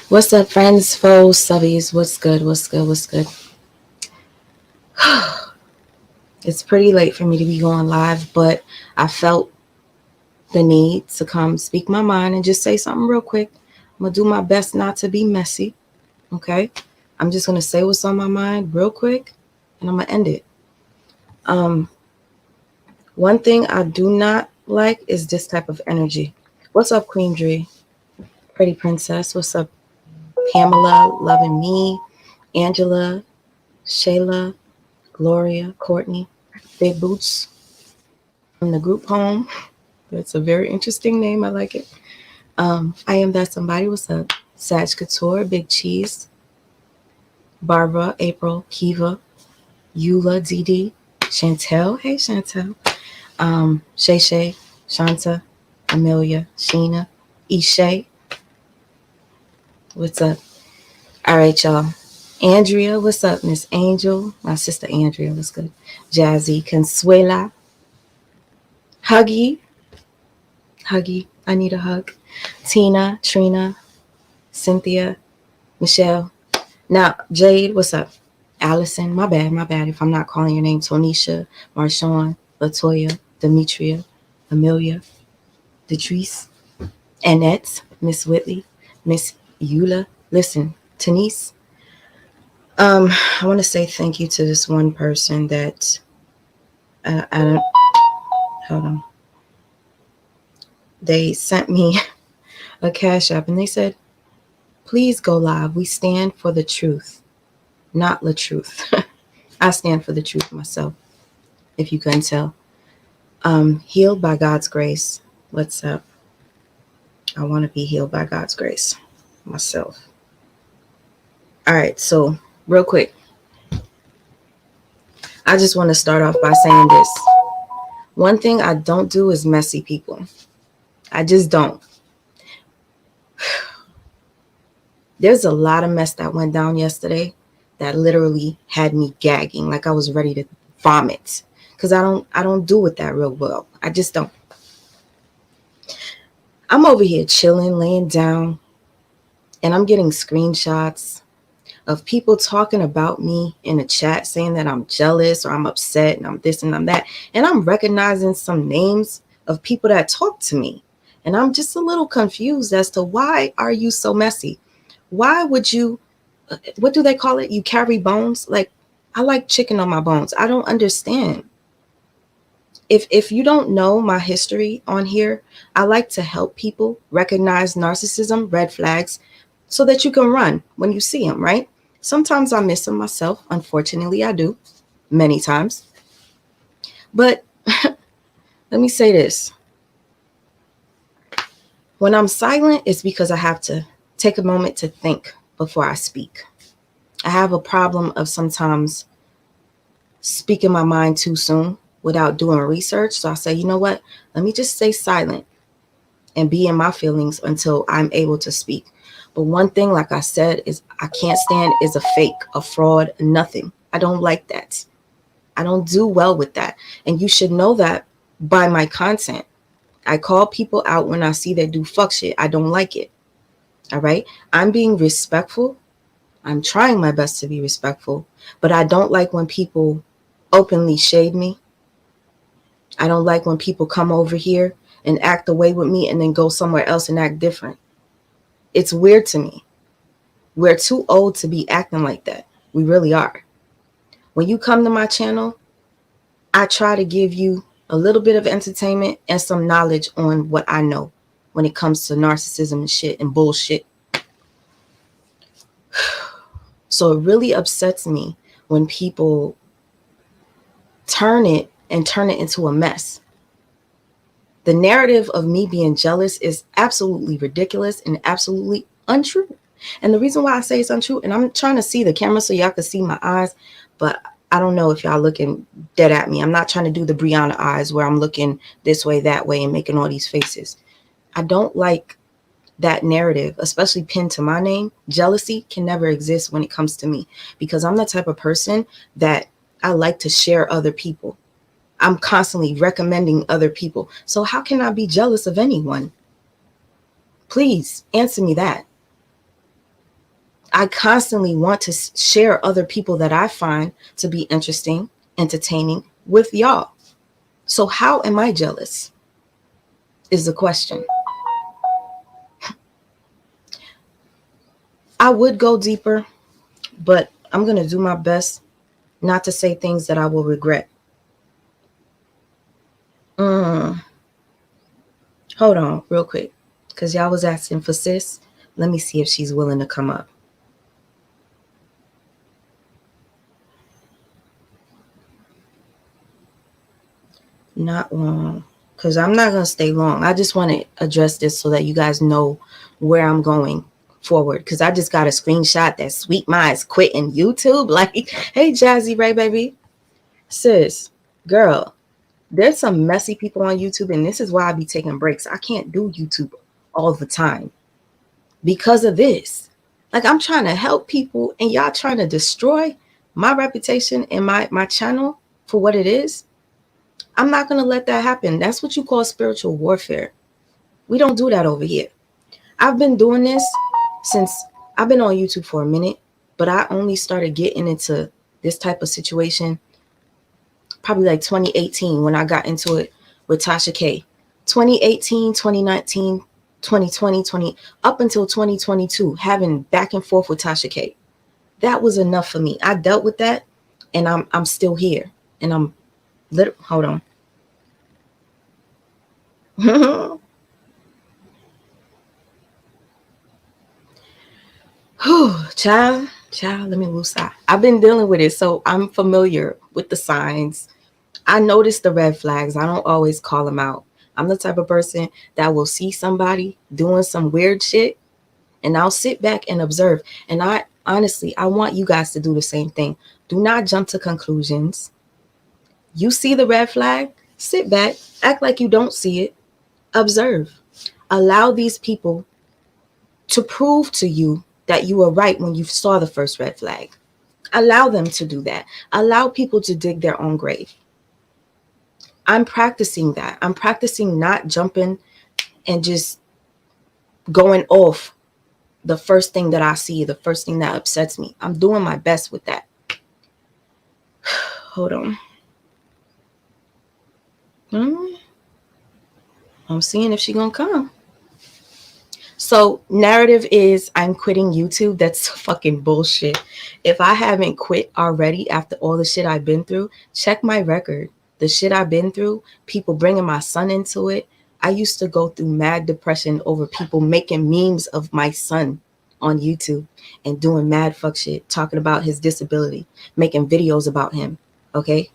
What's up, friends, foes, subbies? What's good? What's good? What's good? It's pretty late for me to be going live, but I felt the need to come speak my mind and just say something real quick. I'm going to do my best not to be messy, okay? I'm just going to say what's on my mind real quick, and I'm going to end it. One thing I do not like is this type of energy. What's up, Queen Dree? Pretty Princess. What's up, Pamela? Loving Me. Angela. Shayla. Gloria. Courtney. Big Boots from the group home. That's a very interesting name. I like it. I am that somebody. What's up? Sag Couture, Big Cheese, Barbara, April, Kiva, Eula, DD, Chantel. Hey, Chantel. Shay Shay, Shanta, Amelia, Sheena, Ishay. What's up? All right, y'all. Andrea, what's up? Miss Angel, my sister Andrea, what's good? Jazzy, Consuela, Huggy, I need a hug. Tina, Trina, Cynthia, Michelle. Now, Jade, what's up? Allison, my bad if I'm not calling your name. Tonisha, Marshawn, Latoya, Demetria, Amelia, Detrice, Annette, Miss Whitley, Miss Eula. Listen, Denise, I want to say thank you to this one person that I don't, hold on. They sent me a cash app and they said, please go live. We stand for the truth, not the truth. I stand for the truth myself, if you couldn't tell. Healed by God's grace. What's up? I want to be healed by God's grace myself. All right, so real quick, I just want to start off by saying this. One thing I don't do is messy people. I just don't. There's a lot of mess that went down yesterday that literally had me gagging, like I was ready to vomit. Because I don't do it that real well. I just don't. I'm over here chilling, laying down, and I'm getting screenshots of people talking about me in the chat, saying that I'm jealous or I'm upset and I'm this and I'm that. And I'm recognizing some names of people that talk to me. And I'm just a little confused as to why are you so messy? Why would you, what do they call it? You carry bones? Like, I like chicken on my bones. I don't understand. If you don't know my history on here, I like to help people recognize narcissism, red flags, so that you can run when you see them, right? Sometimes I miss them myself. Unfortunately, I do. Many times. But let me say this. When I'm silent, it's because I have to take a moment to think before I speak. I have a problem of sometimes speaking my mind too soon without doing research. So I say, you know what? Let me just stay silent and be in my feelings until I'm able to speak. But one thing, like I said, is I can't stand is a fake, a fraud, nothing. I don't like that. I don't do well with that. And you should know that by my content. I call people out when I see they do fuck shit. I don't like it. All right. I'm being respectful. I'm trying my best to be respectful. But I don't like when people openly shade me. I don't like when people come over here and act away with me and then go somewhere else and act different. It's weird to me. We're too old to be acting like that. We really are. When you come to my channel, I try to give you a little bit of entertainment and some knowledge on what I know when it comes to narcissism and shit and bullshit. So it really upsets me when people turn it into a mess. The narrative of me being jealous is absolutely ridiculous and absolutely untrue. And the reason why I say it's untrue, and I'm trying to see the camera so y'all can see my eyes, but I don't know if y'all looking dead at me. I'm not trying to do the Brianna eyes where I'm looking this way, that way, and making all these faces. I don't like that narrative, especially pinned to my name. Jealousy can never exist when it comes to me because I'm the type of person that I like to share other people. I'm constantly recommending other people. So how can I be jealous of anyone? Please answer me that. I constantly want to share other people that I find to be interesting, entertaining with y'all. So how am I jealous is the question. I would go deeper, but I'm going to do my best not to say things that I will regret. Hold on real quick, because y'all was asking for sis. Let me see if she's willing to come up. Not long, because I'm not going to stay long. I just want to address this so that you guys know where I'm going forward, because I just got a screenshot that Sweet Minds quitting YouTube. Like, hey, Jazzy Ray, baby. Sis, girl, there's some messy people on YouTube, and this is why I be taking breaks. I can't do YouTube all the time because of this. Like, I'm trying to help people, and y'all trying to destroy my reputation and my channel for what it is. I'm not going to let that happen. That's what you call spiritual warfare. We don't do that over here. I've been doing this since I've been on YouTube for a minute, but I only started getting into this type of situation probably like 2018 when I got into it with Tasha K. 2018, 2019, 2020, up until 2022, having back and forth with Tasha K. That was enough for me. I dealt with that, and I'm still here. And I'm hold on. Child, let me loose out. I've been dealing with it, so I'm familiar with the signs. I notice the red flags. I don't always call them out. I'm the type of person that will see somebody doing some weird shit, and I'll sit back and observe. And I honestly, I want you guys to do the same thing. Do not jump to conclusions. You see the red flag, sit back, act like you don't see it, observe. Allow these people to prove to you that you were right when you saw the first red flag. Allow them to do that. Allow people to dig their own grave. I'm practicing that. I'm practicing not jumping and just going off the first thing that I see, the first thing that upsets me. I'm doing my best with that. Hold on. I'm seeing if she's gonna come. So narrative is I'm quitting YouTube. That's fucking bullshit. If I haven't quit already after all the shit I've been through, check my record. The shit I've been through, people bringing my son into it. I used to go through mad depression over people making memes of my son on YouTube and doing mad fuck shit, talking about his disability, making videos about him, okay?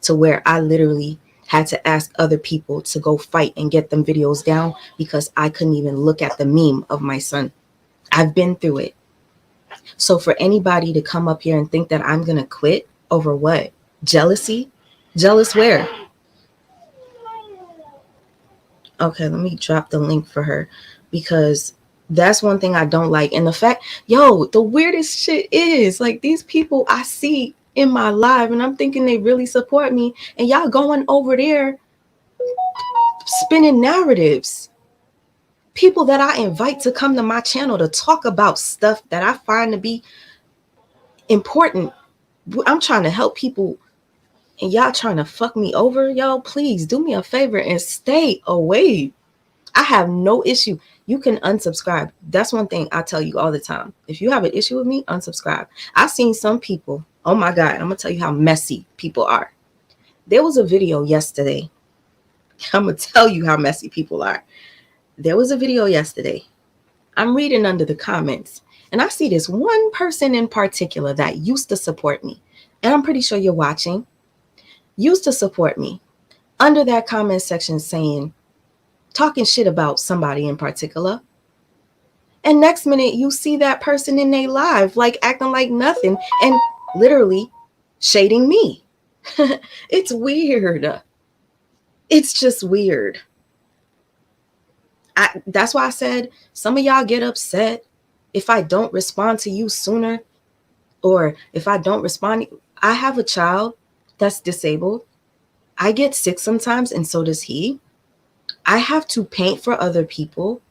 To where I literally had to ask other people to go fight and get them videos down because I couldn't even look at the meme of my son. I've been through it. So for anybody to come up here and think that I'm going to quit over what? Jealousy? Jealous where? Okay, let me drop the link for her because that's one thing I don't like. And the fact, the weirdest shit is like these people I see in my live and I'm thinking they really support me, and y'all going over there spinning narratives. People that I invite to come to my channel to talk about stuff that I find to be important. I'm trying to help people and y'all trying to fuck me over. Y'all, please do me a favor and stay away. I have no issue. You can unsubscribe. That's one thing I tell you all the time. If you have an issue with me, unsubscribe. I've seen some people. Oh my God. I'm going to tell you how messy people are. There was a video yesterday. I'm going to tell you how messy people are. There was a video yesterday. I'm reading under the comments and I see this one person in particular that used to support me. And I'm pretty sure you're watching. Used to support me. Under that comment section saying, talking shit about somebody in particular. And next minute you see that person in their live, like acting like nothing and literally shading me. It's weird. It's just weird. That's why I said some of y'all get upset if I don't respond to you sooner, or if I don't respond. I have a child that's disabled. I get sick sometimes, and so does he. I have to paint for other people.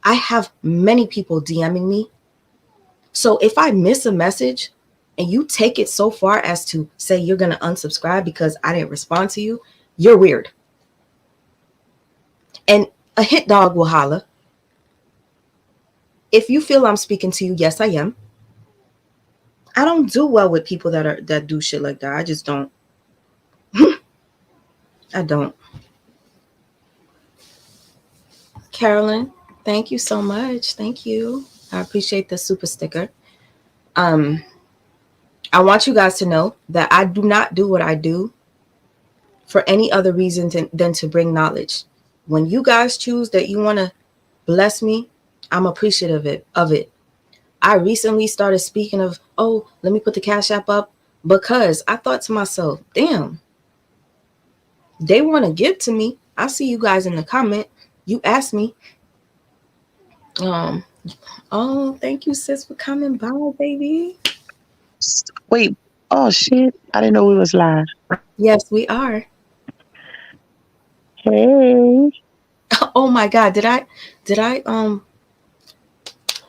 I have many people DMing me. So if I miss a message and you take it so far as to say you're going to unsubscribe because I didn't respond to you, you're weird. And a hit dog will holler. If you feel I'm speaking to you, yes, I am. I don't do well with people that do shit like that. I just don't. I don't. Carolyn, thank you so much. Thank you. I appreciate the super sticker. Um, I want you guys to know that I do not do what I do for any other reason than to bring knowledge. When you guys choose that you want to bless me, I'm appreciative of it. I recently started speaking of, oh, let me put the Cash App up because I thought to myself, damn, they want to give to me. I see you guys in the comment. You asked me. Um, oh, thank you, sis, for coming by, baby. Wait. Oh shit. I didn't know we was live. Yes, we are. Hey. Oh my God, did I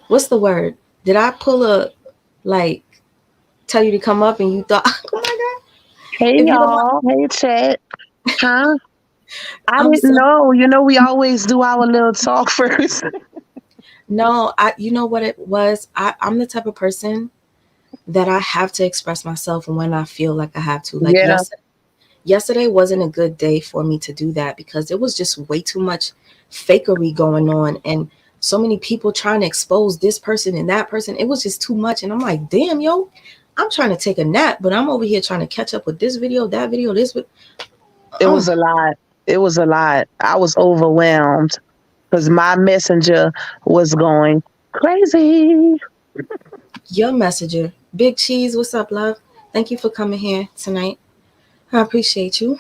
what's the word? Did I pull a like tell you to come up and you thought, oh my God. Hey If you don't mind, y'all. Hey chat. Huh? I I'm didn't so know. We always do our little talk first. no, you know what it was? I'm the type of person that I have to express myself when I feel like I have to. Like Yeah. yesterday wasn't a good day for me to do that because it was just way too much fakery going on and so many people trying to expose this person and that person. It was just too much. And I'm like, damn, yo, I'm trying to take a nap, but I'm over here trying to catch up with this video, that video, this. It was Oh, a lot. It was a lot. I was overwhelmed because my messenger was going crazy. your messenger. Big Cheese, what's up, love? Thank you for coming here tonight. I appreciate you.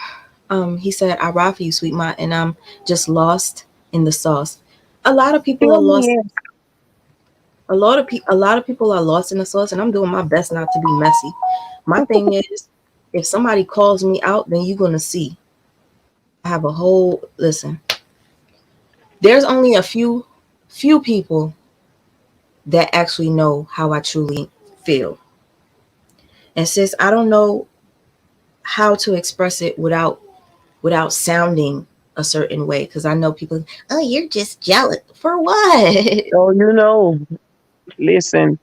He said, I ride for you, sweet ma, and I'm just lost in the sauce. A lot of people are Fill lost. me in. A lot of people are lost in the sauce, and I'm doing my best not to be messy. My thing is, if somebody calls me out, then you're gonna see. I have a whole listen. There's only a few people that actually know how I truly feel, and since I don't know how to express it without sounding a certain way, because I know people, oh, you're just jealous for what? Oh, listen.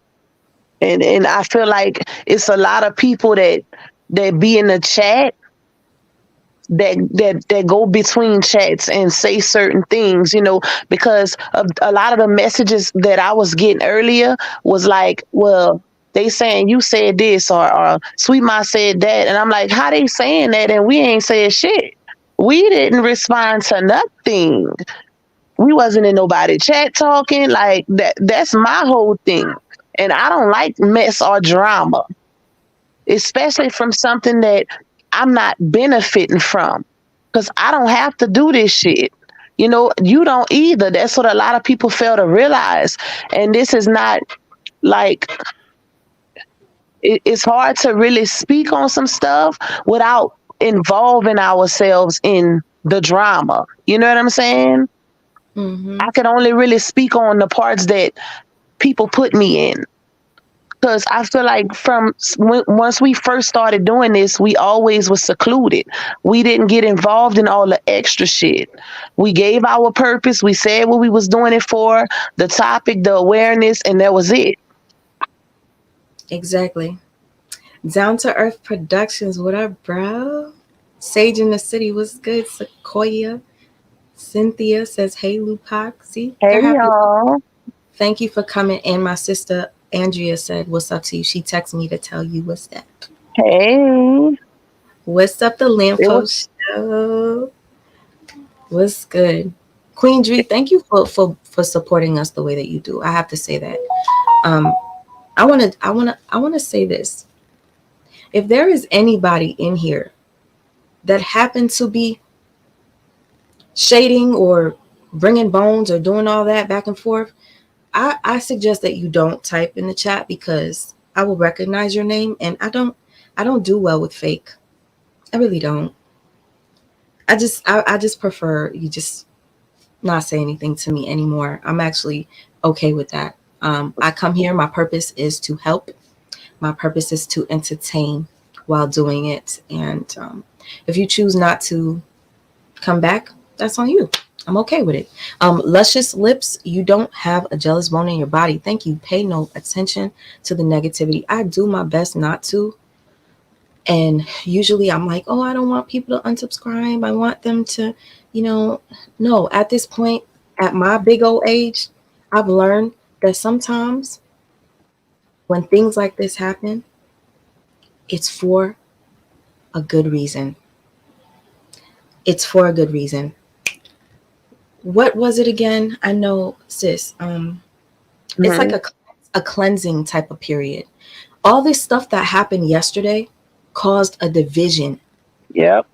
And I feel like it's a lot of people that be in the chat that go between chats and say certain things, because of a lot of the messages that I was getting earlier was like, well, they saying you said this or Sweet Ma said that, and I'm like, how they saying that and we ain't said shit? We didn't respond to nothing. We wasn't in nobody chat talking like that. That's my whole thing, and I don't like mess or drama, especially from something that I'm not benefiting from. Because I don't have to do this shit. You don't either. That's what a lot of people fail to realize. And this is not like, it's hard to really speak on some stuff without involving ourselves in the drama. You know what I'm saying? Mm-hmm. I can only really speak on the parts that people put me in. Because I feel like once we first started doing this, we always was secluded. We didn't get involved in all the extra shit. We gave our purpose. We said what we was doing it for, the topic, the awareness, and that was it. Exactly. Down to Earth Productions, what up, bro? Sage in the City was good. Sequoia. Cynthia says, hey, Lupac. See, Hey they're happy. y'all. Thank you for coming. And my sister Andrea said, what's up to you? She texted me to tell you what's that. Hey. What's up, the It was Lamppost Show? What's good? Queen Dree, thank you for supporting us the way that you do. I have to say that. Um, I wanna say this. If there is anybody in here that happened to be shading or bringing bones or doing all that back and forth, I suggest that you don't type in the chat because I will recognize your name and I don't do well with fake. I really don't. I just prefer you just not say anything to me anymore. I'm actually okay with that. I come here, my purpose is to help. My purpose is to entertain while doing it. And if you choose not to come back, that's on you. I'm okay with it. Luscious lips, you don't have a jealous bone in your body. Thank you. Pay no attention to the negativity. I do my best not to. And usually I'm like, oh, I don't want people to unsubscribe. I want them to, you know, no, at this point, at my big old age, I've learned that sometimes when things like this happen, it's for a good reason. It's for a good reason. What was it again? I know, sis. It's like Hmm. a cleansing type of period. All this stuff that happened yesterday caused a division Yep.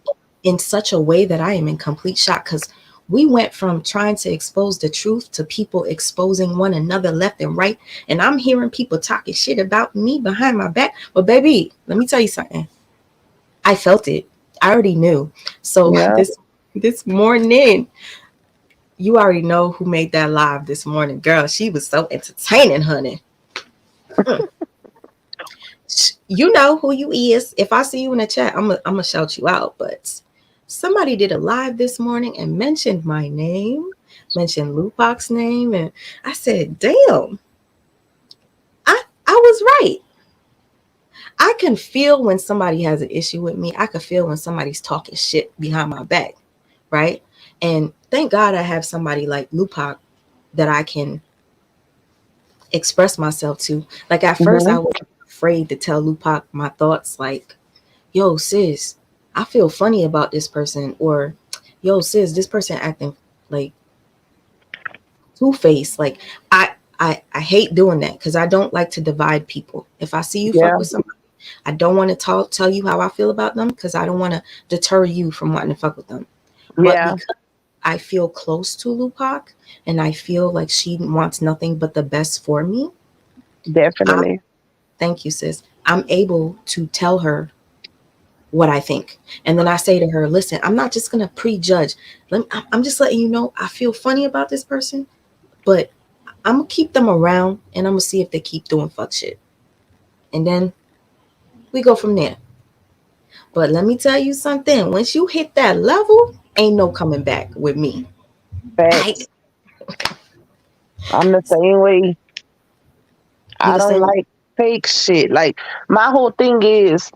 in such a way that I am in complete shock, because we went from trying to expose the truth to people exposing one another left and right. And I'm hearing people talking shit about me behind my back. But baby, let me tell you something. I felt it. I already knew. So Yep. this morning, you already know who made that live this morning. Girl, she was so entertaining, honey. You know who you is. If I see you in the chat, I'm gonna shout you out. But somebody did a live this morning and mentioned my name, mentioned Lupac's name, and I said, "Damn, I was right." I can feel when somebody has an issue with me. I can feel when somebody's talking shit behind my back, right? And thank God I have somebody like Lupac that I can express myself to. Like at first, Hmm. I was afraid to tell Lupac my thoughts, like, yo, sis, I feel funny about this person, or yo, sis, this person acting like two-faced. Like I hate doing that because I don't like to divide people. If I see you fuck Yeah. with somebody, I don't want to tell you how I feel about them because I don't want to deter you from wanting to fuck with them. But Yeah. because I feel close to Lupac and I feel like she wants nothing but the best for me, I Definitely. thank you, sis. I'm able to tell her what I think. And then I say to her, listen, I'm not just going to prejudge. I'm just letting you know I feel funny about this person, but I'm going to keep them around and I'm going to see if they keep doing fuck shit. And then we go from there. But let me tell you something. Once you hit that level, ain't no coming back with me. I, Facts. I'm the same way. you I the don't same? like fake shit. Like my whole thing is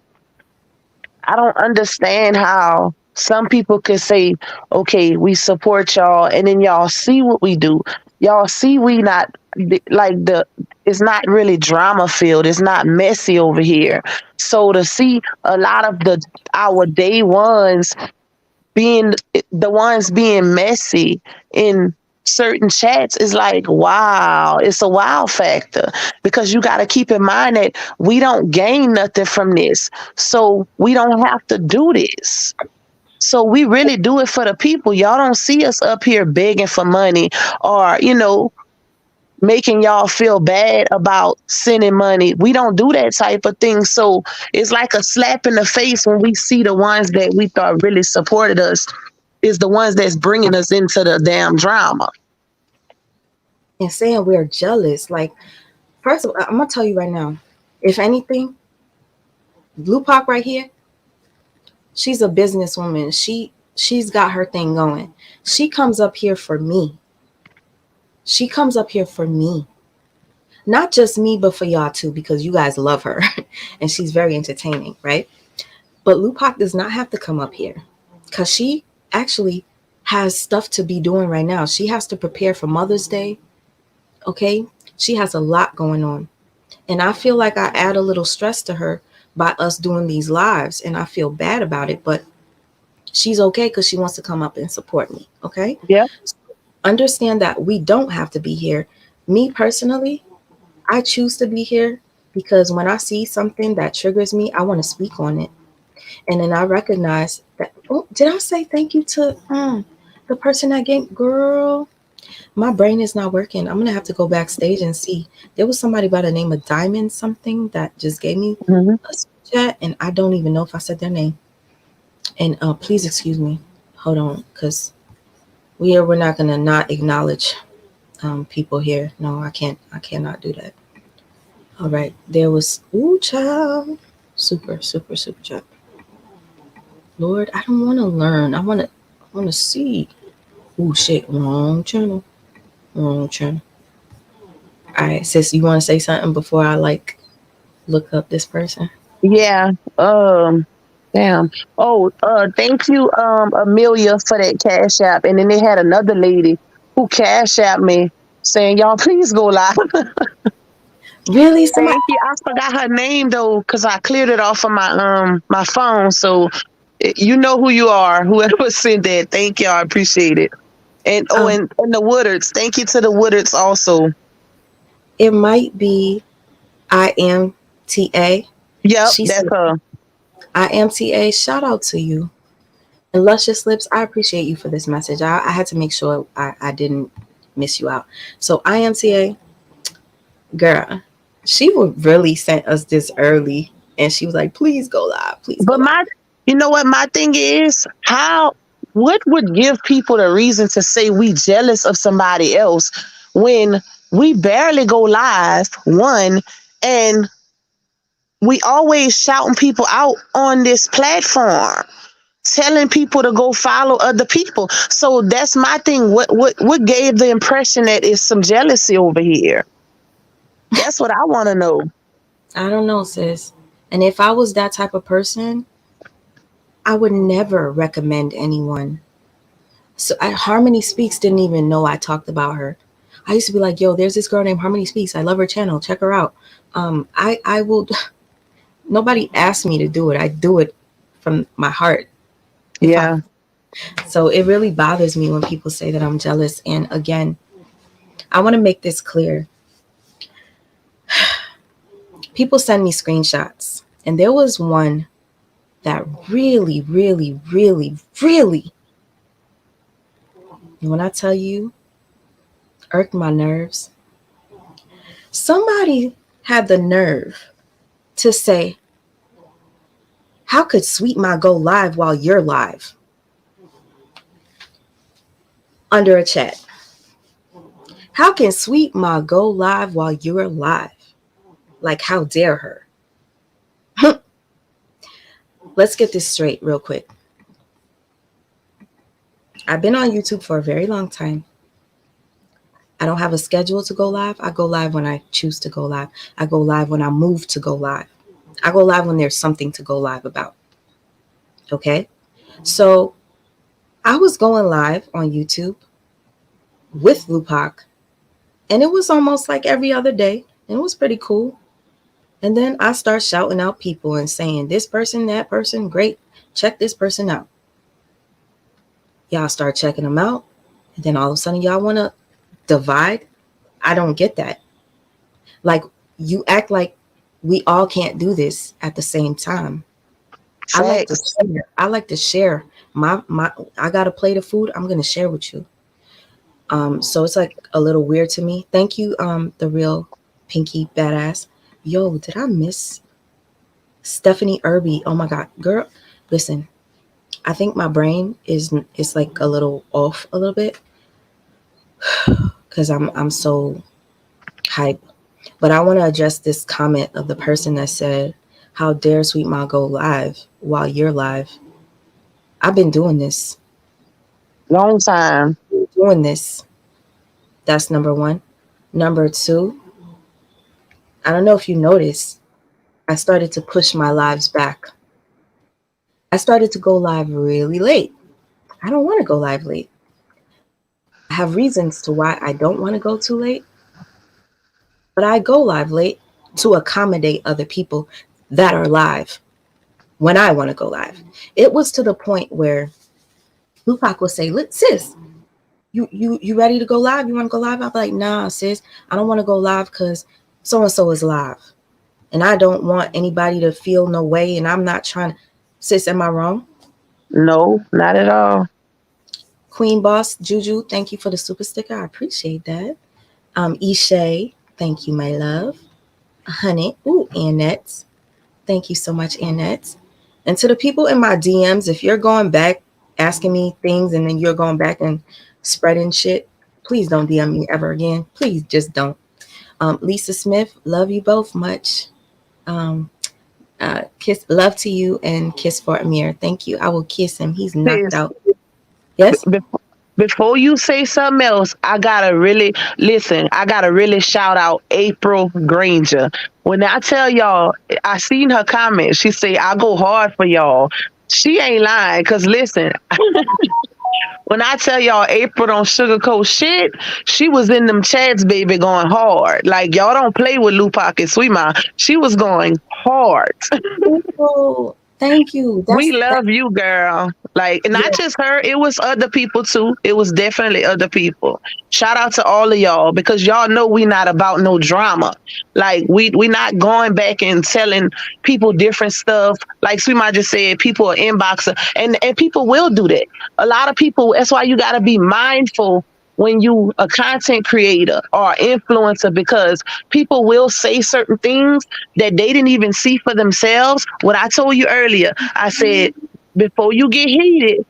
I don't understand how some people could say, okay, we support y'all, and then y'all see what we do. Y'all see we not like it's not really drama filled. It's not messy over here. So to see a lot of our day ones being the ones being messy in certain chats is like, wow, it's a wow factor because you got to keep in mind that we don't gain nothing from this, so we don't have to do this. So we really do it for the people. Y'all don't see us up here begging for money or making y'all feel bad about sending money. We don't do that type of thing. So it's like a slap in the face when we see the ones that we thought really supported us is the ones that's bringing us into the damn drama. And saying we're jealous. Like, first of all, I'm going to tell you right now, if anything, Lupac right here, she's a businesswoman. She's got her thing going. She comes up here for me. She comes up here for me. Not just me, but for y'all too, because you guys love her and she's very entertaining, right? But Lupac does not have to come up here because she actually has stuff to be doing right now. She has to prepare for Mother's Day. Okay. She has a lot going on. And I feel like I add a little stress to her by us doing these lives. And I feel bad about it. But she's okay because she wants to come up and support me. Okay. Yeah, So understand that we don't have to be here. Me personally, I choose to be here because when I see something that triggers me, I want to speak on it. And then I recognize that, oh, did I say thank you to the person that gave, girl? My brain is not working. I'm going to have to go backstage and see. There was somebody by the name of Diamond something that just gave me hmm, a chat, and I don't even know if I said their name. And please excuse me. Hold on, because we're not going to not acknowledge people here. No, I can't. I cannot do that. All right. There was ooh child. Super, super, super chat. Lord, I don't want to learn. I want to see. Ooh shit. Wrong channel. Wrong channel. All right, sis. You want to say something before I like look up this person? Yeah. Damn. Oh, thank you, Amelia, for that cash app. And then they had another lady who cash app me saying, "Y'all, please go live." Really? Somebody? Thank you. I forgot her name though, because I cleared it off of my phone. So you know who you are. Whoever sent that. Thank you. I appreciate it. And Um, and the Woodards. Thank you to the Woodards also. it might be I am TA. Yep, She that's said, her. I am TA. Shout out to you. And Luscious Lips, I appreciate you for this message. I had to make sure I didn't miss you out. So I am TA. Girl, she would really sent us this early. And she was like, please go live. Please go But live. you know what my thing is? What would give people the reason to say we jealous of somebody else when we barely go live, one, and we always shouting people out on this platform, telling people to go follow other people. So that's my thing. What gave the impression that it's some jealousy over here? That's what I want to know. I don't know, sis. And if I was that type of person, I would never recommend anyone. So Harmony Speaks didn't even know I talked about her. I used to be like, yo, there's this girl named Harmony Speaks. I love her channel. Check her out. I will. Nobody asked me to do it. I do it from my heart. If I Yeah, So it really bothers me when people say that I'm jealous. And again, I want to make this clear. People send me screenshots, and there was one that really, really, really, really, when I tell you, irked my nerves. Somebody had the nerve to say, how could Sweet Ma go live while you're live? Under a chat. How can Sweet Ma go live while you're live? Like, how dare her? Let's get this straight real quick. I've been on YouTube for a very long time. I don't have a schedule to go live. I go live when I choose to go live. I go live when I move to go live. I go live when there's something to go live about. Okay? So I was going live on YouTube with Lupac, and it was almost like every other day. And it was pretty cool. And then I start shouting out people and saying, this person, that person, great. Check this person out. Y'all start checking them out. And then all of a sudden, y'all want to divide. I don't get that. Like, you act like we all can't do this at the same time. I like to facts. share. I like to share my I got a plate of food. I'm gonna share with you. So it's like a little weird to me. Thank you, the real Pinky Badass. Yo, did I miss Stephanie Irby? Oh my god, girl, listen. I think my brain is like a little off a little bit because I'm so hype. But I want to address this comment of the person that said, "How dare Sweet Ma go live while you're live?" I've been doing this. Long time. Doing this. That's number one. Number two, I don't know if you noticed, I started to push my lives back. I started to go live really late. I don't want to go live late. I have reasons to why I don't want to go too late, but I go live late to accommodate other people that are live when I want to go live. It was to the point where Tupac would say, "Look, sis, you ready to go live? You want to go live?" I'll be like, "Nah, sis, I don't want to go live because so and so is live, and I don't want anybody to feel no way, and I'm not trying to." Sis, am I wrong? No, not at all. Queen Boss Juju, thank you for the super sticker. I appreciate that. Ishay, thank you, my love. Honey, ooh, Annette, thank you so much, Annette. And to the people in my DMs, if you're going back asking me things and then you're going back and spreading shit, Please don't DM me ever again. Please just don't. Lisa Smith, love you both much. Um, kiss, love to you, and kiss for Amir. Thank you. I will kiss him. He's knocked Sis, out. Yes. be- before you say something else, I gotta really listen. I gotta really shout out April Granger. When I tell y'all, I seen her comment. She say, "I go hard for y'all." She ain't lying. Cause listen, when I tell y'all April don't sugarcoat shit, she was in them chats, baby, going hard. Like y'all don't play with Lupac and Sweet Ma. She was going hard. Oh, thank you. We That. love you, girl. Like, not Yeah. just her, it was other people too. It was definitely other people. Shout out to all of y'all because y'all know we not about no drama. Like, we not going back and telling people different stuff. Like Sweet Ma just said, people are inboxer, and people will do that. A lot of people. That's why you got to be mindful when you a content creator or influencer because people will say certain things that they didn't even see for themselves. What I told you earlier, I said, before you get heated,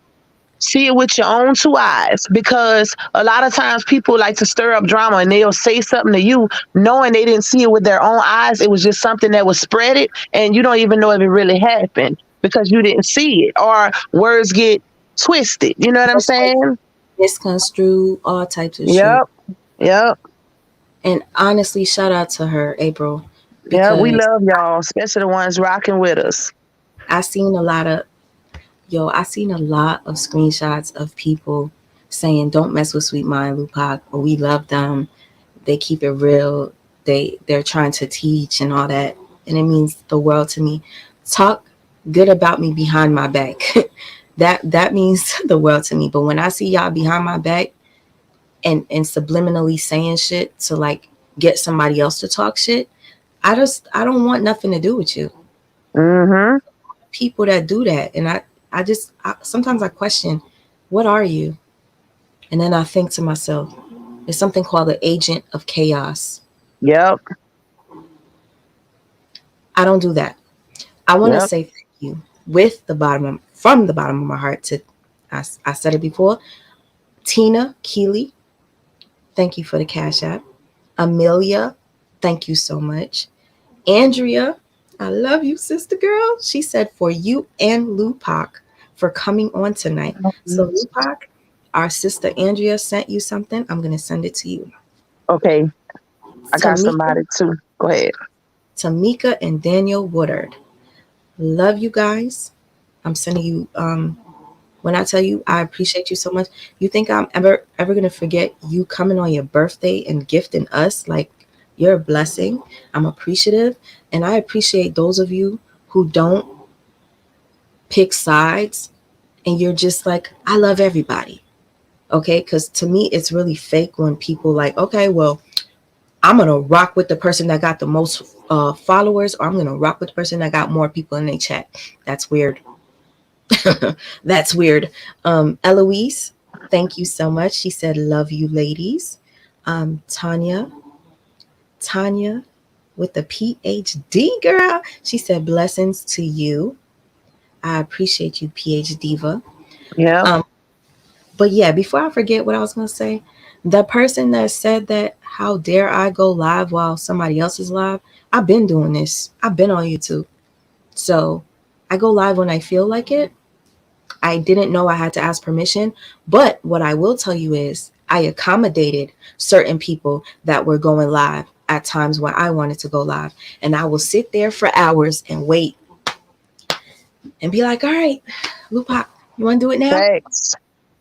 see it with your own two eyes because a lot of times people like to stir up drama and they'll say something to you knowing they didn't see it with their own eyes. It was just something that was spread it and you don't even know if it really happened because you didn't see it or words get twisted. You know what I'm saying? Misconstrued, all types of shit. Yep. Yep. And honestly, shout out to her, April, Yeah, we because love y'all, especially the ones rocking with us. I seen a lot of I seen a lot of screenshots of people saying, "Don't mess with Sweet Mind Lupac," or "We love them. They keep it real. They're trying to teach and all that," and it means the world to me. Talk good about me behind my back. That means the world to me. But when I see y'all behind my back and subliminally saying shit to like get somebody else to talk shit, I don't want nothing to do with you. Mm-hmm. People that do that, and sometimes I question, what are you? And then I think to myself, there's something called the agent of chaos. Yep. I don't do that. I want to Yep. say thank you from the bottom of my heart to, I said it before, Tina Keeley, thank you for the cash app. Amelia, thank you so much. Andrea, I love you, sister girl. She said for you and Lupac for coming on tonight. So Lupac, our sister Andrea sent you something. I'm gonna send it to you. Okay. I got Tamika, somebody too. Go ahead. Tamika and Daniel Woodard. Love you guys. I'm sending you when I tell you I appreciate you so much, you think I'm ever gonna forget you coming on your birthday and gifting us? Like, you're a blessing. I'm appreciative, and I appreciate those of you who don't pick sides and you're just like, I love everybody. Okay, because to me it's really fake when people like, okay, well, I'm gonna rock with the person that got the most followers, or I'm gonna rock with the person that got more people in their chat. That's weird. That's weird. Eloise, thank you so much. She said, love you, ladies. Tanya with the PhD girl. She said, blessings to you. I appreciate you, PhD Diva. Yeah. Um, but yeah, before I forget what I was going to say, the person that said that, how dare I go live while somebody else is live? I've been doing this. I've been on YouTube. So I go live when I feel like it. I didn't know I had to ask permission. But what I will tell you is I accommodated certain people that were going live at times when I wanted to go live. And I will sit there for hours and wait and be like, all right, Lupac, you want to do it now? Thanks.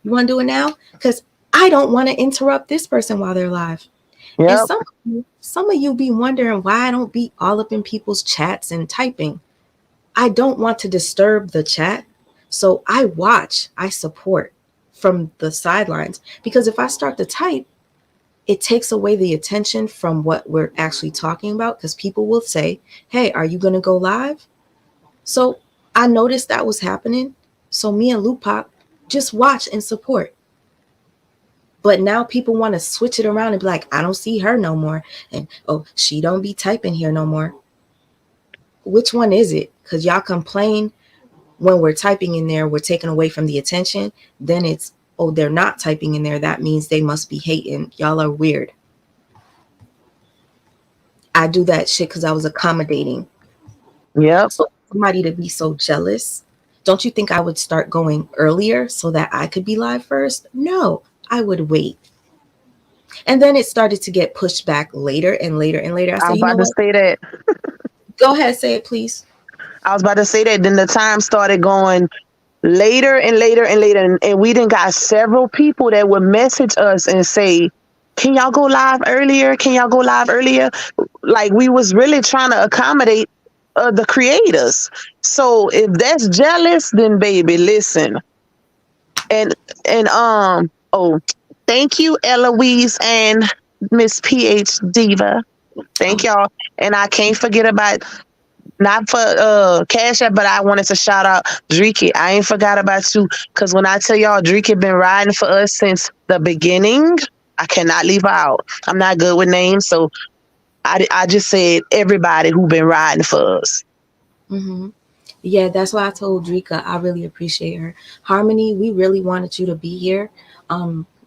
You want to do it now? Because I don't want to interrupt this person while they're live. And Yep. some of you be wondering why I don't be all up in people's chats and typing. I don't want to disturb the chat. So I watch, I support from the sidelines. Because if I start to type, it takes away the attention from what we're actually talking about. Because people will say, hey, are you going to go live? So I noticed that was happening. So me and Lupac just watch and support. But now people want to switch it around and be like, I don't see her no more. And oh, she don't be typing here no more. Which one is it? Because y'all complain when we're typing in there, we're taken away from the attention. Then it's oh, they're not typing in there, that means they must be hating. Y'all are weird. I do that shit because I was accommodating. Yep. So somebody to be so jealous, don't you think I would start going earlier so that I could be live first? No, I would wait. And then it started to get pushed back later and later and later. I I said, was you know about to what? say that. Go ahead, say it, please. I was about to say that. Then the time started going later and later and later. And we done got several people that would message us and say, can y'all go live earlier? Can y'all go live earlier? Like we was really trying to accommodate the creators. So if that's jealous, then baby, listen. And oh, thank you, Eloise and Miss PH Diva. Thank Oh, y'all. And I can't forget about, not for Cash App, but I wanted to shout out Driki. I ain't forgot about you, because when I tell y'all Driki been riding for us since the beginning, I cannot leave her out. I'm not good with names, so I just said everybody who been riding for us. mm-hmm. Yeah, that's why I told Drika I really appreciate her. Harmony, we really wanted you to be here.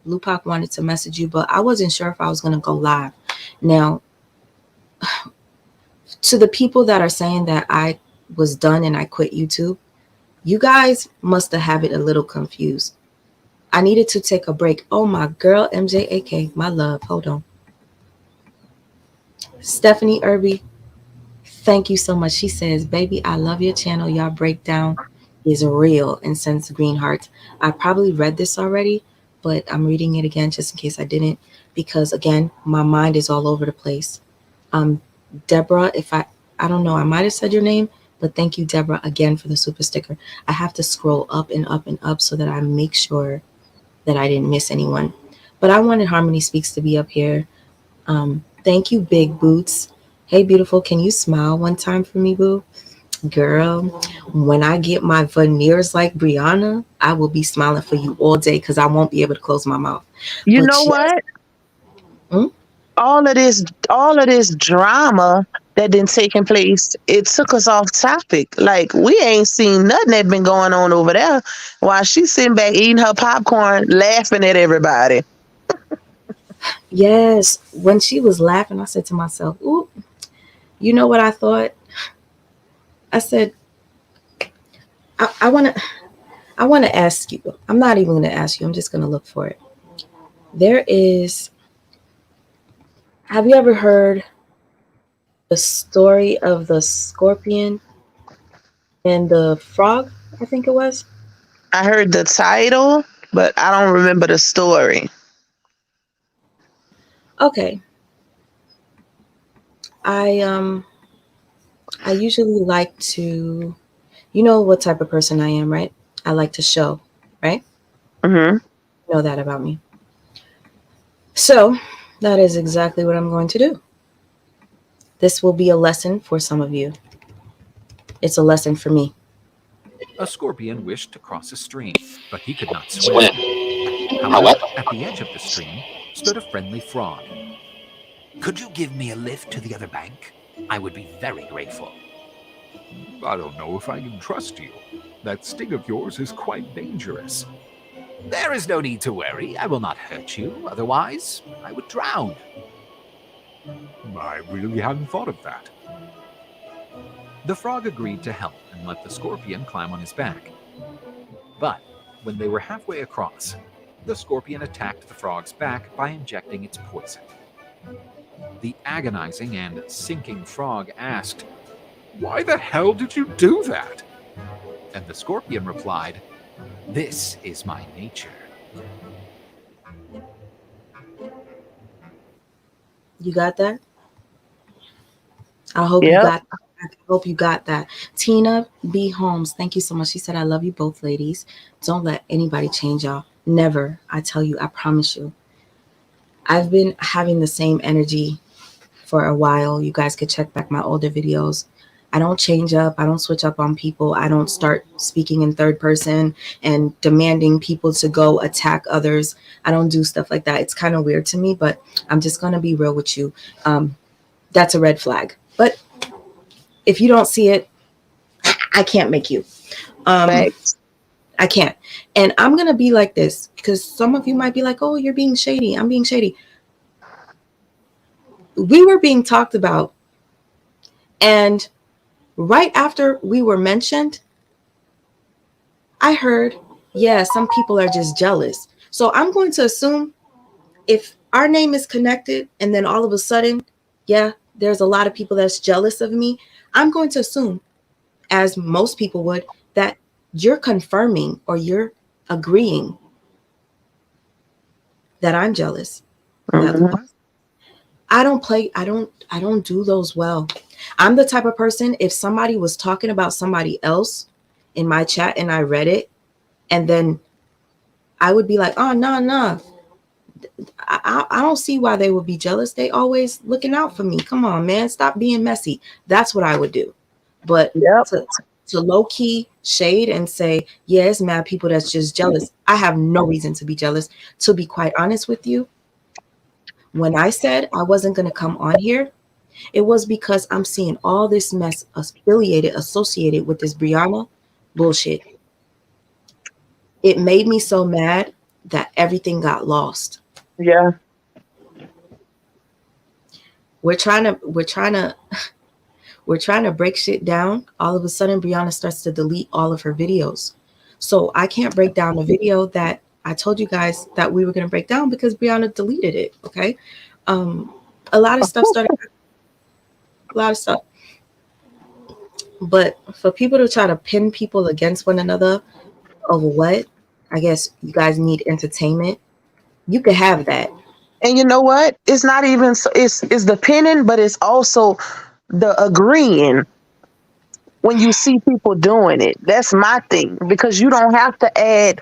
Lupac wanted to message you, but I wasn't sure if I was going to go live. Now, to the people that are saying that I was done and I quit YouTube, you guys must have it a little confused. I needed to take a break. Oh, my girl, MJAK, my love. Hold on. Stephanie Irby, thank you so much. She says, baby, I love your channel. Y'all breakdown is real and sends green hearts. I probably read this already, but I'm reading it again just in case I didn't, because again, my mind is all over the place. Um, Deborah, if I don't know, I might have said your name, but thank you, Deborah, again for the super sticker. I have to scroll up and up and up so that I make sure that I didn't miss anyone. But I wanted Harmony Speaks to be up here. Thank you, Big Boots. Hey, beautiful, can you smile one time for me, boo? Girl, when I get my veneers like Brianna, I will be smiling for you all day because I won't be able to close my mouth. You But know yes, what? mm, All of this drama that been taking place, it took us off topic. Like we ain't seen nothing that been going on over there while she's sitting back eating her popcorn, laughing at everybody. yes. When she was laughing, I said to myself, ooh, you know what I thought? I said, I want to. I want to ask you. I'm not even going to ask you. I'm just going to look for it. There is. Have you ever heard the story of the scorpion and the frog? I think it was. I heard the title, but I don't remember the story. Okay. I I usually like to, you know what type of person I am, right? I like to show, right? Hmm. You know that about me. So that is exactly what I'm going to do. This will be a lesson for some of you. It's a lesson for me. A scorpion wished to cross a stream, but he could not swim. However, at the edge of the stream stood a friendly frog. Could you give me a lift to the other bank? I would be very grateful. I don't know if I can trust you. That sting of yours is quite dangerous. There is no need to worry. I will not hurt you. Otherwise, I would drown. I really hadn't thought of that. The frog agreed to help and let the scorpion climb on his back. But when they were halfway across, the scorpion attacked the frog's back by injecting its poison. The agonizing and sinking frog asked, "Why the hell did you do that?" And the scorpion replied, "This is my nature." You got that? I hope you Yep. got I hope you got that. Tina B. Holmes, thank you so much. She said, I love you both, ladies. Don't let anybody change y'all. Never. I tell you, I promise you. I've been having the same energy for a while. You guys could check back my older videos. I don't change up. I don't switch up on people. I don't start speaking in third person and demanding people to go attack others. I don't do stuff like that. It's kind of weird to me, but I'm just going to be real with you. That's a red flag. But if you don't see it, I can't make you. Um, Facts. I can't. And I'm going to be like this because some of you might be like, oh, you're being shady. I'm being shady. We were being talked about. And right after we were mentioned, I heard, yeah, some people are just jealous. So I'm going to assume if our name is connected and then all of a sudden, yeah, there's a lot of people that's jealous of me, I'm going to assume, as most people would, that you're confirming or you're agreeing that I'm jealous. That Mhm. I don't do those well. I'm the type of person, if somebody was talking about somebody else in my chat and I read it, and then I would be like, oh no, no. I don't see why they would be jealous. They always looking out for me. Come on, man. Stop being messy. That's what I would do. But Yep. to low key shade and say, yeah, it's mad people that's just jealous. I have no reason to be jealous. To be quite honest with you, when I said I wasn't going to come on here, it was because I'm seeing all this mess associated with this Brianna bullshit. It made me so mad that everything got lost. Yeah. We're trying to break shit down. All of a sudden, Brianna starts to delete all of her videos. So I can't break down the video that I told you guys that we were going to break down because Brianna deleted it. Okay. Um, a lot of stuff started, a lot of stuff. But for people to try to pin people against one another over what, I guess you guys need entertainment. You could have that. And you know what? It's not even it's the pinning, but it's also the agreeing when you see people doing it. That's my thing because you don't have to add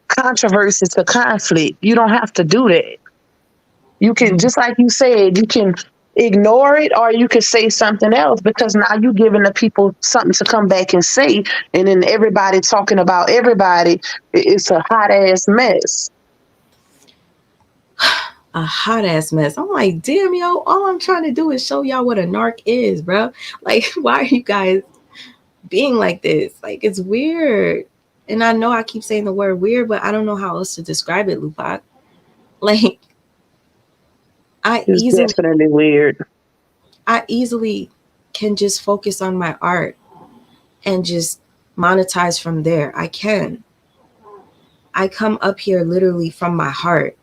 controversy to conflict. You don't have to do that. You can, just like you said, you can ignore it or you can say something else because now you're giving the people something to come back and say. And then everybody talking about everybody. It's a hot ass mess. A hot ass mess. I'm like, damn, yo, all I'm trying to do is show y'all what a narc is, bro. Like, why are you guys being like this? Like, it's weird. And I know I keep saying the word weird, but I don't know how else to describe it, Lupac. Like, I It's easily, definitely weird. I easily can just focus on my art and just monetize from there. I can. I come up here literally from my heart.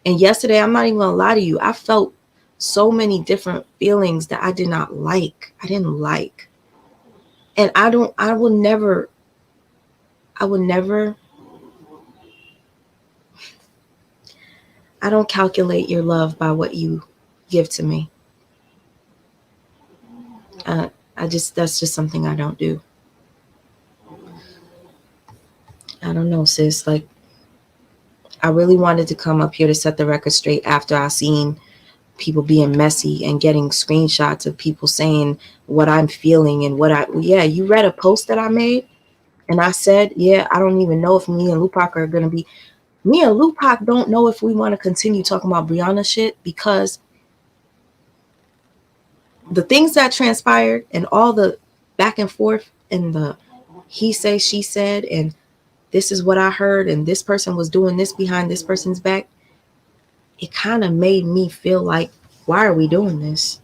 And yesterday, I'm not even gonna lie to you, I felt so many different feelings that I did not like. I didn't like. And I will never, I don't calculate your love by what you give to me. That's just something I don't do. I don't know, sis. Like, I really wanted to come up here to set the record straight after I seen people being messy and getting screenshots of people saying what I'm feeling and yeah, you read a post that I made and I said, yeah, I don't even know if me and Lupac are going to be, me and Lupac don't know if we want to continue talking about Brianna shit because the things that transpired and all the back and forth and the he say, she said, and this is what I heard, and this person was doing this behind this person's back, it kind of made me feel like, why are we doing this?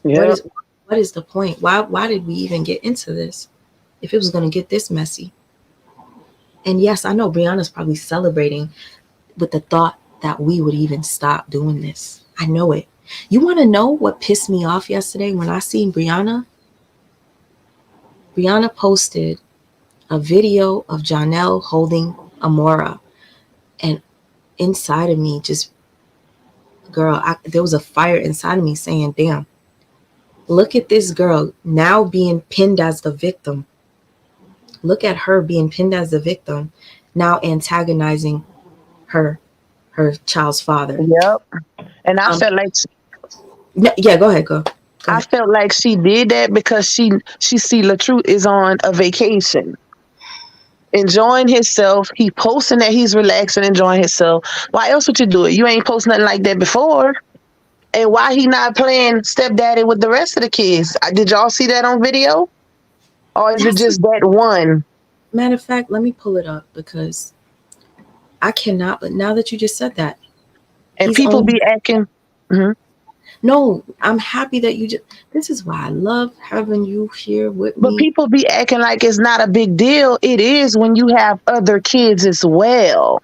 What Yep. is what is the point? Why did we even get into this if it was going to get this messy? And yes, I know Brianna's probably celebrating with the thought that we would even stop doing this. I know it. You want to know what pissed me off yesterday when I seen Brianna? Brianna posted a video of Janelle holding Amora, and inside of me, just girl, there was a fire inside of me saying, "Damn, look at this girl now being pinned as the victim. Look at her being pinned as the victim, now antagonizing her child's father." Yep. And Um, yeah, go I ahead. felt like she did that because she see LaTruth is on a vacation, enjoying himself. He posting that he's relaxing, enjoying himself. Why else would you do it? You ain't post nothing like that before. And why he not playing stepdaddy with the rest of the kids? Did y'all see that on video? Or is it That's just that one? matter of fact, let me pull it up because I cannot. But now that you just said that, And he's people only be acting. Mhm. no. I'm happy that you just. This is why I love having you here with But me. people be acting like it's not a big deal. It is when you have other kids as well.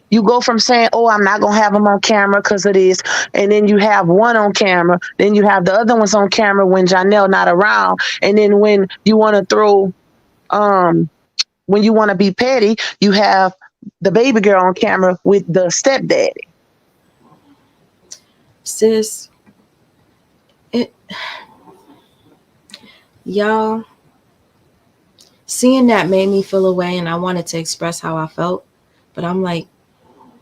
You go from saying, "Oh, I'm not gonna have them on camera because of this," and then you have one on camera, then you have the other ones on camera when Janelle not around, and then when you want to throw, um, when you want to be petty, you have the baby girl on camera with the stepdaddy. Sis, it, y'all, seeing that made me feel away, and I wanted to express how I felt. But I'm like,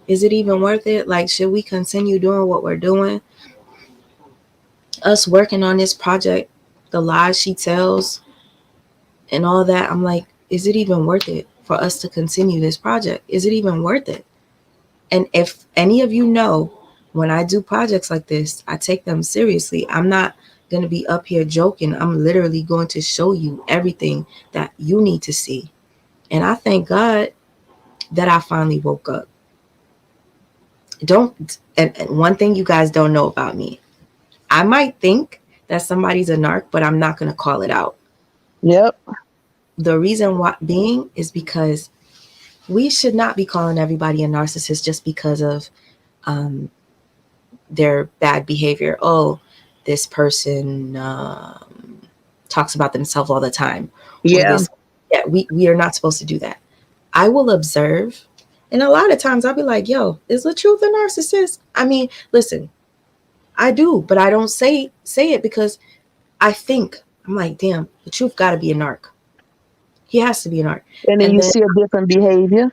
is it even worth it? Like, should we continue doing what we're doing? Us working on this project, the lies she tells, and all that. I'm like, is it even worth it for us to continue this project? Is it even worth it? And if any of you know, when I do projects like this, I take them seriously. I'm not going to be up here joking. I'm literally going to show you everything that you need to see. And I thank God that I finally woke up. Don't, and one thing you guys don't know about me, I might think that somebody's a narc, but I'm not going to call it out. Yep. The reason why being is because we should not be calling everybody a narcissist just because of um, their bad behavior. Oh, this person talks about themselves all the time, or Yeah. this. Yeah, we are not supposed to do that. I will observe, and a lot of times I'll be like, "Yo, is the truth a narcissist?" I mean, listen, I do, but I don't say it because I think I'm like, "Damn, the truth got to be a narc. He has to be a narc," And then and you then see a different behavior.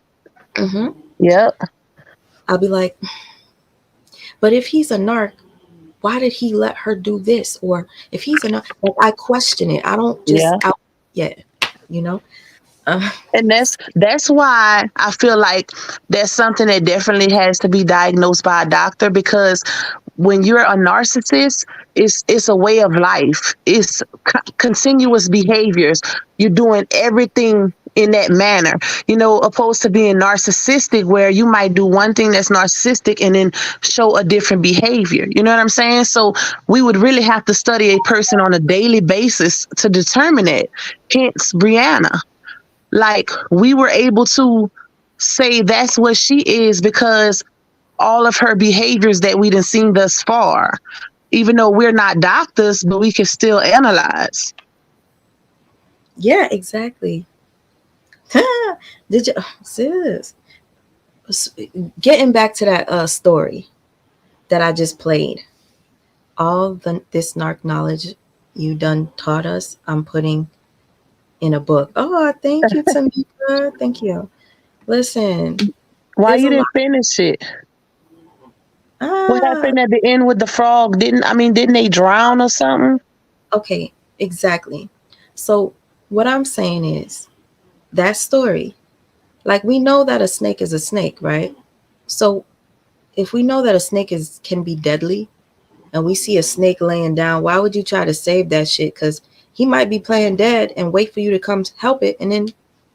mhm, Yep. I'll be like, "But if he's a narc, why did he let her do this?" Or if he's a narc, like I question it. I don't just Yeah. out, yeah, you know. Uh, And that's why I feel like that's something that definitely has to be diagnosed by a doctor, because when you're a narcissist, it's a way of life. It's continuous behaviors. You're doing everything in that manner, opposed to being narcissistic, where you might do one thing that's narcissistic and then show a different behavior. You know what I'm saying? So we would really have to study a person on a daily basis to determine it. Hence, Brianna. Like, we were able to say that's what she is because all of her behaviors that we done seen thus far. Even though we're not doctors, but we can still analyze. yeah, exactly. Did you, sis? Getting back to that story that I just played, all this narc knowledge you done taught us, I'm putting in a book. Oh, thank you, Tamika. Thank you. Listen, Why there's you a lot. didn't finish it? What Ah, happened at the end with the frog? Didn't they drown or something? okay, exactly. So what I'm saying is that story, like we know that a snake is a snake, right? So if we know that a snake is can be deadly, and we see a snake laying down, why would you try to save that shit? Because he might be playing dead and wait for you to come help it and then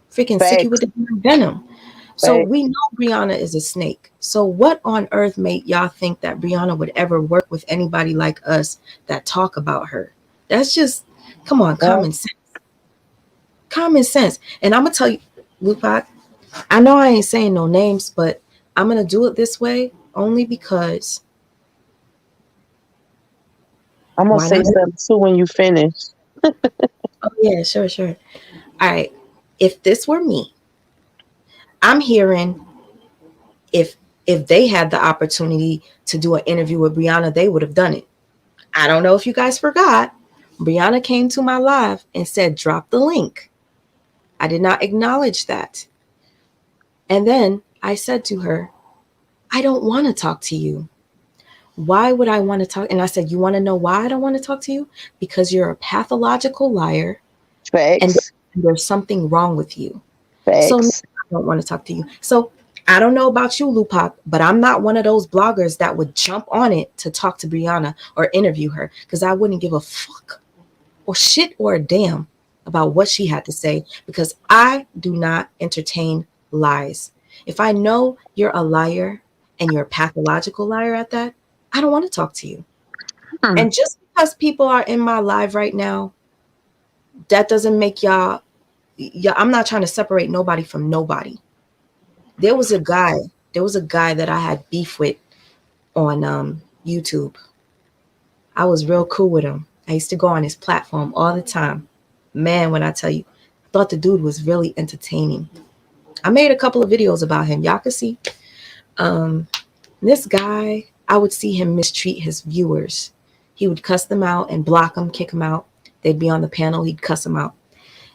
freaking sick you with Facts. the venom. So Facts. we know Brianna is a snake. So what on earth made y'all think that Brianna would ever work with anybody like us that talk about her? That's just, come on, Yeah. common sense. Common sense. And I'm going to tell you, Lupac, I know I ain't saying no names, but I'm going to do it this way only because, I'm gonna why say not? something too when you finish. Oh, yeah, sure, sure. All right. If this were me, I'm hearing if they had the opportunity to do an interview with Brianna, they would have done it. I don't know if you guys forgot. Brianna came to my live and said, drop the link. I did not acknowledge that. And then I said to her, I don't want to talk to you. Why would I want to talk? And I said, you want to know why I don't want to talk to you? Because you're a pathological liar and Facts. there's something wrong with you. So no, Facts. I don't want to talk to you. So I don't know about you, Lupac, but I'm not one of those bloggers that would jump on it to talk to Brianna or interview her because I wouldn't give a fuck or shit or a damn about what she had to say, because I do not entertain lies. If I know you're a liar and you're a pathological liar at that, I don't want to talk to you. Hmm. And just because people are in my live right now, that doesn't make y'all, yeah, I'm not trying to separate nobody from nobody. There was a guy, that I had beef with on YouTube. I was real cool with him. I used to go on his platform all the time. Man, when I tell you, I thought the dude was really entertaining. I made a couple of videos about him. Y'all can see. Um, this guy, I would see him mistreat his viewers. He would cuss them out and block them, kick them out. They'd be on the panel, he'd cuss them out.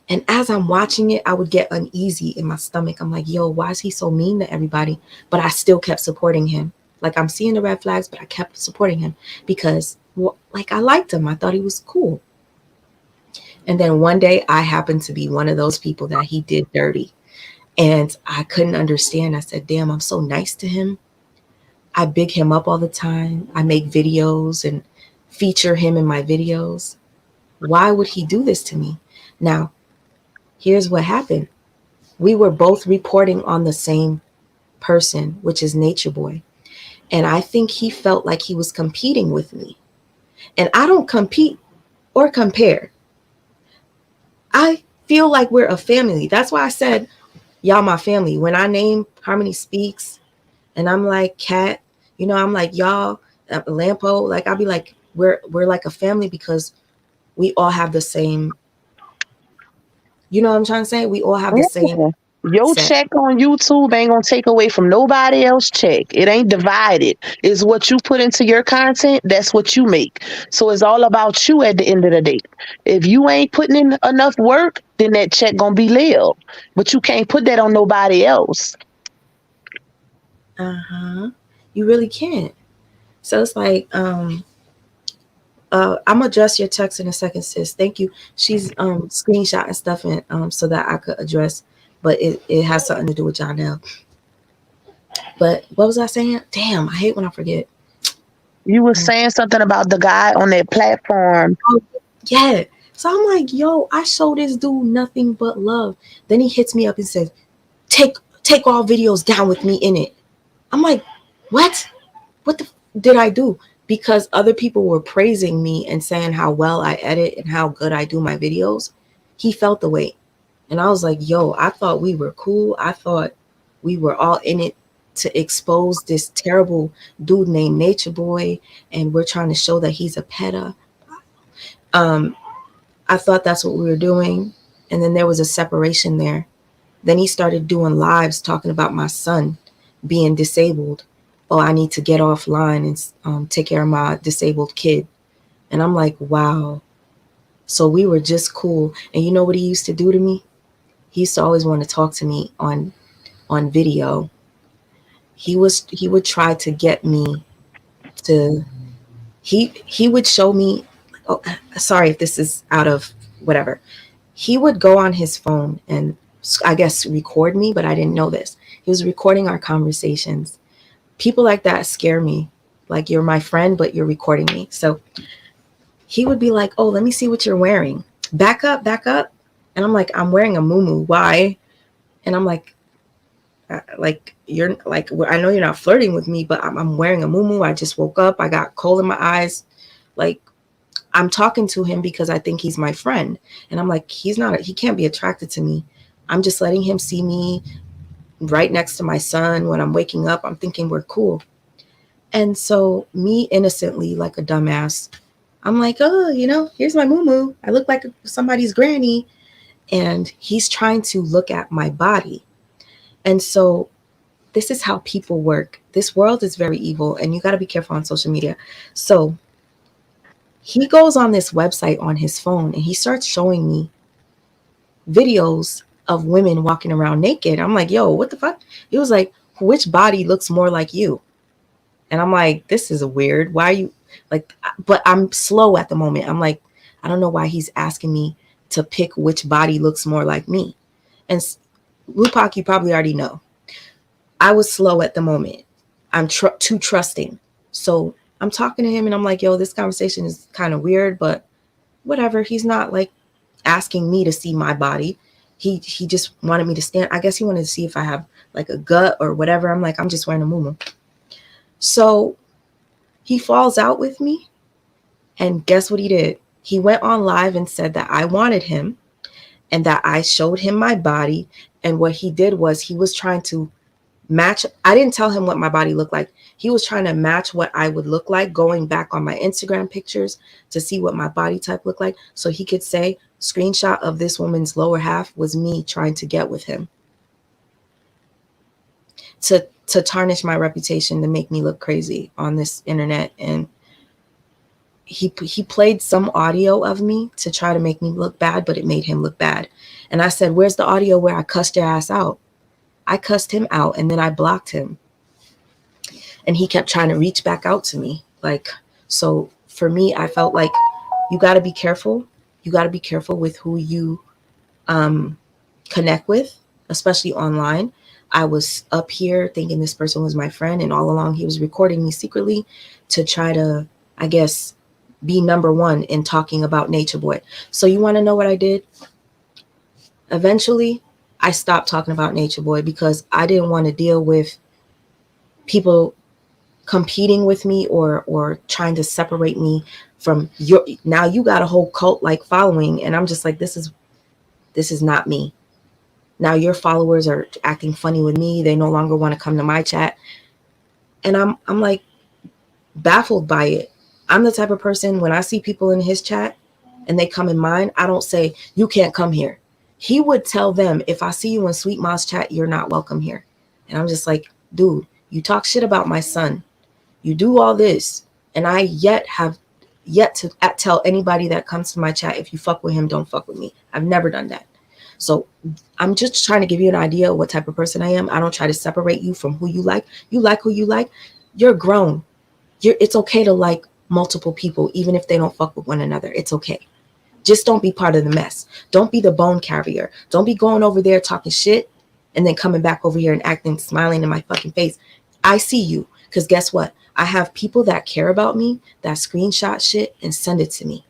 And as I'm watching it, I would get uneasy in my stomach. I'm like, yo, why is he so mean to everybody? But I still kept supporting him. Like, I'm seeing the red flags, but I kept supporting him because, well, like, I liked him. I thought he was cool. And then one day I happened to be one of those people that he did dirty. And I couldn't understand. I said, damn, I'm so nice to him. I big him up all the time. I make videos and feature him in my videos. Why would he do this to me? Now, here's what happened. We were both reporting on the same person, which is Nature Boy. And I think he felt like he was competing with me. And I don't compete or compare. I feel like we're a family. That's why I said, y'all my family. When I name Harmony Speaks and I'm like Cat, I'm like y'all, Lampo, like I'll be like, we're like a family because we all have the same, you know what I'm trying to say? We all have the same Yeah. Your set. check on YouTube ain't gonna take away from nobody else's check. It ain't divided. It's what you put into your content, that's what you make. So it's all about you at the end of the day. If you ain't putting in enough work, then that check gonna be little. But you can't put that on nobody else. Uh-huh. You really can't. So it's like, I'm gonna address your text in a second, sis. Thank you. She's screenshotting stuff and so that I could address, but it has something to do with Jonelle. But what was I saying? Damn, I hate when I forget. You were Um, saying something about the guy on that platform. oh, yeah. So I'm like, yo, I show this dude nothing but love. Then he hits me up and says, take all videos down with me in it. I'm like, what? What did I do? Because other people were praising me and saying how well I edit and how good I do my videos. He felt the weight. And I was like, yo, I thought we were cool. I thought we were all in it to expose this terrible dude named Nature Boy. And we're trying to show that he's a peta. Um, I thought that's what we were doing. And then there was a separation there. Then he started doing lives talking about my son being disabled. Oh, I need to get offline and take care of my disabled kid. And I'm like, wow. So we were just cool. And you know what he used to do to me? He used to always want to talk to me on video. He would try to get me to he would show me, oh, sorry if this is out of whatever. He would go on his phone and I guess record me, but I didn't know this. He was recording our conversations. People like that scare me. Like, you're my friend, but you're recording me. So he would be like, oh, let me see what you're wearing. Back up, back up. And I'm like, I'm wearing a muumuu. Why? And I'm like, you're like, I know you're not flirting with me, but I'm wearing a muumuu. I just woke up. I got coal in my eyes. Like, I'm talking to him because I think he's my friend. And I'm like, he can't be attracted to me. I'm just letting him see me right next to my son. When I'm waking up, I'm thinking we're cool. And so me innocently, like a dumbass, I'm like, oh, here's my muumuu. I look like somebody's granny. And he's trying to look at my body. And so this is how people work. This world is very evil, and you got to be careful on social media. So he goes on this website on his phone and he starts showing me videos of women walking around naked. I'm like, yo, what the fuck? He was like, which body looks more like you? And I'm like, this is weird. Why are you like, but I'm slow at the moment. I'm like, I don't know why he's asking me to pick which body looks more like me. And Lupac, you probably already know. I was slow at the moment. I'm too trusting. So I'm talking to him and I'm like, yo, this conversation is kind of weird, but whatever. He's not like asking me to see my body. He just wanted me to stand. I guess he wanted to see if I have like a gut or whatever. I'm like, I'm just wearing a muumuu. So he falls out with me, and guess what he did? He went on live and said that I wanted him and that I showed him my body. And what he did was he was trying to match. I didn't tell him what my body looked like. He was trying to match what I would look like, going back on my Instagram pictures to see what my body type looked like, so he could say screenshot of this woman's lower half was me trying to get with him, to tarnish my reputation, to make me look crazy on this internet. And he played some audio of me to try to make me look bad, but it made him look bad. And I said, where's the audio where I cussed your ass out? I cussed him out and then I blocked him. And he kept trying to reach back out to me. Like, so for me, I felt like you got to be careful. You got to be careful with who you connect with, especially online. I was up here thinking this person was my friend, and all along he was recording me secretly to try to, I guess, be number one in talking about Nature Boy. So you want to know what I did? Eventually, I stopped talking about Nature Boy because I didn't want to deal with people competing with me or trying to separate me from your. Now you got a whole cult like following, and I'm just like, this is not me. Now your followers are acting funny with me. They no longer want to come to my chat, and I'm like baffled by it. I'm the type of person, when I see people in his chat and they come in mine, I don't say you can't come here. He would tell them, if I see you in Sweet Ma's chat, you're not welcome here. And I'm just like, dude, you talk shit about my son. You do all this. And I have yet to tell anybody that comes to my chat, if you fuck with him, don't fuck with me. I've never done that. So I'm just trying to give you an idea of what type of person I am. I don't try to separate you from who you like. You like who you like. You're grown. It's okay to like multiple people, even if they don't fuck with one another. It's okay. Just don't be part of the mess. Don't be the bone carrier. Don't be going over there talking shit and then coming back over here and acting, smiling in my fucking face. I see you. Because guess what? I have people that care about me that screenshot shit and send it to me.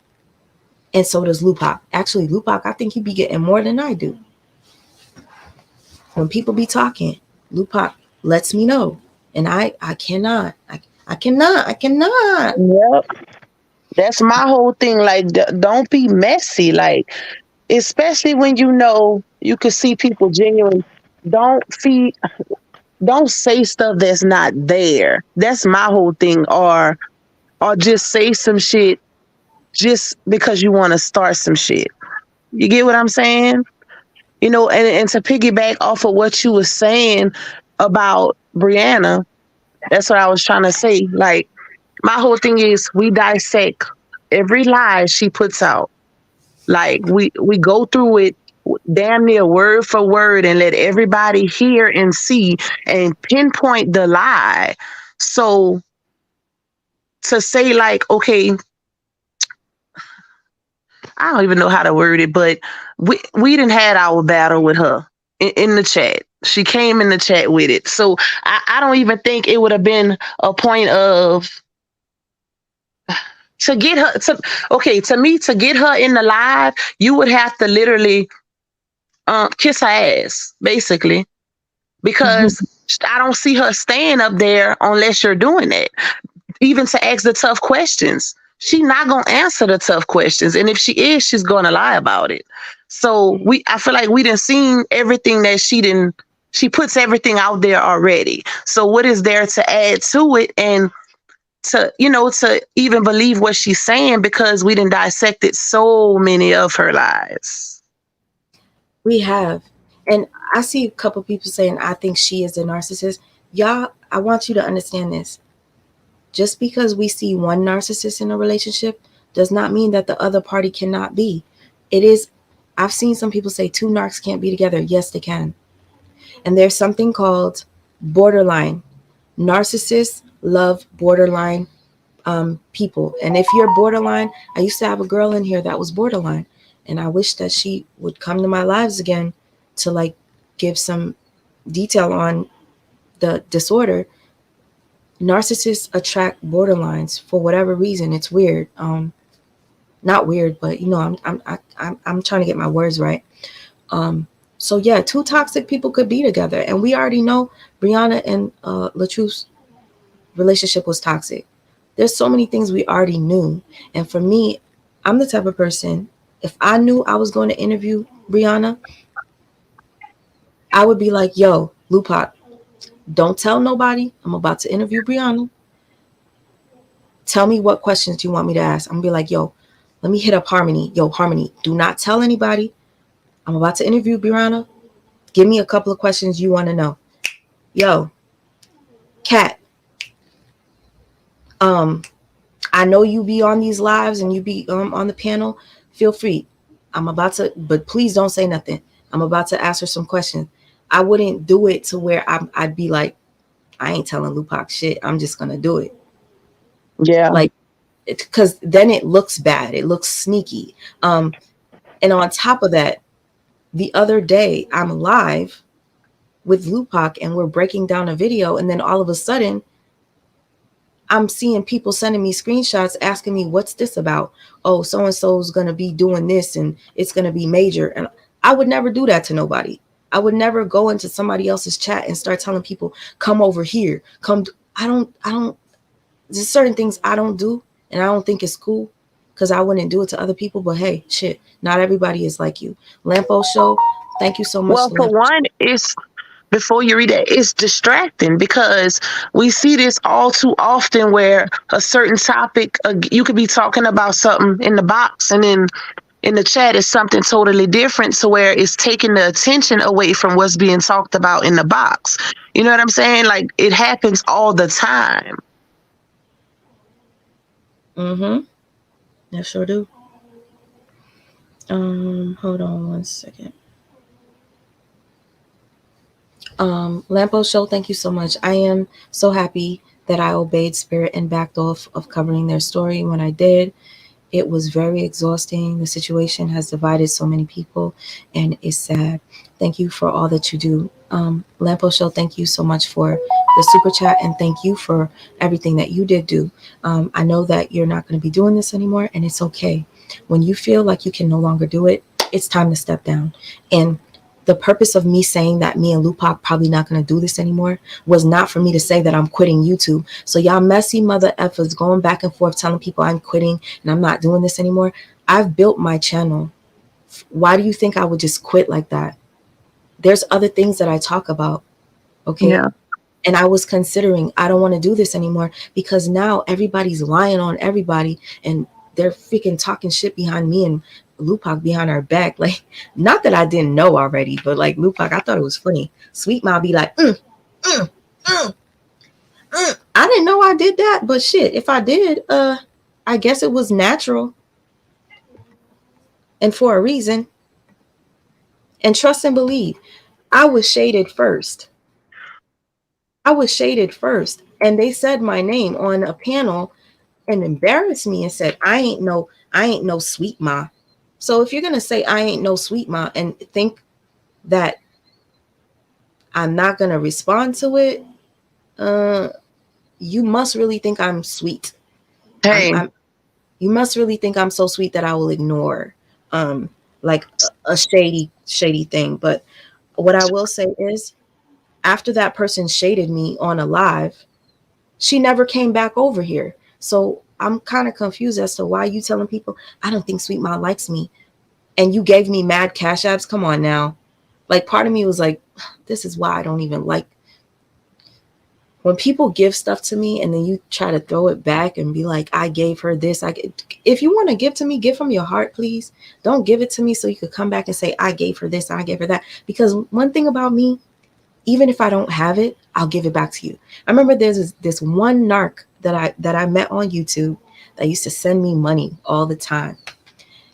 And so does Lupac. Actually, Lupac, I think he be getting more than I do. When people be talking, Lupac lets me know. And I cannot. I cannot. Yep. That's my whole thing. Like, don't be messy. Like, especially when you know you can see people genuine. Don't say stuff that's not there. That's my whole thing. Or just say some shit just because you want to start some shit. You get what I'm saying? You know, and to piggyback off of what you were saying about Brianna, that's what I was trying to say. Like, my whole thing is we dissect every lie she puts out. Like, we go through it damn near word for word and let everybody hear and see and pinpoint the lie. So to say, like, okay, I don't even know how to word it, but we didn't had our battle with her in the chat. She came in the chat with it. So I don't even think it would have been a point of to get her to me, to get her in the live, you would have to literally kiss her ass, basically, because I don't see her staying up there unless you're doing that. Even to ask the tough questions, she's not gonna answer the tough questions, and if she is, she's gonna lie about it. So I feel like we didn't seen everything that she didn't. She puts everything out there already. So what is there to add to it, and to even believe what she's saying, because we done dissected so many of her lies. We have. And I see a couple people saying, I think she is a narcissist. Y'all, I want you to understand this. Just because we see one narcissist in a relationship does not mean that the other party cannot be. I've seen some people say two narcs can't be together. Yes, they can. And there's something called borderline. Narcissists love borderline people. And if you're borderline, I used to have a girl in here that was borderline. And I wish that she would come to my lives again to like give some detail on the disorder. Narcissists attract borderlines for whatever reason. It's weird. not weird, but you know, I'm trying to get my words right. Um, so yeah, two toxic people could be together, and we already know Brianna and Latruth's relationship was toxic. There's so many things we already knew, and for me, I'm the type of person. If I knew I was going to interview Brianna, I would be like, "Yo, Lupac, don't tell nobody. I'm about to interview Brianna. Tell me what questions do you want me to ask." I'm gonna be like, "Yo, let me hit up Harmony. Yo, Harmony, do not tell anybody. I'm about to interview Brianna. Give me a couple of questions you want to know. Yo, Kat, um, I know you be on these lives and you be on the panel. Feel free. I'm about to, but please don't say nothing. I'm about to ask her some questions." I wouldn't do it to where I'd be like, I ain't telling Lupac shit. I'm just gonna do it. Yeah. Like, because then it looks bad. It looks sneaky. And on top of that, the other day I'm live with Lupac and we're breaking down a video, and then all of a sudden I'm seeing people sending me screenshots asking me, what's this about? Oh, so and so is going to be doing this and it's going to be major. And I would never do that to nobody. I would never go into somebody else's chat and start telling people, come over here. I don't, there's certain things I don't do, and I don't think it's cool because I wouldn't do it to other people. But hey, shit, not everybody is like you. Lampo Show, thank you so much. Well, for one, it's before you read it, it's distracting because we see this all too often where a certain topic, you could be talking about something in the box and then in the chat is something totally different, to where it's taking the attention away from what's being talked about in the box. You know what I'm saying? Like, it happens all the time. Mm-hmm. I sure do. Hold on one second. Lampo Show, thank you so much. I am so happy that I obeyed Spirit and backed off of covering their story when I did. It was very exhausting. The situation has divided so many people, and it's sad. Thank you for all that you do. Lampo Show, thank you so much for the super chat, and thank you for everything that you did do. I know that you're not going to be doing this anymore, and it's okay. When you feel like you can no longer do it, it's time to step down. And the purpose of me saying that me and Lupac probably not going to do this anymore was not for me to say that I'm quitting YouTube. So y'all messy mother effers going back and forth telling people I'm quitting and I'm not doing this anymore. I've built my channel. Why do you think I would just quit like that? There's other things that I talk about. Okay. Yeah. And I was considering, I don't want to do this anymore because now everybody's lying on everybody and they're freaking talking shit behind me and Lupac behind our back. Like, not that I didn't know already, but like Lupac, I thought it was funny. Sweet Mom be like, mm, mm, mm, I didn't know I did that, but shit, if I did, I guess it was natural and for a reason. And trust and believe, I was shaded first. And they said my name on a panel and embarrassed me and said, I ain't no sweet ma. So if you're gonna say I ain't no sweet ma and think that I'm not gonna respond to it, you must really think I'm sweet. Hey, You must really think I'm so sweet that I will ignore like a shady thing. But what I will say is, after that person shaded me on a live, she never came back over here. So I'm kind of confused as to why you telling people I don't think Sweet Mom likes me, and you gave me mad cash apps. Come on now. Like, part of me was like, this is why I don't even like when people give stuff to me and then you try to throw it back and be like, I gave her this. If you want to give to me, give from your heart, please. Don't give it to me so you could come back and say, I gave her this, I gave her that. Because one thing about me, even if I don't have it, I'll give it back to you. I remember there's this one narc that I met on YouTube that used to send me money all the time.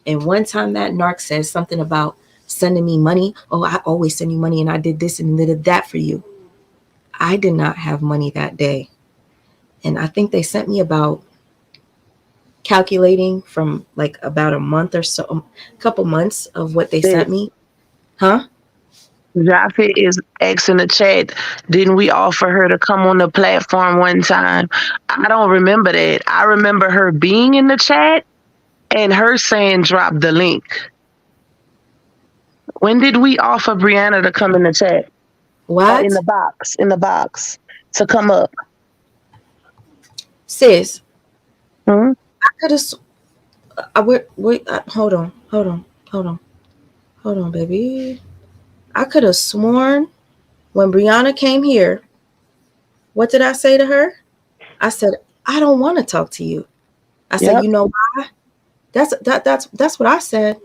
And one time that narc says something about sending me money. Oh, I always send you money and I did this and did that for you. I did not have money that day. And I think they sent me about, calculating from like about a month or so, a couple months of what they sent me. Huh? Jaffe is asking the chat, didn't we offer her to come on the platform one time? I don't remember that. I remember her being in the chat, and her saying drop the link. When did we offer Brianna to come in the chat or in What? the box? In the box to come up. Sis, Hmm? I could have. Wait, hold on, hold on, baby. I could have sworn when Brianna came here, what did I say to her? I said, I don't want to talk to you. I said, Yep. you know why? That's what I said.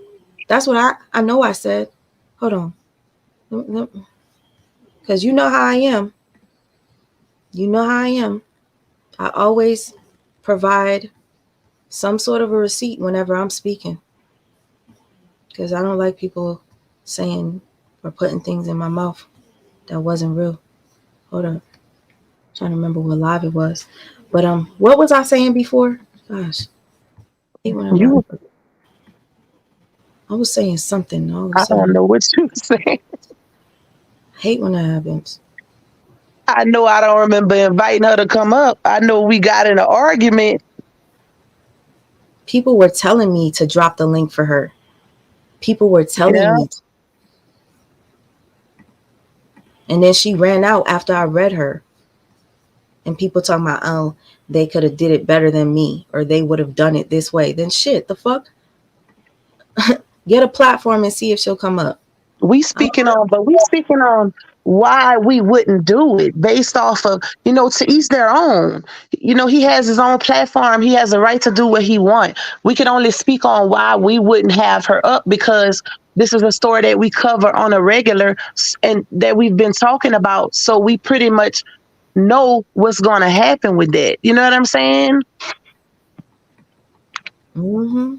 That's what I know I said. Hold on. Because you know how I am. You know how I am. I always provide some sort of a receipt whenever I'm speaking. Because I don't like people saying or putting things in my mouth that wasn't real. Hold on. I'm trying to remember what live it was. But what was I saying before? Gosh. Whenever You, I was saying something all of a I don't sudden. know what you saying. I hate when that happens. I know I don't remember inviting her to come up. I know we got in an argument. People were telling me to drop the link for her. People were telling Yeah. me. And then she ran out after I read her. And people talking about, oh, they could have did it better than me, or they would have done it this way. Then shit, the fuck? Get a platform and see if she'll come up. But we speaking on why we wouldn't do it based off of, to each their own. He has his own platform. He has a right to do what he wants. We can only speak on why we wouldn't have her up because this is a story that we cover on a regular and that we've been talking about. So we pretty much know what's going to happen with that. You know what I'm saying? Mm-hmm.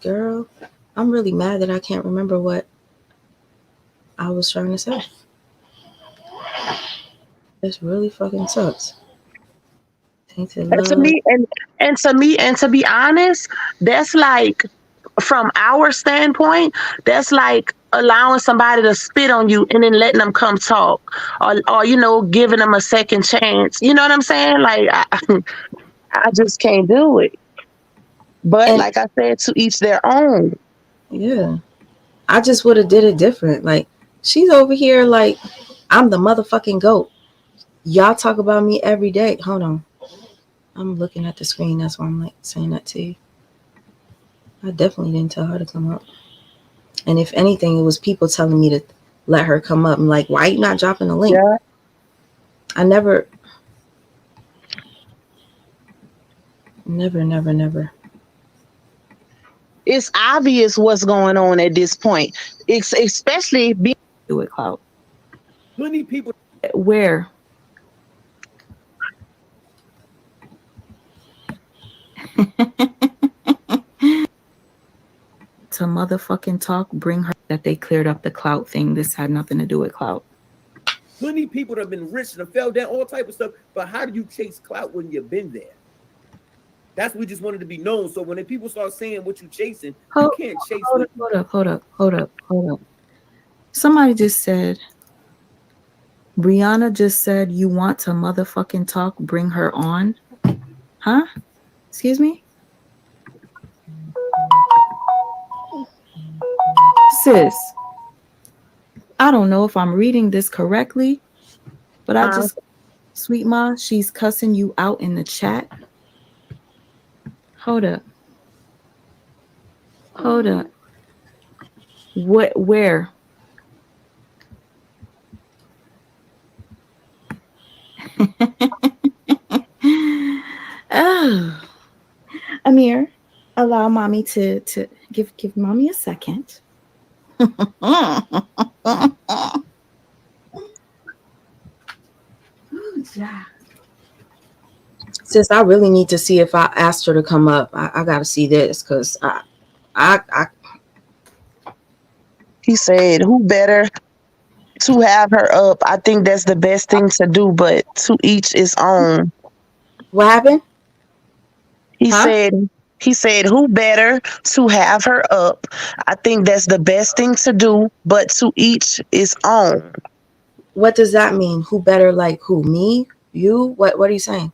Girl, I'm really mad that I can't remember what I was trying to say. This really fucking sucks. Tainted And to love. me, and to be honest, that's like from our standpoint, that's like allowing somebody to spit on you and then letting them come talk, or giving them a second chance. You know what I'm saying? Like I just can't do it. But And like I said, to each their own. yeah, I just would have did it different. Like, she's over here like I'm the motherfucking goat. Y'all talk about me every day. Hold on. I'm looking at the screen. That's why I'm like saying that to you. I definitely didn't tell her to come up. And if anything, it was people telling me to let her come up. I'm like, why are you not dropping the link? Yeah, I never, never. it's obvious what's going on at this point. It's especially being do it, Cloud. Plenty people. Where? To motherfucking talk, bring her that they cleared up the clout thing. This had nothing to do with clout. Plenty people that have been rich and have fell down, all type of stuff. But how do you chase clout when you've been there? That's what we just wanted to be known. So when people start saying what you're chasing, you can't chase. Hold up. Somebody just said, Brianna just said, you want to motherfucking talk, bring her on. Huh? Excuse me? Sis, I don't know if I'm reading this correctly, but I just, Sweet Ma, she's cussing you out in the chat. Hold up. What? Where? Oh, Amir, allow mommy to give mommy a second. Sis, I really need to see if I asked her to come up. I got to see this because I. He said, who better to have her up? I think that's the best thing to do, but to each his own. What happened? He Huh? said, who better to have her up? I think that's the best thing to do, but to each his own. What does that mean? Who better? Like who? Me? You? What are you saying?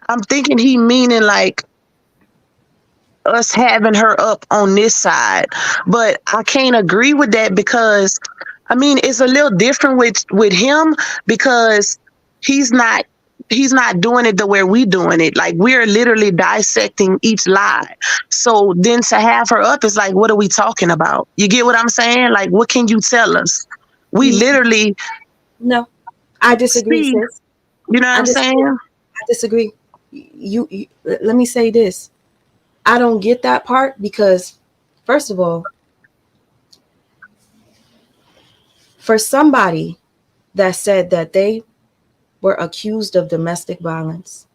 I'm thinking he meaning like us having her up on this side. But I can't agree with that because I mean it's a little different with him because he's not he's not doing it the way we doing it. Like we're literally dissecting each lie. So then to have her up is like, what are we talking about? You get what I'm saying? Like, what can you tell us? We literally No, I disagree, see, sis. you know what I I'm disagree. saying? I disagree. Let me say this. I don't get that part because, first of all, for somebody that said that they were accused of domestic violence,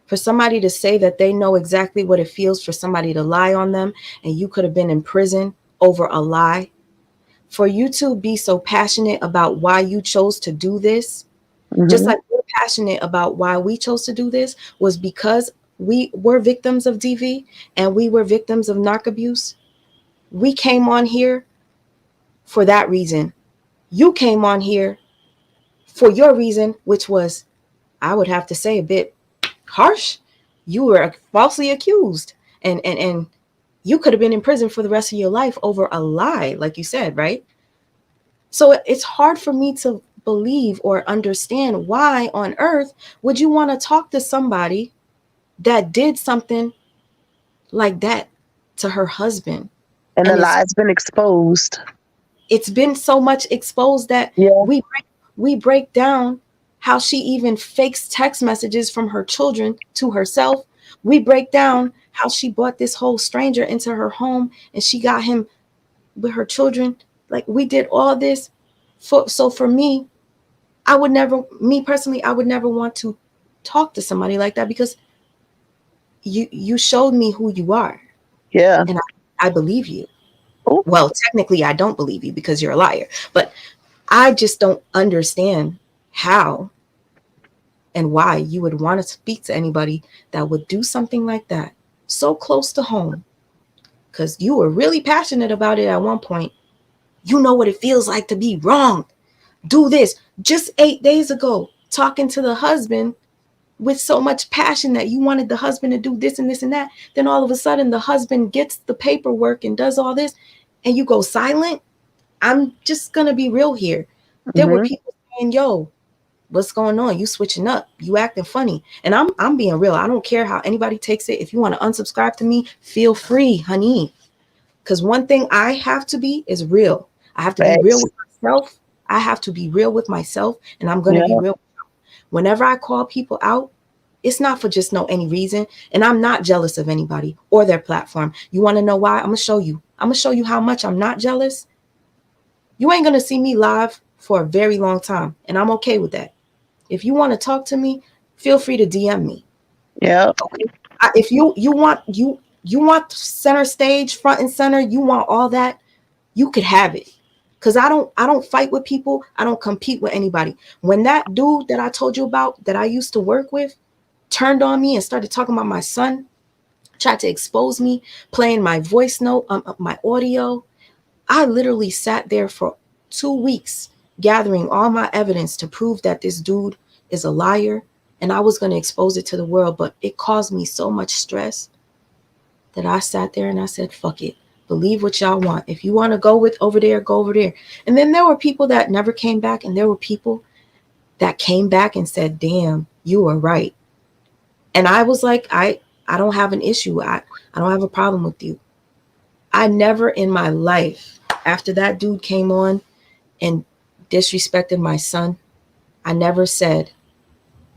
for somebody to say that they know exactly what it feels for somebody to lie on them and you could have been in prison over a lie, for you to be so passionate about why you chose to do this, just like we're passionate about why we chose to do this, was because we were victims of DV and we were victims of narc abuse. We came on here for that reason. You came on here for your reason, which was, I would have to say, a bit harsh. You were falsely accused and you could have been in prison for the rest of your life over a lie, like you said, right? So it's hard for me to believe or understand why on earth would you want to talk to somebody that did something like that to her husband. And the And lie's been exposed. it's been so much exposed that Yeah. we break down how she even fakes text messages from her children to herself. We break down how she brought this whole stranger into her home and she got him with her children. Like we did all this for me, me personally, I would never want to talk to somebody like that because you showed me who you are. Yeah. And I believe you. Ooh. Well, technically I don't believe you because you're a liar, but I just don't understand how and why you would want to speak to anybody that would do something like that so close to home, because you were really passionate about it at one point. You know what it feels like to be wrong. Do this. Just 8 days ago, talking to the husband with so much passion that you wanted the husband to do this and this and that. Then all of a sudden the husband gets the paperwork and does all this and you go silent. I'm just going to be real here. There were people saying, yo, what's going on? You switching up. You acting funny. And I'm being real. I don't care how anybody takes it. If you want to unsubscribe to me, feel free, honey. Because one thing I have to be is real. I have to be real Facts. with myself. I have to be real with myself. And I'm going to be Yeah. real. Whenever I call people out, it's not for just no any reason. And I'm not jealous of anybody or their platform. You want to know why? I'm going to show you. I'm going to show you how much I'm not jealous. You ain't going to see me live for a very long time. And I'm okay with that. If you want to talk to me, feel free to DM me. Yeah. Okay. If you want center stage, front and center, you want all that, you could have it. Cause I don't fight with people. I don't compete with anybody. When that dude that I told you about that I used to work with turned on me and started talking about my son, tried to expose me, playing my voice note, my audio, I literally sat there for 2 weeks gathering all my evidence to prove that this dude is a liar and I was going to expose it to the world. But it caused me so much stress that I sat there and I said, fuck it. Believe what y'all want. If you want to go with over there, go over there. And then there were people that never came back. And there were people that came back and said, damn, you were right. And I was like, I don't have an issue. I don't have a problem with you. I never in my life, after that dude came on and disrespected my son, I never said,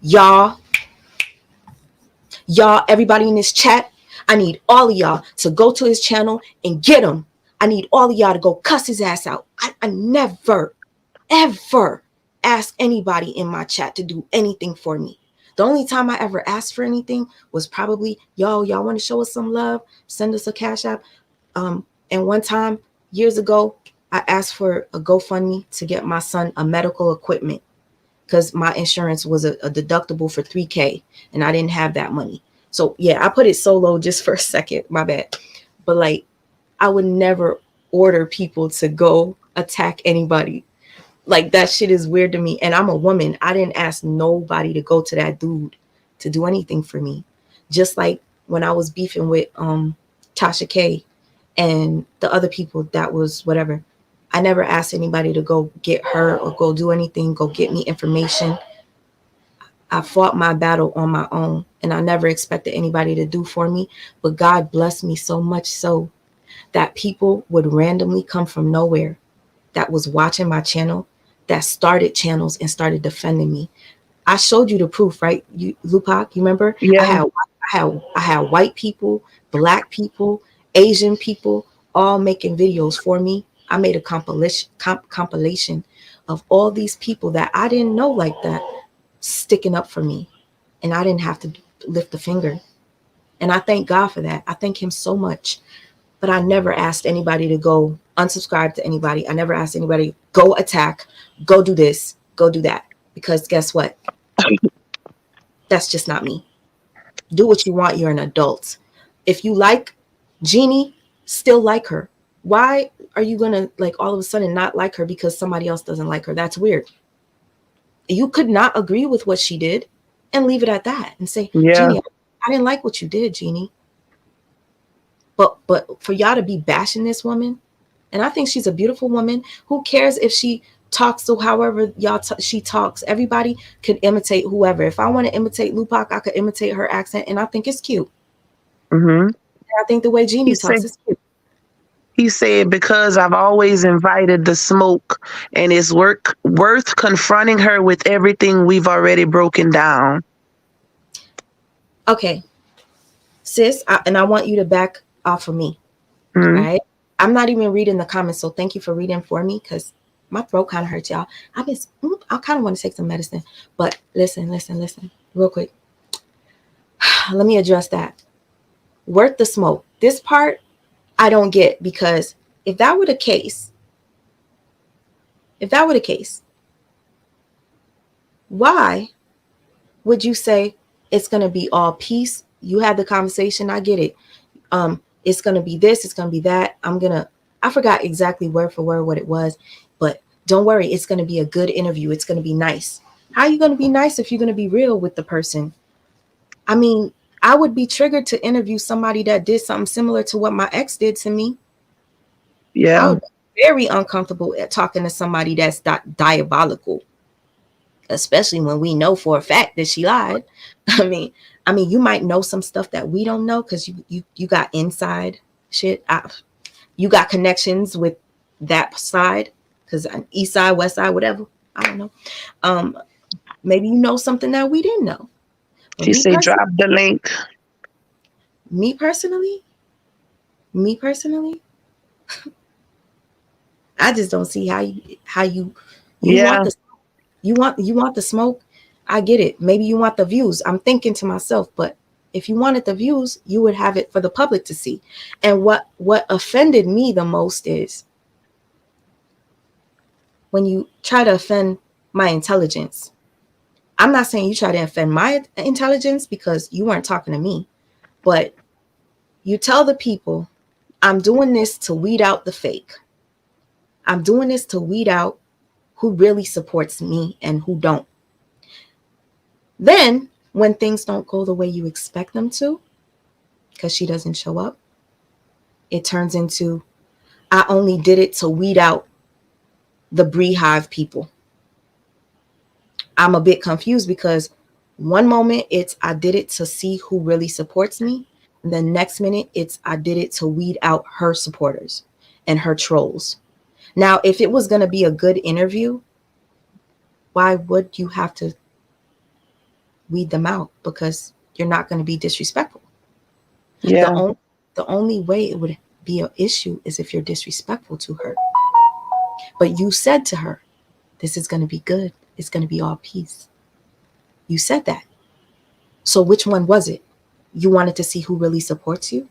y'all, everybody in this chat, I need all of y'all to go to his channel and get him. I need all of y'all to go cuss his ass out. I never, ever ask anybody in my chat to do anything for me. The only time I ever asked for anything was probably, y'all want to show us some love? Send us a Cash App. And one time, years ago, I asked for a GoFundMe to get my son a medical equipment because my insurance was a deductible for $3,000 and I didn't have that money. So yeah, I put it so low just for a second, my bad. But like, I would never order people to go attack anybody. Like that shit is weird to me. And I'm a woman. I didn't ask nobody to go to that dude to do anything for me. Just like when I was beefing with Tasha K and the other people that was whatever. I never asked anybody to go get her or go do anything, go get me information. I fought my battle on my own and I never expected anybody to do for me. But God blessed me so much so that people would randomly come from nowhere that was watching my channel, that started channels and started defending me. I showed you the proof, right? You, Lupac, you remember? Yeah. I had white people, black people, Asian people, all making videos for me. I made a compilation of all these people that I didn't know like that sticking up for me, and I didn't have to lift a finger. And I thank God for that. I thank Him so much. But I never asked anybody to go unsubscribe to anybody. I never asked anybody go attack, go do this, go do that. Because guess what? That's just not me. Do what you want. You're an adult. If you like Jeannie, still like her. Why are you gonna like all of a sudden not like her because somebody else doesn't like her? That's weird. You could not agree with what she did and leave it at that and say, Yeah. Jeannie, I didn't like what you did, Jeannie. But for y'all to be bashing this woman, and I think she's a beautiful woman. Who cares if she talks to however she talks? Everybody could imitate whoever. If I want to imitate Lupac, I could imitate her accent, and I think it's cute. Mm-hmm. I think the way He Jeannie said, talks is cute. he said, because I've always invited the smoke and it's worth confronting her with everything we've already broken down. Okay, sis, and I want you to back off of me. Mm-hmm. Right? I'm not even reading the comments, so thank you for reading for me because my throat kind of hurts, y'all. I kind of want to take some medicine, but listen, real quick. Let me address that. Worth the smoke. This part I don't get, because if that were the case, why would you say it's going to be all peace? You had the conversation. I get it. It's going to be this, it's going to be that. I forgot exactly word for word what it was, but don't worry. It's going to be a good interview. It's going to be nice. How are you going to be nice if you're going to be real with the person? I mean, I would be triggered to interview somebody that did something similar to what my ex did to me. Yeah. I would be very uncomfortable at talking to somebody that's diabolical, especially when we know for a fact that she lied. I mean, you might know some stuff that we don't know because you got inside shit. You got connections with that side because east side, west side, whatever. I don't know. Maybe you know something that we didn't know. But She said, drop the link. Me personally, I just don't see how you Yeah. want the smoke. I get it. Maybe you want the views. I'm thinking to myself, but if you wanted the views, you would have it for the public to see. And what offended me the most is when you try to offend my intelligence. I'm not saying you try to offend my intelligence because you weren't talking to me, but you tell the people, I'm doing this to weed out the fake. I'm doing this to weed out who really supports me and who don't. Then, when things don't go the way you expect them to, because she doesn't show up, it turns into, I only did it to weed out the beehive people. I'm a bit confused because one moment it's I did it to see who really supports me. And the next minute it's I did it to weed out her supporters and her trolls. Now, if it was going to be a good interview, why would you have to weed them out? Because you're not going to be disrespectful. Yeah. The only way it would be an issue is if you're disrespectful to her. But you said to her, this is going to be good. It's going to be all peace. You said that. So which one was it? You wanted to see who really supports you?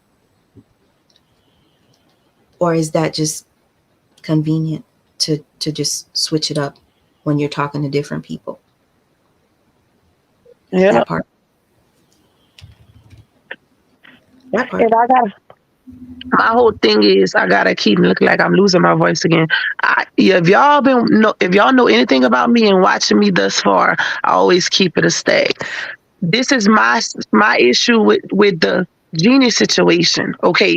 Or is that just convenient to just switch it up when you're talking to different people? Yeah. That part. And my whole thing is I gotta keep looking like I'm losing my voice again. If y'all know anything about me and watching me thus far, I always keep it a stack. This is my issue with Jeannie situation. Okay,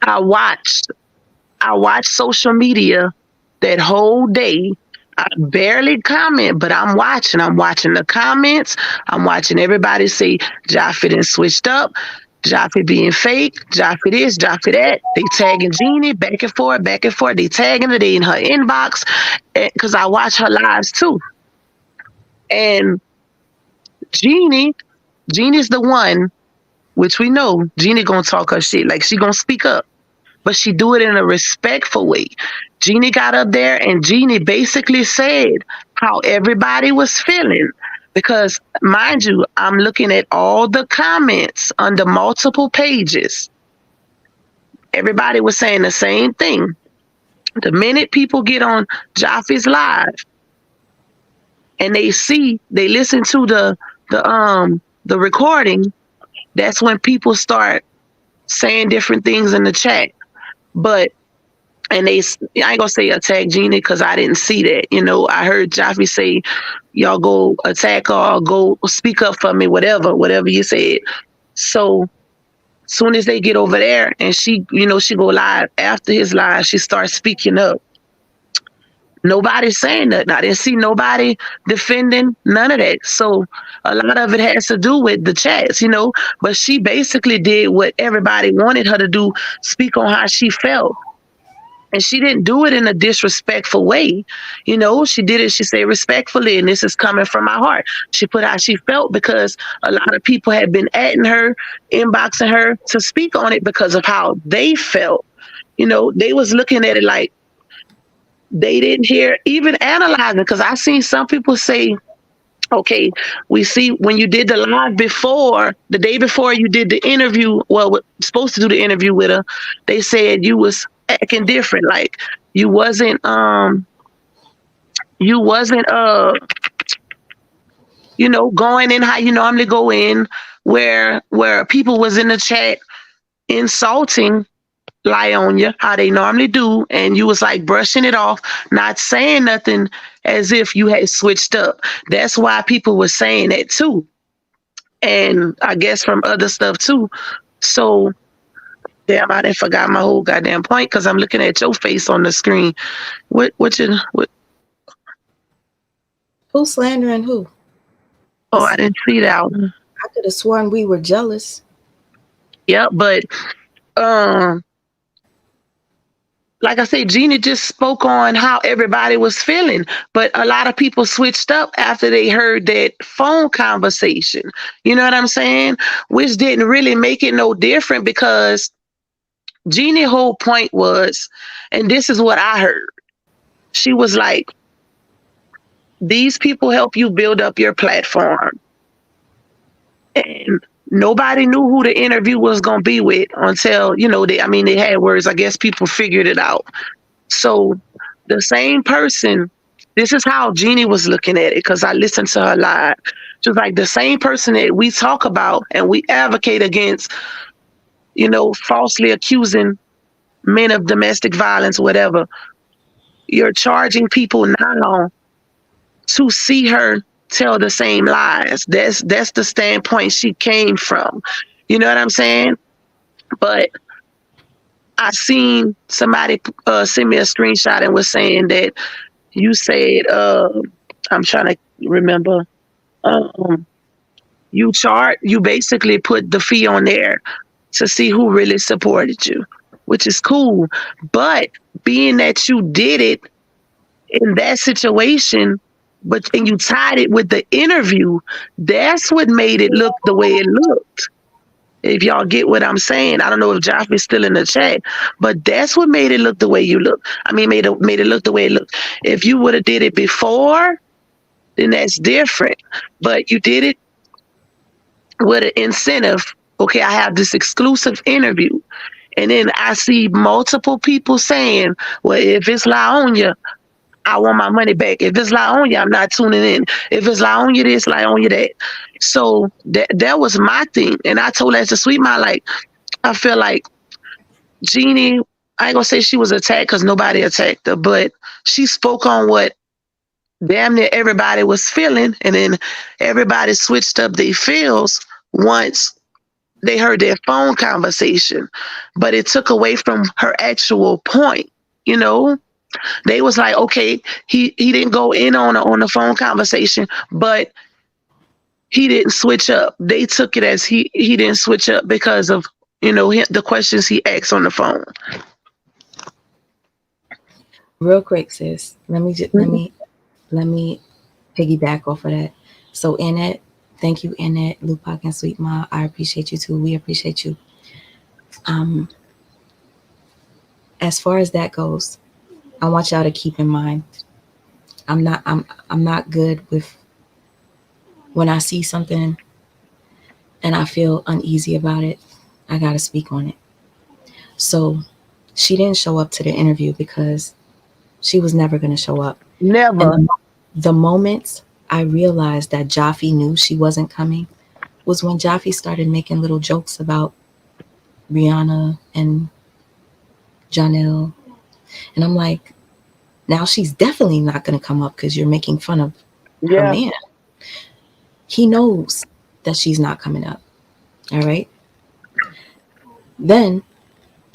I watched I watched social media that whole day. I barely comment, but I'm watching. I'm watching the comments. I'm watching everybody say Jaffe done switched up, Jaffe being fake, Jaffe this, Jaffe that. They tagging Jeannie back and forth, back and forth. They tagging her, they in her inbox. Because I watch her lives too. And Jeannie, Jeannie's the one, which we know, Jeannie gonna talk her shit. Like she gonna speak up, but she do it in a respectful way. Jeannie got up there and Jeannie basically said how everybody was feeling. Because mind you, I'm looking at all the comments under multiple pages. Everybody was saying the same thing. The minute people get on Jaffe's live and they listen to the recording, that's when people start saying different things in the chat. But I ain't gonna say attack Jeannie because I didn't see that. You know, I heard Jaffe say, "Y'all go attack her, or go speak up for me," whatever you said. So soon as they get over there and she go live after his live, she starts speaking up. Nobody's saying nothing. I didn't see nobody defending none of that. So a lot of it has to do with the chats, but she basically did what everybody wanted her to do, speak on how she felt. And she didn't do it in a disrespectful way. She did it, she said respectfully, and this is coming from my heart. She put how she felt because a lot of people had been adding her, inboxing her to speak on it because of how they felt. They was looking at it like they didn't hear, even analyzing, because I seen some people say, okay, we see when you did the live before, the day before you did the interview, supposed to do the interview with her, they said you was acting different, like you wasn't going in how you normally go in, where people was in the chat insulting Lyonya, how they normally do, and you was like brushing it off, not saying nothing, as if you had switched up. That's why people were saying that too, and I guess from other stuff too. So damn, I didn't forgot my whole goddamn point because I'm looking at your face on the screen. What? Who's slandering who? Oh, I didn't see that one. I could have sworn we were jealous. Yeah, but like I said, Jeannie just spoke on how everybody was feeling, but a lot of people switched up after they heard that phone conversation. You know what I'm saying? Which didn't really make it no different because Jeannie's whole point was, and this is what I heard, she was like, these people help you build up your platform. And nobody knew who the interview was going to be with until, they had words. I guess people figured it out. So the same person, this is how Jeannie was looking at it because I listened to her live. She was like, the same person that we talk about and we advocate against, falsely accusing men of domestic violence, whatever. You're charging people now to see her tell the same lies. That's the standpoint she came from. You know what I'm saying? But I seen somebody send me a screenshot and was saying that you said, I'm trying to remember, you basically put the fee on there to see who really supported you, which is cool. But being that you did it in that situation, and you tied it with the interview, that's what made it look the way it looked. If y'all get what I'm saying, I don't know if Jaffe's still in the chat, but that's what made it look the way you look. I mean, made it look the way it looked. If you would have did it before, then that's different. But you did it with an incentive. Okay, I have this exclusive interview. And then I see multiple people saying, well, if it's Lyonya, I want my money back. If it's Lyonya, I'm not tuning in. If it's Lyonya this, Lyonya that. So that was my thing. And I told her as a sweet mom, like, I feel like Jeannie, I ain't gonna say she was attacked because nobody attacked her, but she spoke on what damn near everybody was feeling, and then everybody switched up their feels once they heard their phone conversation, but it took away from her actual point. You know, they was like, okay, he didn't go in on the phone conversation, but he didn't switch up. They took it as he didn't switch up because of, you know, the questions he asked on the phone. Real quick, sis. Let me just Mhm. let me piggyback off of that. So Annette, thank you, Annette, Lupac, and Sweet Ma. I appreciate you too. We appreciate you. Um, as far as that goes, I want y'all to keep in mind, I'm not good with when I see something and I feel uneasy about it, I gotta speak on it. So she didn't show up to the interview because she was never gonna show up. And Never. the moments I realized that Jaffe knew she wasn't coming was when Jaffe started making little jokes about Rihanna and Janelle. And I'm like, now she's definitely not gonna come up because you're making fun of her Yeah. man. He knows that she's not coming up. All right. Then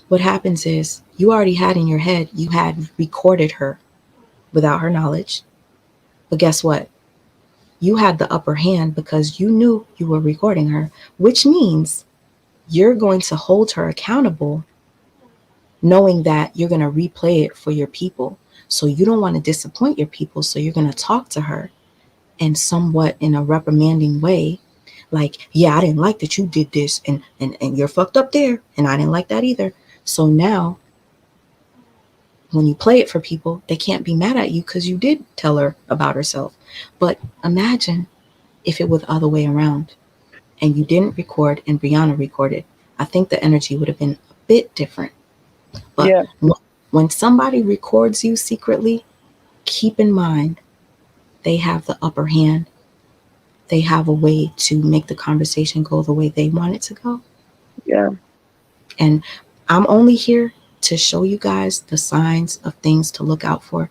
what happens is you already had in your head, you had recorded her without her knowledge. But guess what? You had the upper hand because you knew you were recording her, which means you're going to hold her accountable knowing that you're going to replay it for your people. So you don't want to disappoint your people. So you're going to talk to her and somewhat in a reprimanding way. Like, yeah, I didn't like that you did this and you're fucked up there. And I didn't like that either. So now when you play it for people, they can't be mad at you because you did tell her about herself. But imagine if it was the other way around and you didn't record and Brianna recorded. I think the energy would have been a bit different. But Yeah. when somebody records you secretly, keep in mind they have the upper hand. They have a way to make the conversation go the way they want it to go. Yeah. And I'm only here to show you guys the signs of things to look out for.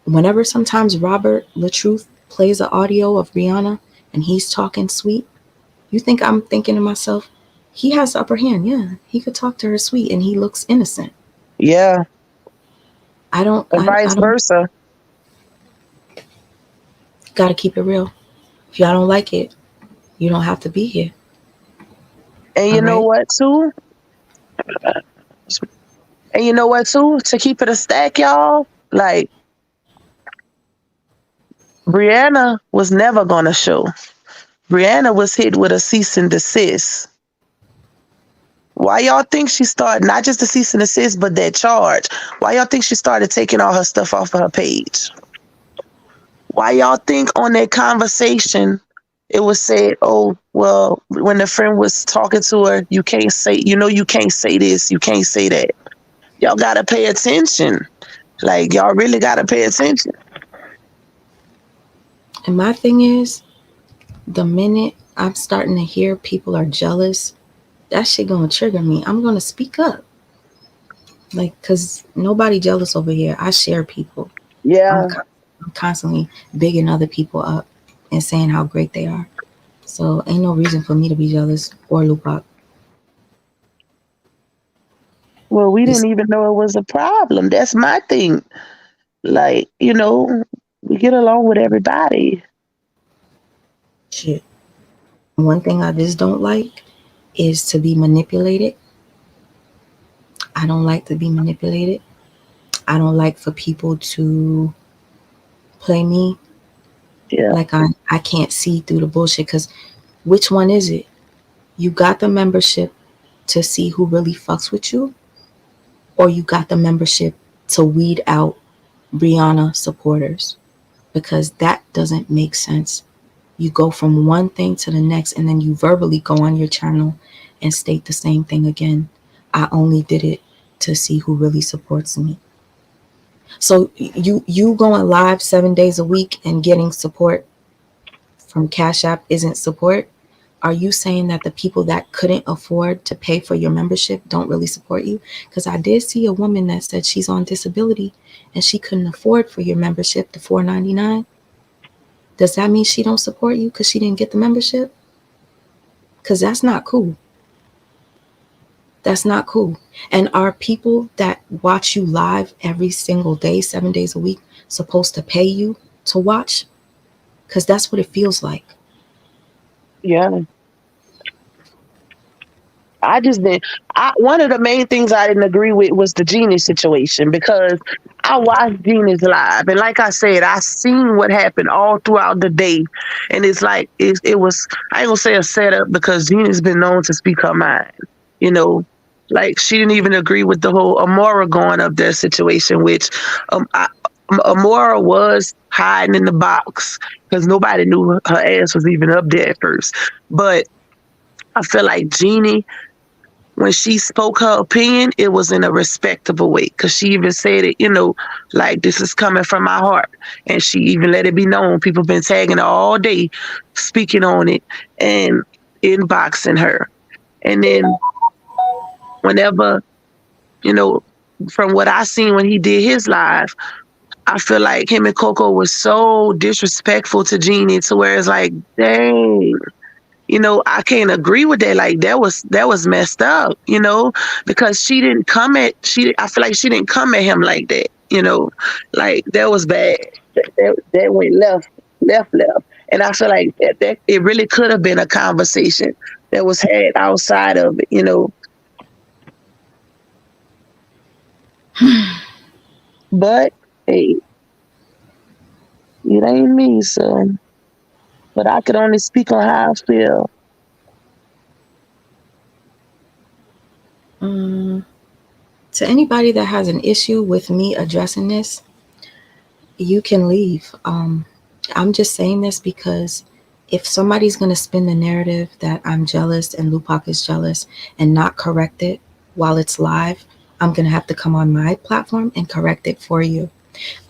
Whenever sometimes Robert LaTruth plays an audio of Rihanna and he's talking sweet, you think I'm thinking to myself, he has the upper hand. Yeah, he could talk to her sweet and he looks innocent. Yeah. I don't, And I vice don't, versa. gotta keep it real. If y'all don't like it, you don't have to be here. And All you know right. what too? And you know what too? To keep it a stack, y'all, like Brianna was never gonna show. Brianna was hit with a cease and desist. Why y'all think she started not just the cease and desist, but that charge? Why y'all think she started taking all her stuff off of her page? Why y'all think on that conversation it was said, oh, well, when the friend was talking to her, you can't say, you know, you can't say this, you can't say that. Y'all gotta pay attention. Like y'all really gotta pay attention. And my thing is, the minute I'm starting to hear people are jealous, that shit gonna trigger me. I'm gonna speak up. Like, cause nobody jealous over here. I share people. I'm, Yeah. I'm constantly bigging other people up and saying how great they are. So ain't no reason for me to be jealous or loop up. Well, we Just didn't even know it was a problem. That's my thing. Like, you know, we get along with everybody. shit. One thing I just don't like is to be manipulated. I don't like to be manipulated. I don't like for people to play me Yeah. like I can't see through the bullshit. Because which one is it? You got the membership to see who really fucks with you, or you got the membership to weed out Brianna supporters? Because that doesn't make sense. You go from one thing to the next and then you verbally go on your channel and state the same thing again. I only did it to see who really supports me. So you going live 7 days a week and getting support from Cash App isn't support? Are you saying that the people that couldn't afford to pay for your membership don't really support you? Because I did see a woman that said she's on disability and she couldn't afford for your membership, the $4.99. Does that mean she don't support you because she didn't get the membership? Because that's not cool. That's not cool. And are people that watch you live every single day, 7 days a week, supposed to pay you to watch? Because that's what it feels like. Yeah. I just didn't. One of the main things I didn't agree with was the Genie situation, because I watched Genie's live, and like I said, I seen what happened all throughout the day, and it's like it was. I ain't gonna say a setup, because Genie's been known to speak her mind. You know, like she didn't even agree with the whole Amora going up there situation, which Amora was hiding in the box because nobody knew her ass was even up there at first, but I feel like Genie, when she spoke her opinion, it was in a respectable way, because she even said it, like, this is coming from my heart. And she even let it be known. People been tagging her all day, speaking on it and inboxing her. And then whenever, from what I seen when he did his live, I feel like him and Coco was so disrespectful to Jeannie, to where it's like, dang. I can't agree with that. Like, that was messed up, because I feel like she didn't come at him like that, like that was bad. That went left. And I feel like that it really could have been a conversation that was had outside of it. But hey, it ain't me, so, but I could only speak on how I feel. To anybody that has an issue with me addressing this, you can leave. I'm just saying this because if somebody's going to spin the narrative that I'm jealous and Lupac is jealous and not correct it while it's live, I'm going to have to come on my platform and correct it for you.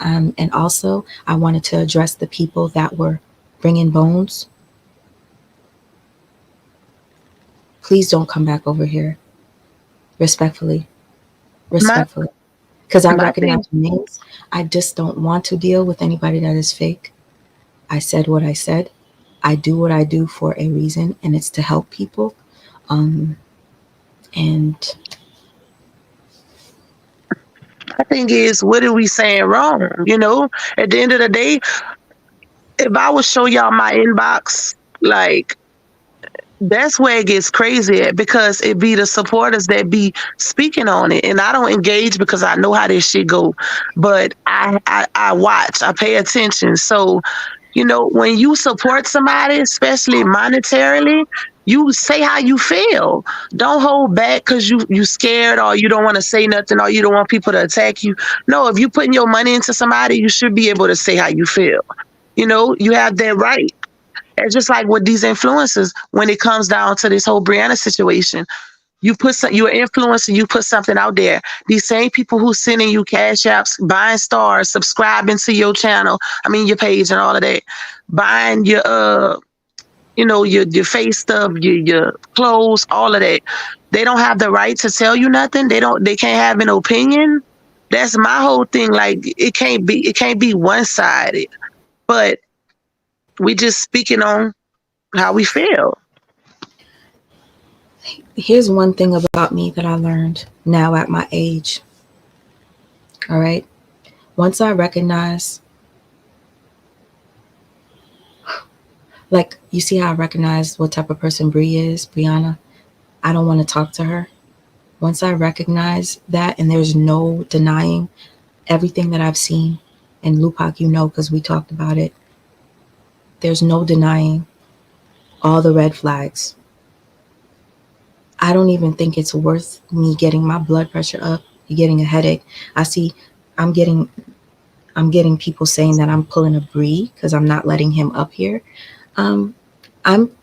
And also, I wanted to address the people that were bringing bones. Please don't come back over here. Respectfully. Because I recognize names. I just don't want to deal with anybody that is fake. I said what I said. I do what I do for a reason, and it's to help people. And I think is, what are we saying wrong? At the end of the day, if I would show y'all my inbox, like, that's where it gets crazy at, because it be the supporters that be speaking on it, and I don't engage because I know how this shit go. But I watch, I pay attention. So, when you support somebody, especially monetarily, you say how you feel. Don't hold back because you scared, or you don't want to say nothing, or you don't want people to attack you. No, if you putting your money into somebody, you should be able to say how you feel. You have that right. It's just like with these influencers, when it comes down to this whole Brianna situation, you're an influencer, you put something out there. These same people who sending you cash apps, buying stars, subscribing to your channel, your page and all of that, buying your your face stuff, your clothes, all of that. They don't have the right to tell you nothing. They can't have an opinion. That's my whole thing. Like, it can't be one-sided. But we just speaking on how we feel. here's one thing about me that I learned now at my age. All right. Once I recognize, like, you see how I recognize what type of person Brianna, I don't want to talk to her. Once I recognize that, and there's no denying everything that I've seen, and Lupac, because we talked about it, there's no denying all the red flags. I don't even think it's worth me getting my blood pressure up, getting a headache. I'm getting people saying that I'm pulling a Brie because I'm not letting him up here. I'm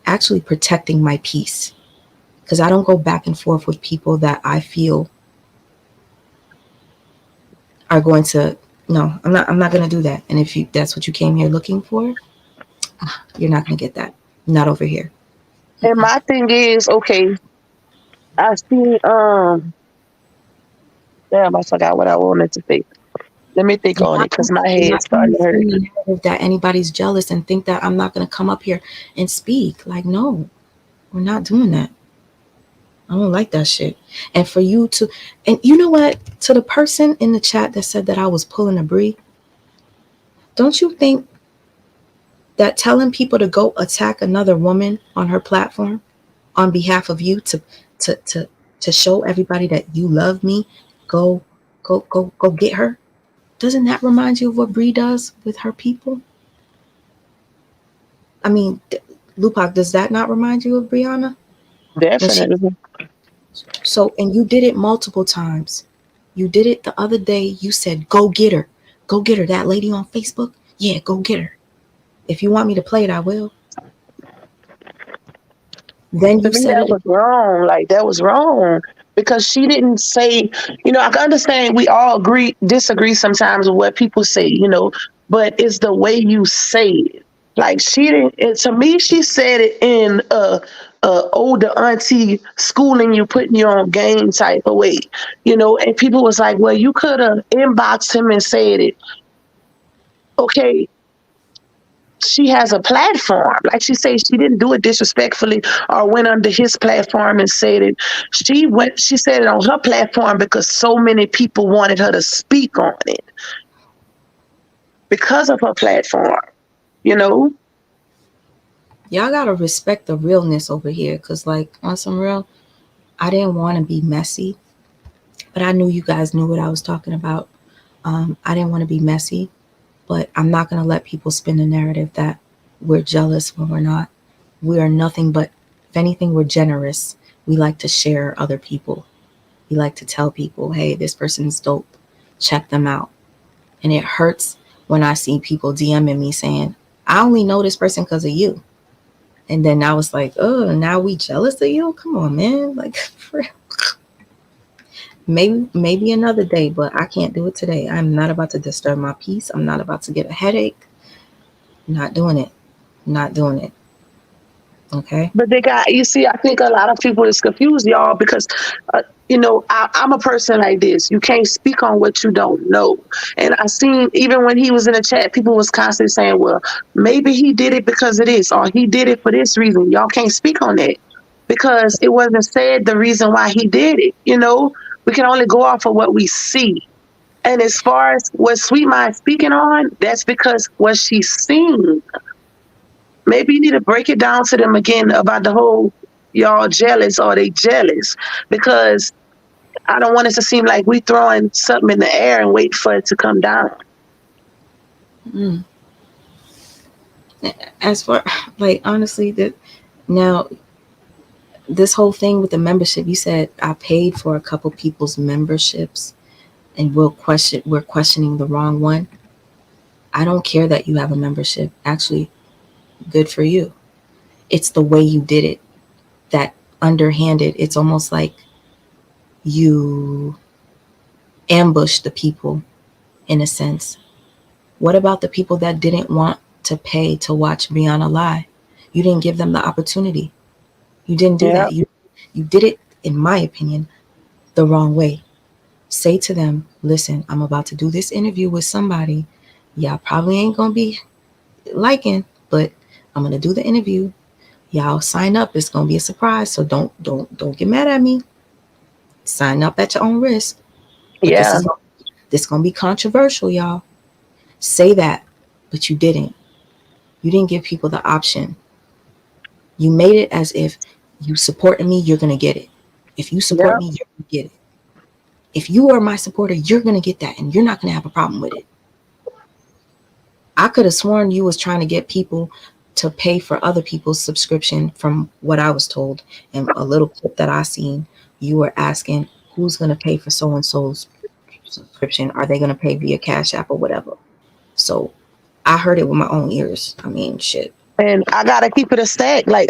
actually protecting my peace, because I don't go back and forth with people that I feel are going to. No, I'm not going to do that. And if that's what you came here looking for, you're not going to get that. Not over here. And my thing is, okay, I see, damn, I forgot what I wanted to say. Let me think on it, because my head's starting to hurt. That anybody's jealous and think that I'm not going to come up here and speak. Like, no, we're not doing that. I don't like that shit. And for you to, and you know what? To the person in the chat that said that I was pulling a Brie, don't you think that telling people to go attack another woman on her platform on behalf of you to to to show everybody that you love me, go go get her? Doesn't that remind you of what Brie does with her people? I mean, Lupac, does that not remind you of Brianna? When she Definitely. So, and you did it multiple times. You did it the other day. You said, go get her. Go get her. That lady on Facebook? Yeah, go get her. If you want me to play it, I will. Then To you me, said that it. was wrong. Like, that was wrong because she didn't say, I can understand we all disagree sometimes with what people say, but it's the way you say it. Like, she didn't, to me, she said it in a older auntie schooling you, putting you on game type of way, and people was like, well, you could have inboxed him and said it. Okay, she has a platform. Like she said, she didn't do it disrespectfully or went under his platform and said it. She said it on her platform because so many people wanted her to speak on it because of her platform, you know? Y'all gotta respect the realness over here. Cause like on some real, I didn't want to be messy, but I knew you guys knew what I was talking about. I didn't want to be messy, but I'm not gonna let people spin the narrative that we're jealous when we're not. We are nothing but, if anything, we're generous. We like to share other people. We like to tell people, hey, this person's dope. Check them out. And it hurts when I see people DMing me saying, I only know this person because of you. And then I was like, oh, now we jealous of you? Come on, man. Like, maybe another day, but I can't do it today. I'm not about to disturb my peace. I'm not about to get a headache. Not doing it. Not doing it. Okay? But you see, I think a lot of people is confused, y'all, because, I'm a person like this. You can't speak on what you don't know. And I seen, even when he was in the chat, people was constantly saying, well, maybe he did it because of this, or he did it for this reason. Y'all can't speak on that because it wasn't said the reason why he did it. We can only go off of what we see. And as far as what Sweet Mind speaking on, that's because what she's seen. Maybe you need to break it down to them again about the whole y'all jealous or they jealous, because I don't want it to seem like we throwing something in the air and wait for it to come down. Mm. As far, like, honestly, that now this whole thing with the membership, you said I paid for a couple people's memberships and we're questioning the wrong one. I don't care that you have a membership. Actually, good for you. It's the way you did it that underhanded. It's almost like you ambushed the people in a sense. What about the people that didn't want to pay to watch Brianna lie? You didn't give them the opportunity. You didn't do Yeah. that. You did it, in my opinion, the wrong way. Say to them, listen, I'm about to do this interview with somebody. Y'all probably ain't gonna be liking, but I'm gonna do the interview. Y'all sign up. It's gonna be a surprise. So don't get mad at me. Sign up at your own risk. But Yeah. this gonna be controversial, y'all. Say that, but you didn't. You didn't give people the option. You made it as if you supporting me, you're gonna get it. If you support Yeah. me, you're gonna get it. If you are my supporter, you're gonna get that, and you're not gonna have a problem with it. I could have sworn you was trying to get people to pay for other people's subscription from what I was told. And a little clip that I seen, you were asking who's going to pay for so-and-so's subscription. Are they going to pay via Cash App or whatever? So I heard it with my own ears. I mean, shit. And I gotta keep it a stack. Like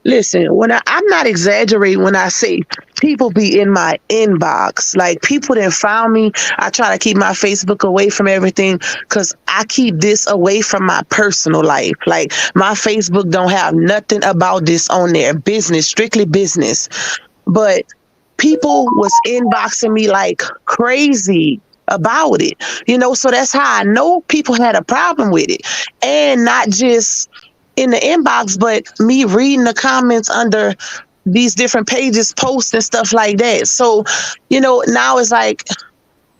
listen, I'm not exaggerating when I say people be in my inbox. Like, people that found me. I try to keep my Facebook away from everything because I keep this away from my personal life. Like, my Facebook don't have nothing about this on there. Business, strictly business. But people was inboxing me like crazy about it, so that's how I know people had a problem with it. And not just in the inbox, but me reading the comments under these different pages post and stuff like that. So, now it's like,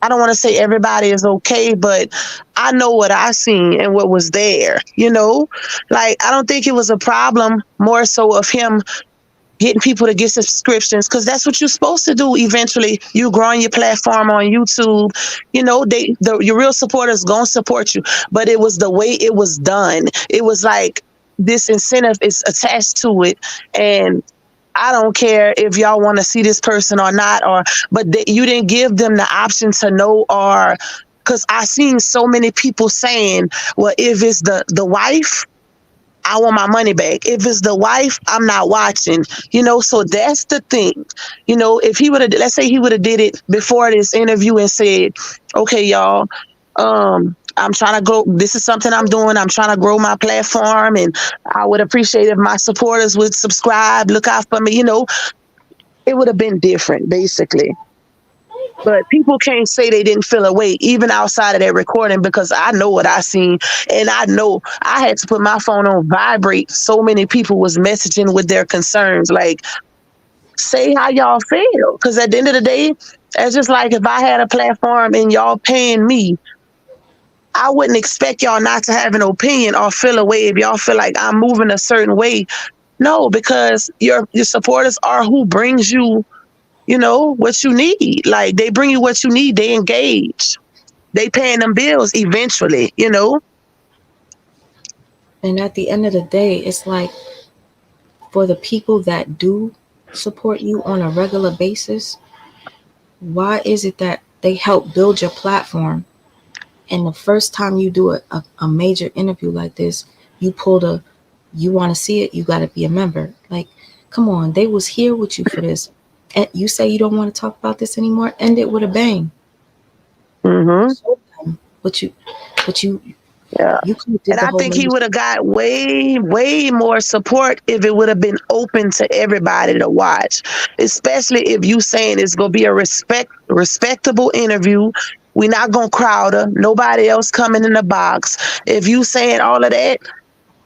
I don't want to say everybody is okay, but I know what I seen and what was there, Like, I don't think it was a problem more so of him getting people to get subscriptions, because that's what you're supposed to do. Eventually, you growing your platform on YouTube, your real supporters gonna support you. But it was the way it was done. It was like this incentive is attached to it, and I don't care if y'all want to see this person or not, but you didn't give them the option to know, or because I seen so many people saying, well, if it's the wife, I want my money back. If it's the wife, I'm not watching, so that's the thing. If he would have, let's say he would have did it before this interview and said, okay, y'all, I'm trying to go, this is something I'm doing. I'm trying to grow my platform, and I would appreciate if my supporters would subscribe, look out for me, it would have been different, basically. But people can't say they didn't feel a way, even outside of that recording, because I know what I seen. And I know I had to put my phone on vibrate. So many people was messaging with their concerns. Like, say how y'all feel. Because at the end of the day, it's just like if I had a platform and y'all paying me, I wouldn't expect y'all not to have an opinion or feel a way if y'all feel like I'm moving a certain way. No, because your supporters are who brings you what you need. Like, they bring you what you need. They engage. They paying them bills eventually, And at the end of the day, it's like, for the people that do support you on a regular basis, why is it that they help build your platform, and the first time you do a major interview like this, you want to see it, you got to be a member? Like, come on, they was here with you for this. And you say you don't want to talk about this anymore, end it with a bang. Mm-hmm. But you Yeah. you could have did And the I whole think he would have got way, way more support if it would have been open to everybody to watch, especially if you saying it's going to be a respectable interview. We're not going to crowd her. Nobody else coming in the box. If you saying all of that,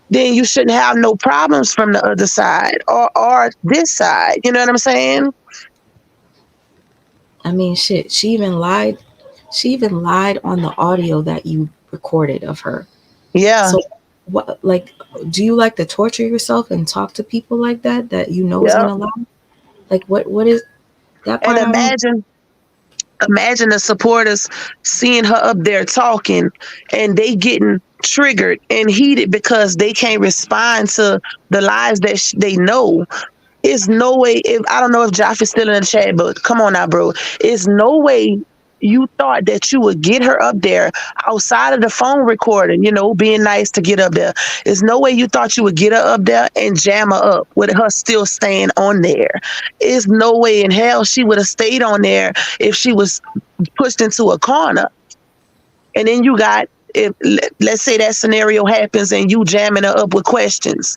then you shouldn't have no problems from the other side or this side. You know what I'm saying? I mean, shit, she even lied on the audio that you recorded of her. Yeah. So what, like, do you like to torture yourself and talk to people like that is Yeah. gonna lie? Like, what is that part? And imagine the supporters seeing her up there talking, and they getting triggered and heated because they can't respond to the lies that they know. It's no way, if I don't know if Joff is still in the chat, but come on now, bro. It's no way you thought that you would get her up there outside of the phone recording, being nice to get up there. There's no way you thought you would get her up there and jam her up with her still staying on there. There's no way in hell she would have stayed on there if she was pushed into a corner. And then you got, let's say that scenario happens and you jamming her up with questions.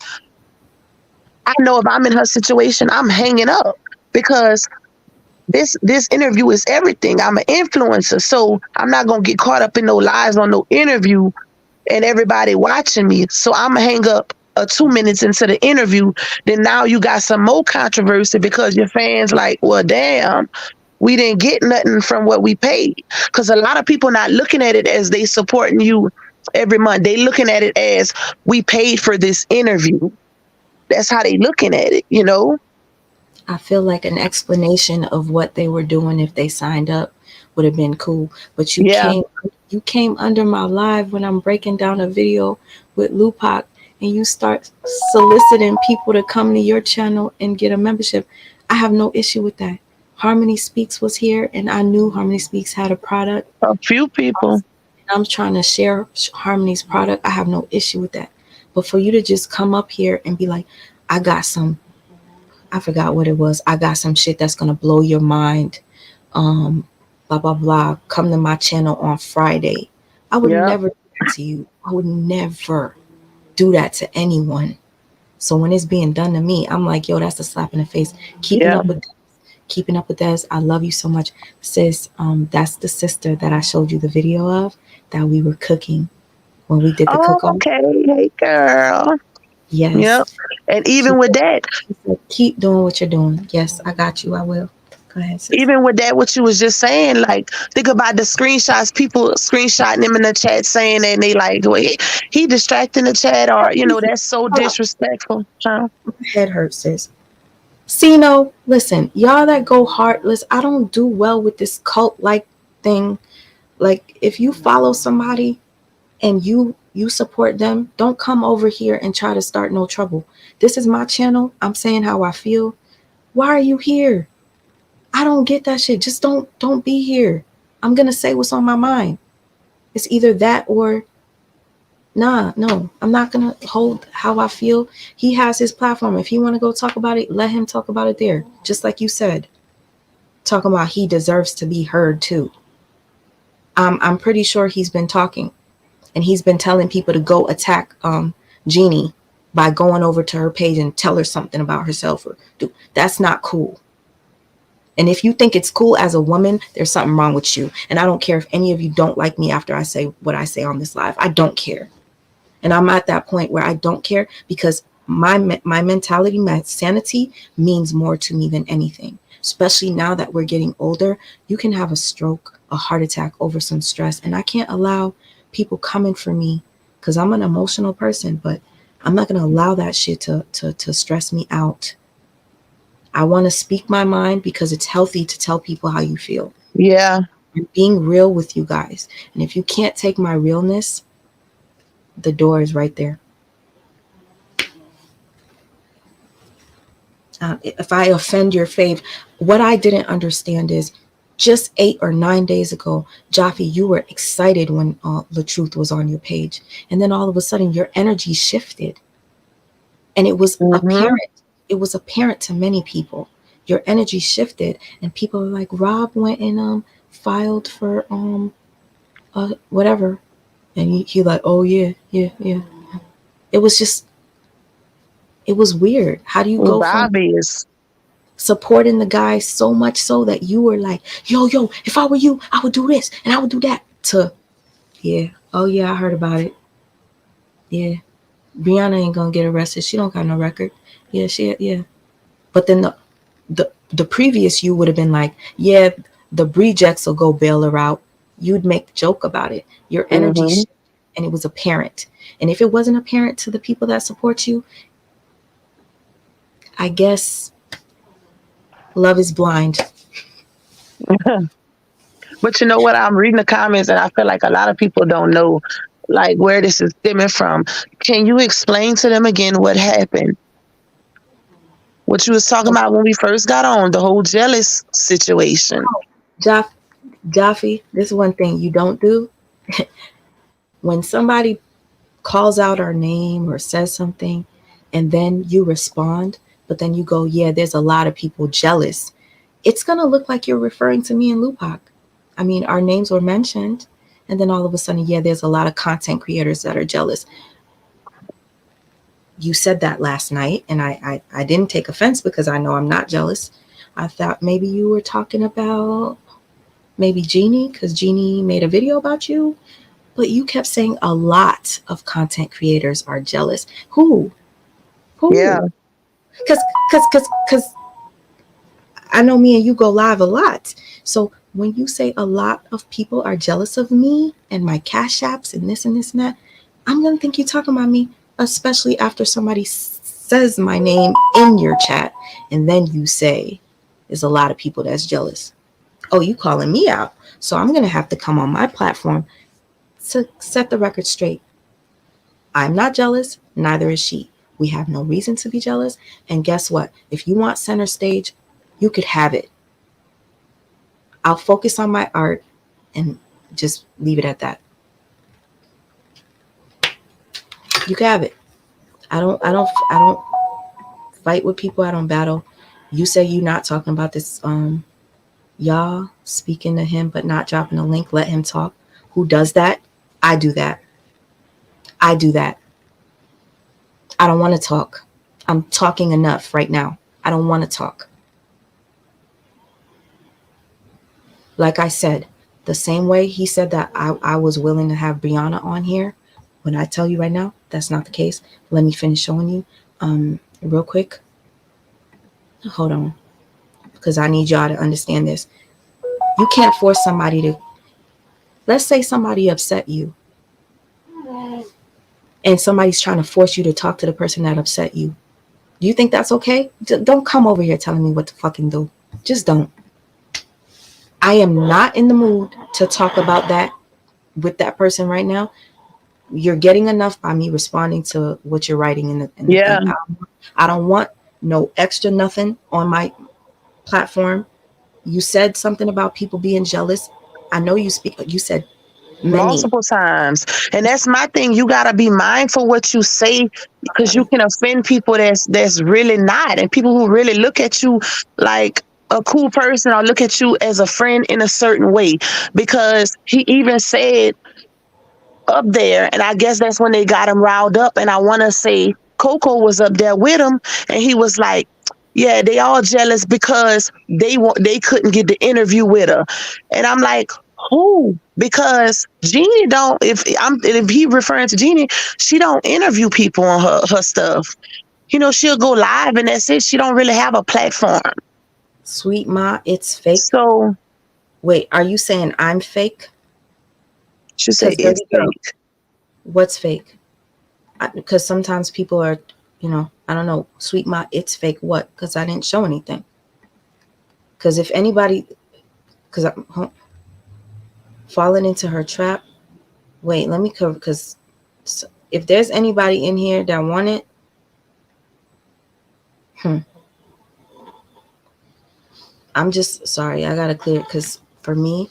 I know if I'm in her situation, I'm hanging up, because this interview is everything. I'm an influencer, so I'm not gonna get caught up in no lies on no interview and everybody watching me. So I'm gonna hang up 2 minutes into the interview. Then now you got some more controversy because your fans like, well, damn, we didn't get nothing from what we paid. Because a lot of people not looking at it as they supporting you every month. They looking at it as, we paid for this interview. That's how they looking at it, I feel like an explanation of what they were doing if they signed up would have been cool. But you came under my live when I'm breaking down a video with Lupac, and you start soliciting people to come to your channel and get a membership. I have no issue with that. Harmony Speaks was here, and I knew Harmony Speaks had a product. A few people. I'm trying to share Harmony's product. I have no issue with that. But for you to just come up here and be like, I forgot what it was. I got some shit that's going to blow your mind. Blah, blah, blah. Come to my channel on Friday. I would never do that to you. I would never do that to anyone. So when it's being done to me, I'm like, yo, that's a slap in the face. Keeping up with this. I love you so much. Sis, that's the sister that I showed you the video of that we were cooking when we did the cook-off. Okay, hey girl. Yes. Yep. And even with that, Keep doing what you're doing. Yes, I got you. I will. Go ahead, sis. Even with that, what you was just saying, like, think about the screenshots, people screenshotting them in the chat saying that they like, wait, he distracting the chat, or, you know, that's so Hold on. disrespectful. Huh? My head hurts, sis. See, no, listen, y'all that go heartless, I don't do well with this cult like thing. Like, if you follow somebody and you support them, don't come over here and try to start no trouble. This is my channel. I'm saying how I feel. Why are you here? I don't get that shit. Just don't be here. I'm gonna say what's on my mind. It's either that or nah, no. I'm not gonna hold how I feel. He has his platform. If he wanna go talk about it, let him talk about it there. Just like you said. Talking about he deserves to be heard too. I'm pretty sure he's been talking. And he's been telling people to go attack Jeannie by going over to her page and tell her something about herself. Or do that's not cool. And if you think it's cool as a woman, there's something wrong with you. And I don't care if any of you don't like me after I say what I say on this live. I don't care. And I'm at that point where I don't care because my mentality, my sanity means more to me than anything. Especially now that we're getting older, you can have a stroke, a heart attack over some stress. And I can't allow people coming for me because I'm an emotional person, but I'm not going to allow that shit to stress me out. I want to speak my mind because it's healthy to tell people how you feel. Yeah. I'm being real with you guys. And if you can't take my realness, the door is right there. If I offend your faith, what I didn't understand is just 8 or 9 days ago, Jaffe, you were excited when the truth was on your page. And then all of a sudden your energy shifted. And it was apparent. It was apparent to many people. Your energy shifted. And people are like, Rob went and filed for whatever. And he like, oh yeah. It was just, it was weird. How do you go from obvious. supporting the guy so much so that you were like, yo, if I were you, I would do this and I would do that, to, yeah, oh yeah, I heard about it. Yeah, Brianna ain't gonna get arrested. She don't got no record. Yeah. But then the previous you would have been like, yeah, the rejects will go bail her out. You'd make the joke about it. Your energy shifted, and it was apparent. And if it wasn't apparent to the people that support you, I guess love is blind. But you know what? I'm reading the comments and I feel like a lot of people don't know like where this is stemming from. Can you explain to them again what happened? What you was talking about when we first got on, the whole jealous situation. Jaffe, this is one thing you don't do. When somebody calls out our name or says something and then you respond, but then you go, yeah, there's a lot of people jealous. It's going to look like you're referring to me and Lupac. I mean, our names were mentioned. And then all of a sudden, yeah, there's a lot of content creators that are jealous. You said that last night, and I didn't take offense because I know I'm not jealous. I thought maybe you were talking about maybe Jeannie, because Jeannie made a video about you. But you kept saying a lot of content creators are jealous. Who? Yeah. Because I know me and you go live a lot. So when you say a lot of people are jealous of me and my cash apps and this and this and that, I'm going to think you're talking about me, especially after somebody says my name in your chat. And then you say there's a lot of people that's jealous. Oh, you calling me out. So I'm going to have to come on my platform to set the record straight. I'm not jealous. Neither is she. We have no reason to be jealous. And guess what? If you want center stage, you could have it. I'll focus on my art and just leave it at that. You can have it. I don't fight with people. I don't battle. You say you're not talking about this y'all speaking to him but not dropping a link. Let him talk. Who does that? I do that. I don't want to talk. I'm talking enough right now. I don't want to talk. Like I said, the same way he said that I was willing to have Brianna on here. When I tell you right now, that's not the case. Let me finish showing you real quick. Hold on, because I need y'all to understand this. You can't force somebody to, let's say somebody upset you and somebody's trying to force you to talk to the person that upset you. Do you think that's okay? Don't come over here telling me what to fucking do. Just don't. I am not in the mood to talk about that with that person right now. You're getting enough by me responding to what you're writing in the Yeah. thing. I don't want no extra nothing on my platform. You said something about people being jealous. I know you speak. You said many. Multiple times. And that's my thing. You gotta be mindful what you say because you can offend people that's really not. And people who really look at you like a cool person or look at you as a friend in a certain way. Because he even said up there, and I guess that's when they got him riled up. And I wanna say Coco was up there with him, and he was like, yeah, they all jealous because they couldn't get the interview with her. And I'm like, who? Because Jeannie don't, if he referring to Jeannie, she don't interview people on her stuff. You know, she'll go live and that's it. She don't really have a platform. Sweet Ma, it's fake. So Wait, are you saying I'm fake? she said Because it's baby girl, fake. what's fake? Because sometimes people are, I don't know. Sweet Ma, it's fake. What? Because I didn't show anything. Because if anybody, because I'm falling into her trap. Wait, let me cover. Because if there's anybody in here that want it, I'm just sorry. I gotta clear it because for me,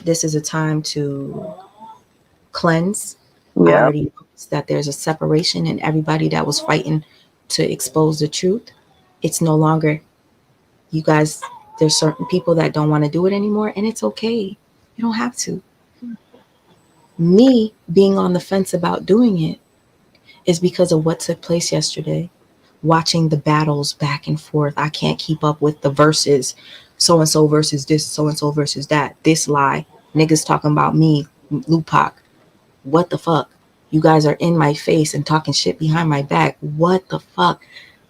this is a time to cleanse. I Yeah. already noticed that there's a separation in everybody that was fighting to expose the truth. It's no longer you guys. There's certain people that don't want to do it anymore, and it's okay. You don't have to. Me being on the fence about doing it is because of what took place yesterday. Watching the battles back and forth. I can't keep up with the verses. So and so versus this, so and so versus that. This lie. Niggas talking about me, Lupac. What the fuck? You guys are in my face and talking shit behind my back. What the fuck?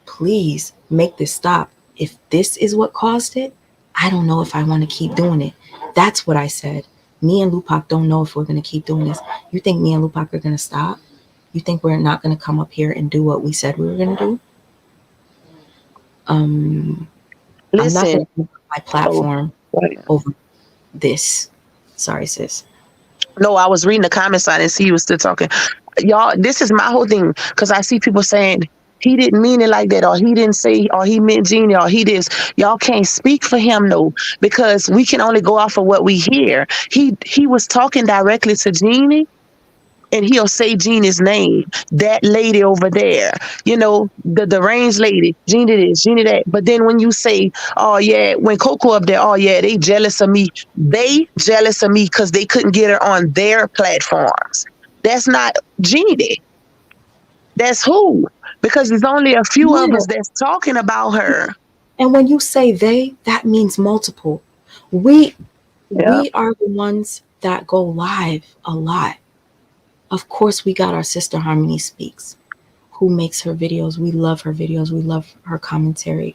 Please make this stop. If this is what caused it, I don't know if I want to keep doing it. That's what I said. Me and Lupac don't know if we're going to keep doing this. You think me and Lupac are going to stop? You think we're not going to come up here and do what we said we were going to do? I'm not going Listen. to give my Oh, platform right. over this. Sorry, sis. No, I was reading the comments. I didn't see you were still talking. Y'all, this is my whole thing because I see people saying he didn't mean it like that, or he didn't say, or he meant Jeannie, or he did. Y'all can't speak for him, no, because we can only go off of what we hear. He was talking directly to Jeannie, and he'll say Jeannie's name, that lady over there, the range lady, Jeannie this, Jeannie that. But then when you say, oh yeah, when Coco up there, oh yeah, they jealous of me. They jealous of me because they couldn't get her on their platforms. That's not Jeannie. That's who? Because there's only a few of Yeah. us that's talking about her. And when you say they, that means multiple. We Yeah. we are the ones that go live a lot. Of course, we got our sister Harmony Speaks, who makes her videos. We love her videos. We love her commentary.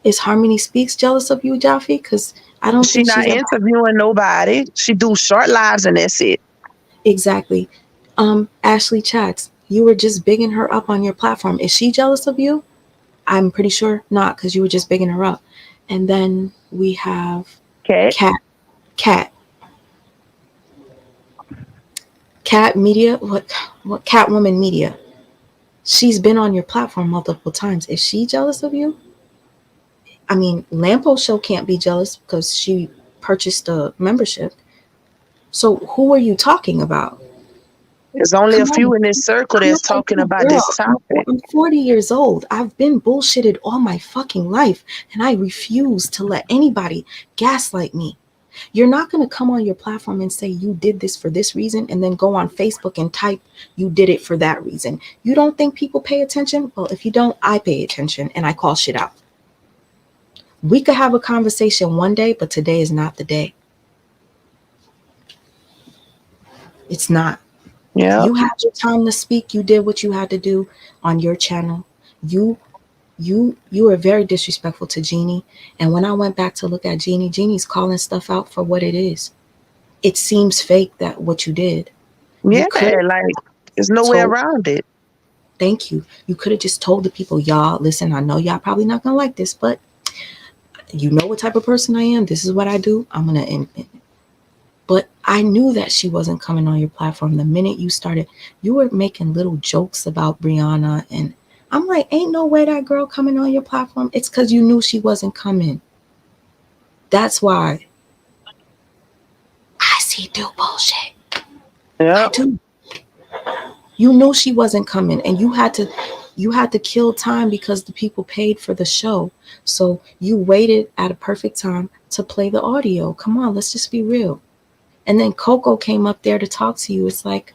Is Harmony Speaks jealous of you, Jaffe? Because I don't She think not she's ever. interviewing nobody. She do short lives and that's it. Exactly. Ashley Chats, you were just bigging her up on your platform. Is she jealous of you? I'm pretty sure not, because you were just bigging her up. And then we have Okay. Cat Media. What Catwoman Media? She's been on your platform multiple times. Is she jealous of you? I mean, Lampo Show can't be jealous because she purchased a membership. So who are you talking about? There's only a Come few on. in this circle I'm not that's like talking you, about girl. this topic. I'm 40 years old. I've been bullshitted all my fucking life, and I refuse to let anybody gaslight me. You're not going to come on your platform and say you did this for this reason and then go on Facebook and type you did it for that reason. You don't think people pay attention? Well, if you don't, I pay attention and I call shit out. We could have a conversation one day, but today is not the day. It's not. Yeah. You had your time to speak. You did what you had to do on your channel. You you were very disrespectful to Jeannie. And when I went back to look at Jeannie's calling stuff out for what it is. It seems fake that what you did. You Yeah, could like there's no way told around it. thank you. You could have just told the people, y'all, listen, I know y'all probably not gonna like this, but you know what type of person I am. This is what I do. I'm gonna end it. But I knew that she wasn't coming on your platform the minute you started. You were making little jokes about Brianna, and I'm like, ain't no way that girl coming on your platform. It's because you knew she wasn't coming. That's why I see through bullshit. Yeah, I do. You knew she wasn't coming, and you had to kill time because the people paid for the show. So you waited at a perfect time to play the audio. Come on, let's just be real. And then Coco came up there to talk to you. It's like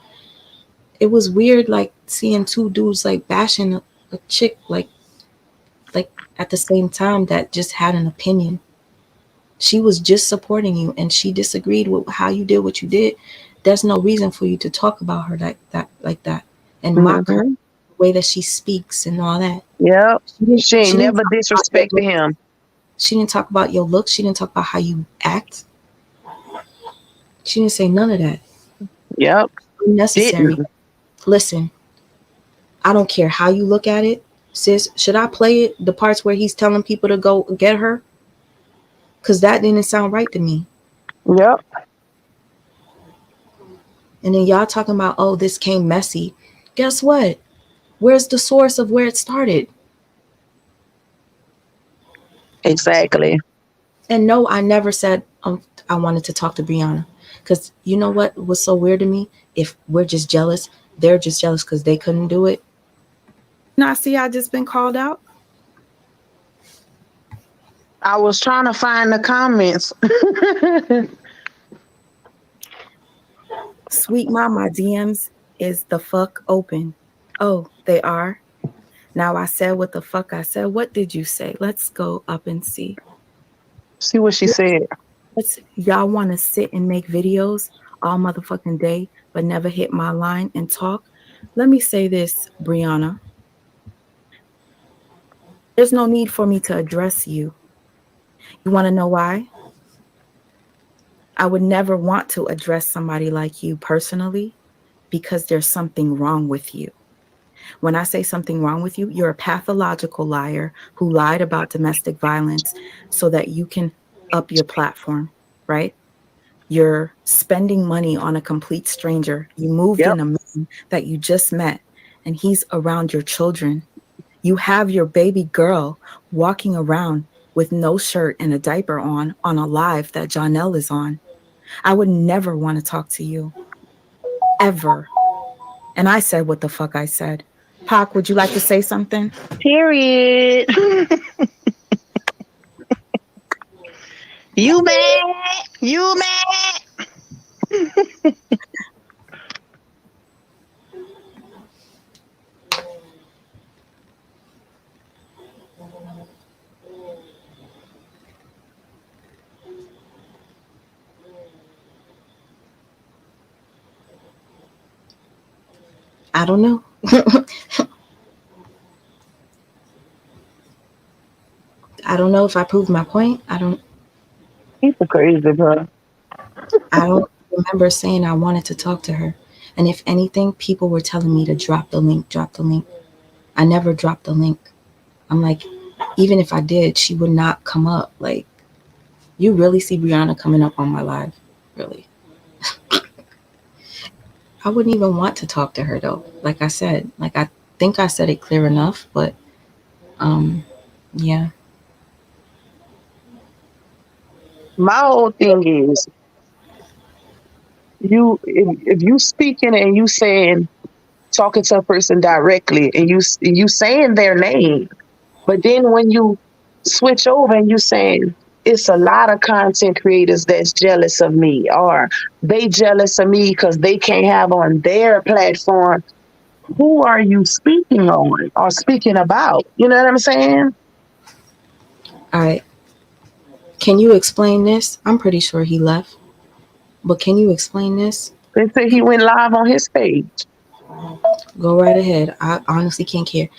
it was weird, like seeing two dudes like bashing a chick like at the same time that just had an opinion. She was just supporting you, and she disagreed with how you did what you did. There's no reason for you to talk about her like that and mock her hmm, the way that she speaks and all that. yeah. She didn't, She she ain't didn't never talk about your disrespected look. him. She didn't talk about your look. She didn't talk about how you act. She didn't say none of that. Yep, Unnecessary. didn't. Listen, I don't care how you look at it, sis. Should I play it? The parts where he's telling people to go get her? Because that didn't sound right to me. Yep, And then y'all talking about, oh, this came messy. Guess what? Where's the source of where it started? exactly. And no, I never said I wanted to talk to Brianna. Because you know what was so weird to me? If we're just jealous, they're just jealous because they couldn't do it. Now, see, I just been called out. I was trying to find the comments. Sweet mama DMs is the fuck open. Oh, they are? Now I said what the fuck I said. What did you say? Let's go up and see. See what she said. Y'all want to sit and make videos all motherfucking day, but never hit my line and talk? Let me say this, Brianna. There's no need for me to address you. You want to know why? I would never want to address somebody like you personally because there's something wrong with you. When I say something wrong with you, you're a pathological liar who lied about domestic violence so that you can up your platform, right? You're spending money on a complete stranger. You moved Yep. in a man that you just met, and he's around your children. You have your baby girl walking around with no shirt and a diaper on a live that Jonelle is on. I would never want to talk to you, ever. And I said what the fuck I said. Pac, would you like to say something? Period. You mad? You mad? I don't know. I don't know if I proved my point. People crazy, bro. I don't remember saying I wanted to talk to her. And if anything, people were telling me to drop the link, drop the link. I never dropped the link. I'm like, even if I did, she would not come up. Like, you really see Brianna coming up on my live? Really? I wouldn't even want to talk to her though. Like I said, like I think I said it clear enough, but um yeah. My whole thing is if you speaking and you saying talking to a person directly and you saying their name, but then when you switch over and you saying it's a lot of content creators that's jealous of me, or they jealous of me because they can't have on their platform. Who are you speaking on or speaking about? You know what I'm saying? All right. Can you explain this? I'm pretty sure he left. But can you explain this? They say he went live on his page. Go right ahead. I honestly can't care.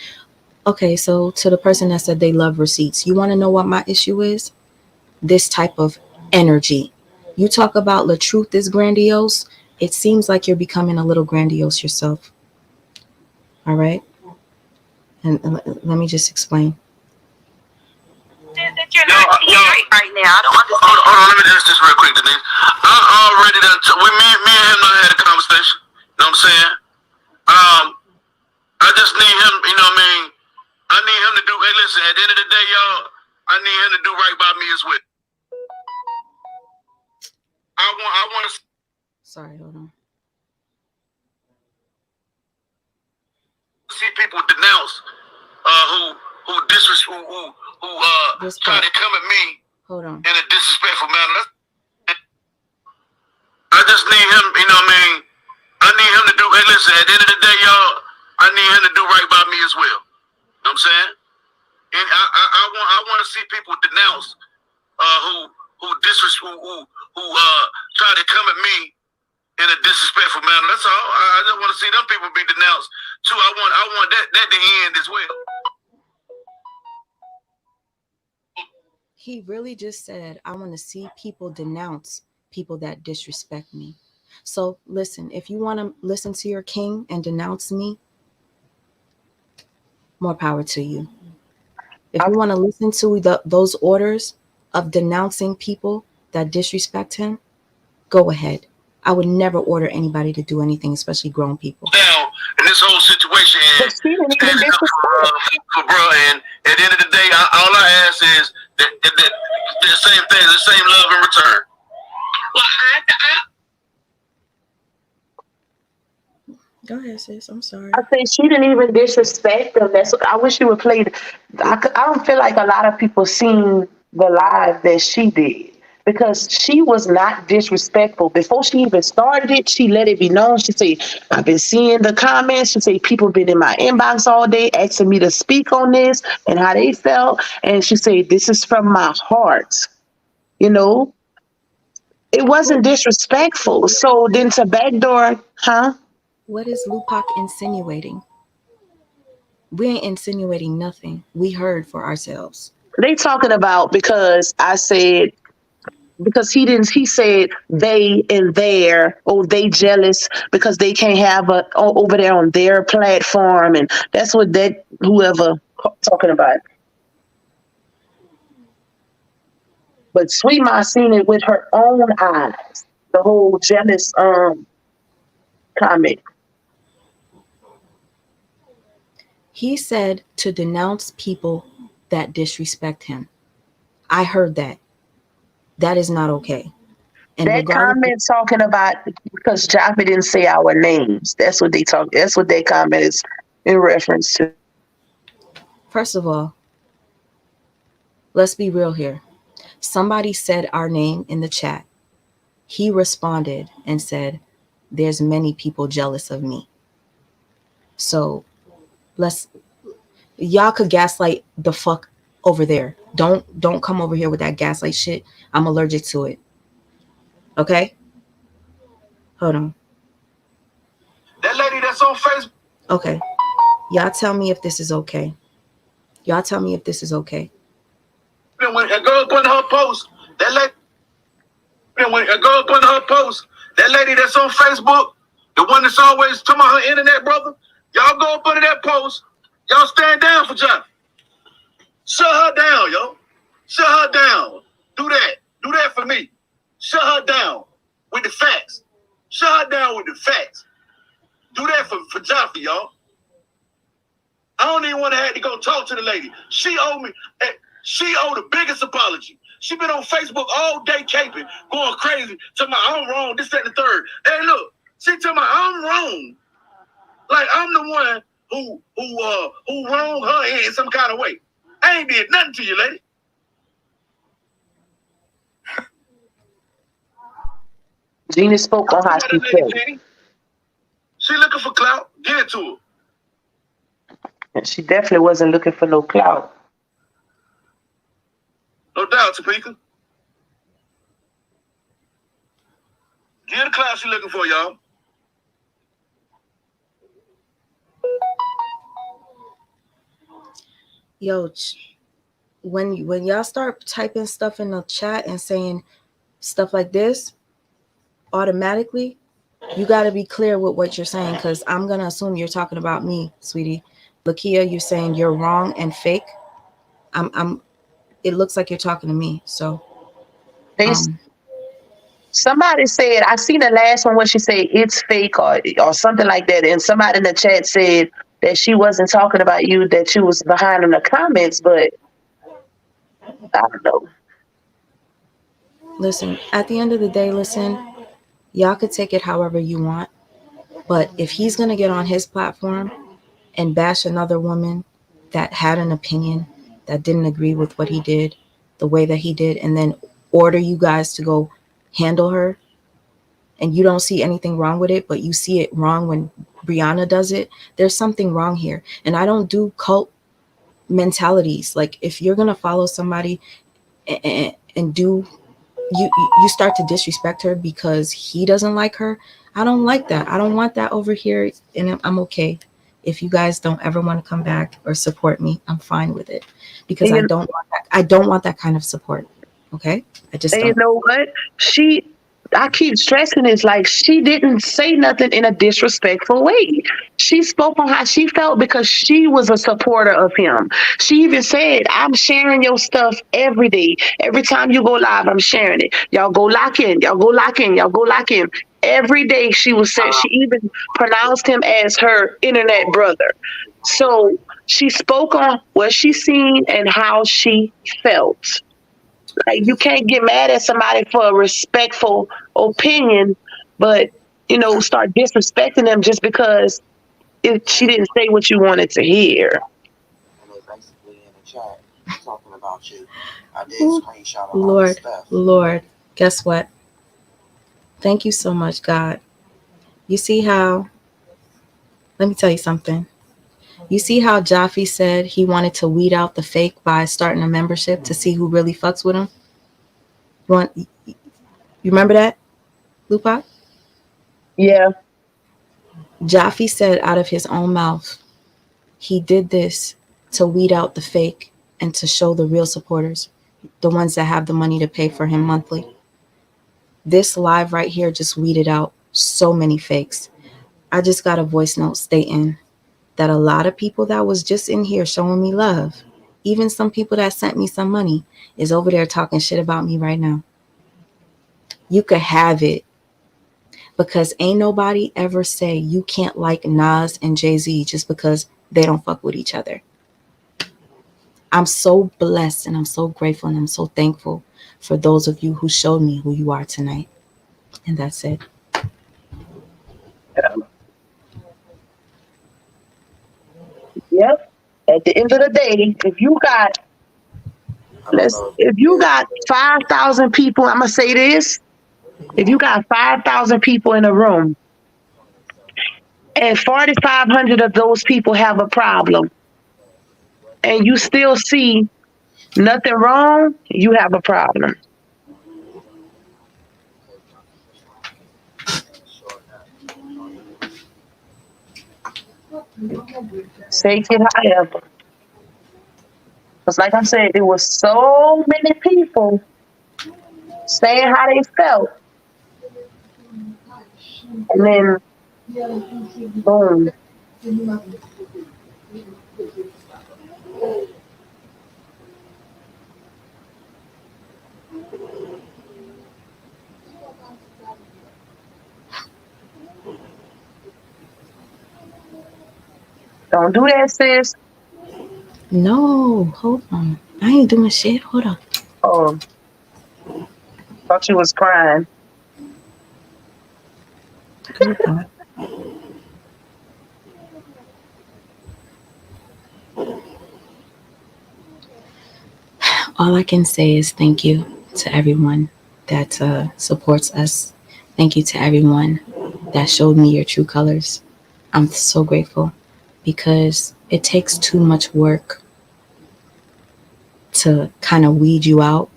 Okay, so to the person that said they love receipts, you want to know what my issue is? This type of energy. You talk about the truth is grandiose. It seems like you're becoming a little grandiose yourself. All right? And let me just explain. That you're not straight right now. I don't understand. Hold on, let me ask this real quick, Denise. I already done. Me and him done had a conversation. You know what I'm saying? I just need him. You know what I mean? I need him to do. Hey, listen. At the end of the day, y'all, I need him to do right by me as well. I want to. Sorry, hold on. See people denounce who disrespect who try to come at me. Hold on. In a disrespectful manner. I just need him, you know what I mean? I need him to do, hey listen, at the end of the day, y'all, I need him to do right by me as well. You know what I'm saying? And I want to see people denounce who disrespect who try to come at me in a disrespectful manner. That's all. I just want to see them people be denounced too. I want that to end as well. He really just said, I want to see people denounce people that disrespect me. So listen, if you want to listen to your king and denounce me, more power to you. If you want to listen to those orders of denouncing people that disrespect him, go ahead. I would never order anybody to do anything, especially grown people. Down in this whole situation, and standing up for bro. And at the end of the day, all I ask is that the same thing, the same love in return. Well, Go ahead, sis. I'm sorry. I say she didn't even disrespect them. That's what I wish you would play. I don't feel like a lot of people seen the live that she did because she was not disrespectful. Before she even started it, she let it be known. She said, I've been seeing the comments. She said, people been in my inbox all day asking me to speak on this and how they felt. And she said, this is from my heart. You know, it wasn't disrespectful. So then to backdoor, huh? What is Lupac insinuating? We ain't insinuating nothing. We heard for ourselves. They talking about because I said because he said they and their, oh, they jealous because they can't have over there on their platform, and that's what that whoever talking about. But Sweet Ma seen it with her own eyes. The whole jealous comment. He said to denounce people that disrespect him. I heard that. That is not okay. And that comment talking about because Jaffa didn't say our names. That's what they talk. That's what that comment is in reference to. First of all, let's be real here. Somebody said our name in the chat. He responded and said, there's many people jealous of me. So y'all could gaslight the fuck over there. Don't come over here with that gaslight shit. I'm allergic to it. Okay? Hold on. That lady that's on Facebook. Okay. Y'all tell me if this is okay. Y'all tell me if this is okay. When a girl put her post, that lady. When a girl put her post, that lady that's on Facebook, the one that's always talking about her internet brother, y'all go up under that post. Y'all stand down for John. Shut her down, yo. Shut her down. Do that. Do that for me. Shut her down with the facts. Shut her down with the facts. Do that for Jaffa, y'all. I don't even want to have to go talk to the lady. She owed me. She owed the biggest apology. She been on Facebook all day caping, going crazy, talking about I'm wrong, this, that, and the third. Hey, look, she talking about I'm wrong. Like I'm the one who wronged her in some kind of way. I ain't did nothing to you, lady. Gina spoke on how she felt. She looking for clout. Get it to her. And she definitely wasn't looking for no clout. No doubt, Topeka. Get the clout she looking for, y'all. Yo, when y'all start typing stuff in the chat and saying stuff like this, automatically, you got to be clear with what you're saying, because I'm going to assume you're talking about me, sweetie. Lakia, you're saying you're wrong and fake. It looks like you're talking to me. So, They somebody said, I seen the last one where she said it's fake or something like that, and somebody in the chat said that she wasn't talking about you, that you was behind in the comments, but I don't know. listen, at the end of the day, y'all could take it however you want. But if he's going to get on his platform and bash another woman that had an opinion, that didn't agree with what he did, the way that he did, and then order you guys to go handle her, and you don't see anything wrong with it, but you see it wrong when Brianna does it, there's something wrong here. And I don't do cult mentalities. Like, if you're going to follow somebody and do you start to disrespect her because he doesn't like her, I don't like that. I don't want that over here, and I'm okay. If you guys don't ever want to come back or support me, I'm fine with it, because And I don't want that. I don't want that kind of support. Okay? I just you don't. know what? I keep stressing this, like, she didn't say nothing in a disrespectful way. She spoke on how she felt because she was a supporter of him. She even said, I'm sharing your stuff every day. Every time you go live, I'm sharing it. Y'all go lock in. Y'all go lock in. Y'all go lock in. Every day she was saying, she even pronounced him as her internet brother. So she spoke on what she seen and how she felt. Like, you can't get mad at somebody for a respectful opinion, but start disrespecting them just because she didn't say what you wanted to hear. And they basically in the chat talking about you. I did screenshot a lot Lord, of stuff. Lord, guess what? Thank you so much, God. You see how, let me tell you something. You see how Jaffe said he wanted to weed out the fake by starting a membership to see who really fucks with him? You remember that, Lupa? Yeah. Jaffe said out of his own mouth, he did this to weed out the fake and to show the real supporters, the ones that have the money to pay for him monthly. This live right here just weeded out so many fakes. I just got a voice note stating that a lot of people that was just in here showing me love, even some people that sent me some money, is over there talking shit about me right now. You could have it, because ain't nobody ever say you can't like Nas and Jay-Z just because they don't fuck with each other. I'm so blessed and I'm so grateful and I'm so thankful for those of you who showed me who you are tonight. And that's it. Yep. At the end of the day, if you got 5,000 people, I'm gonna say this: if you got 5,000 people in a room and 4,500 of those people have a problem, and you still see nothing wrong, you have a problem. Take it however. Because, like I said, there was so many people saying how they felt, and then boom. Don't do that, sis. No, hold on. I ain't doing shit. Hold on. Oh, thought you was crying. Hold on. All I can say is thank you to everyone that supports us. Thank you to everyone that showed me your true colors. I'm so grateful, because it takes too much work to kind of weed you out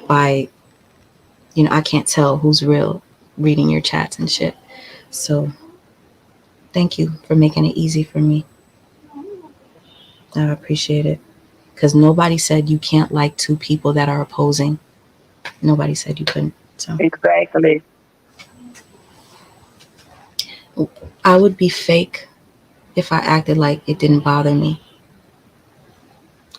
by, I can't tell who's real reading your chats and shit. So thank you for making it easy for me. I appreciate it. because nobody said you can't like two people that are opposing. Nobody said you couldn't. So Exactly. I would be fake if I acted like it didn't bother me.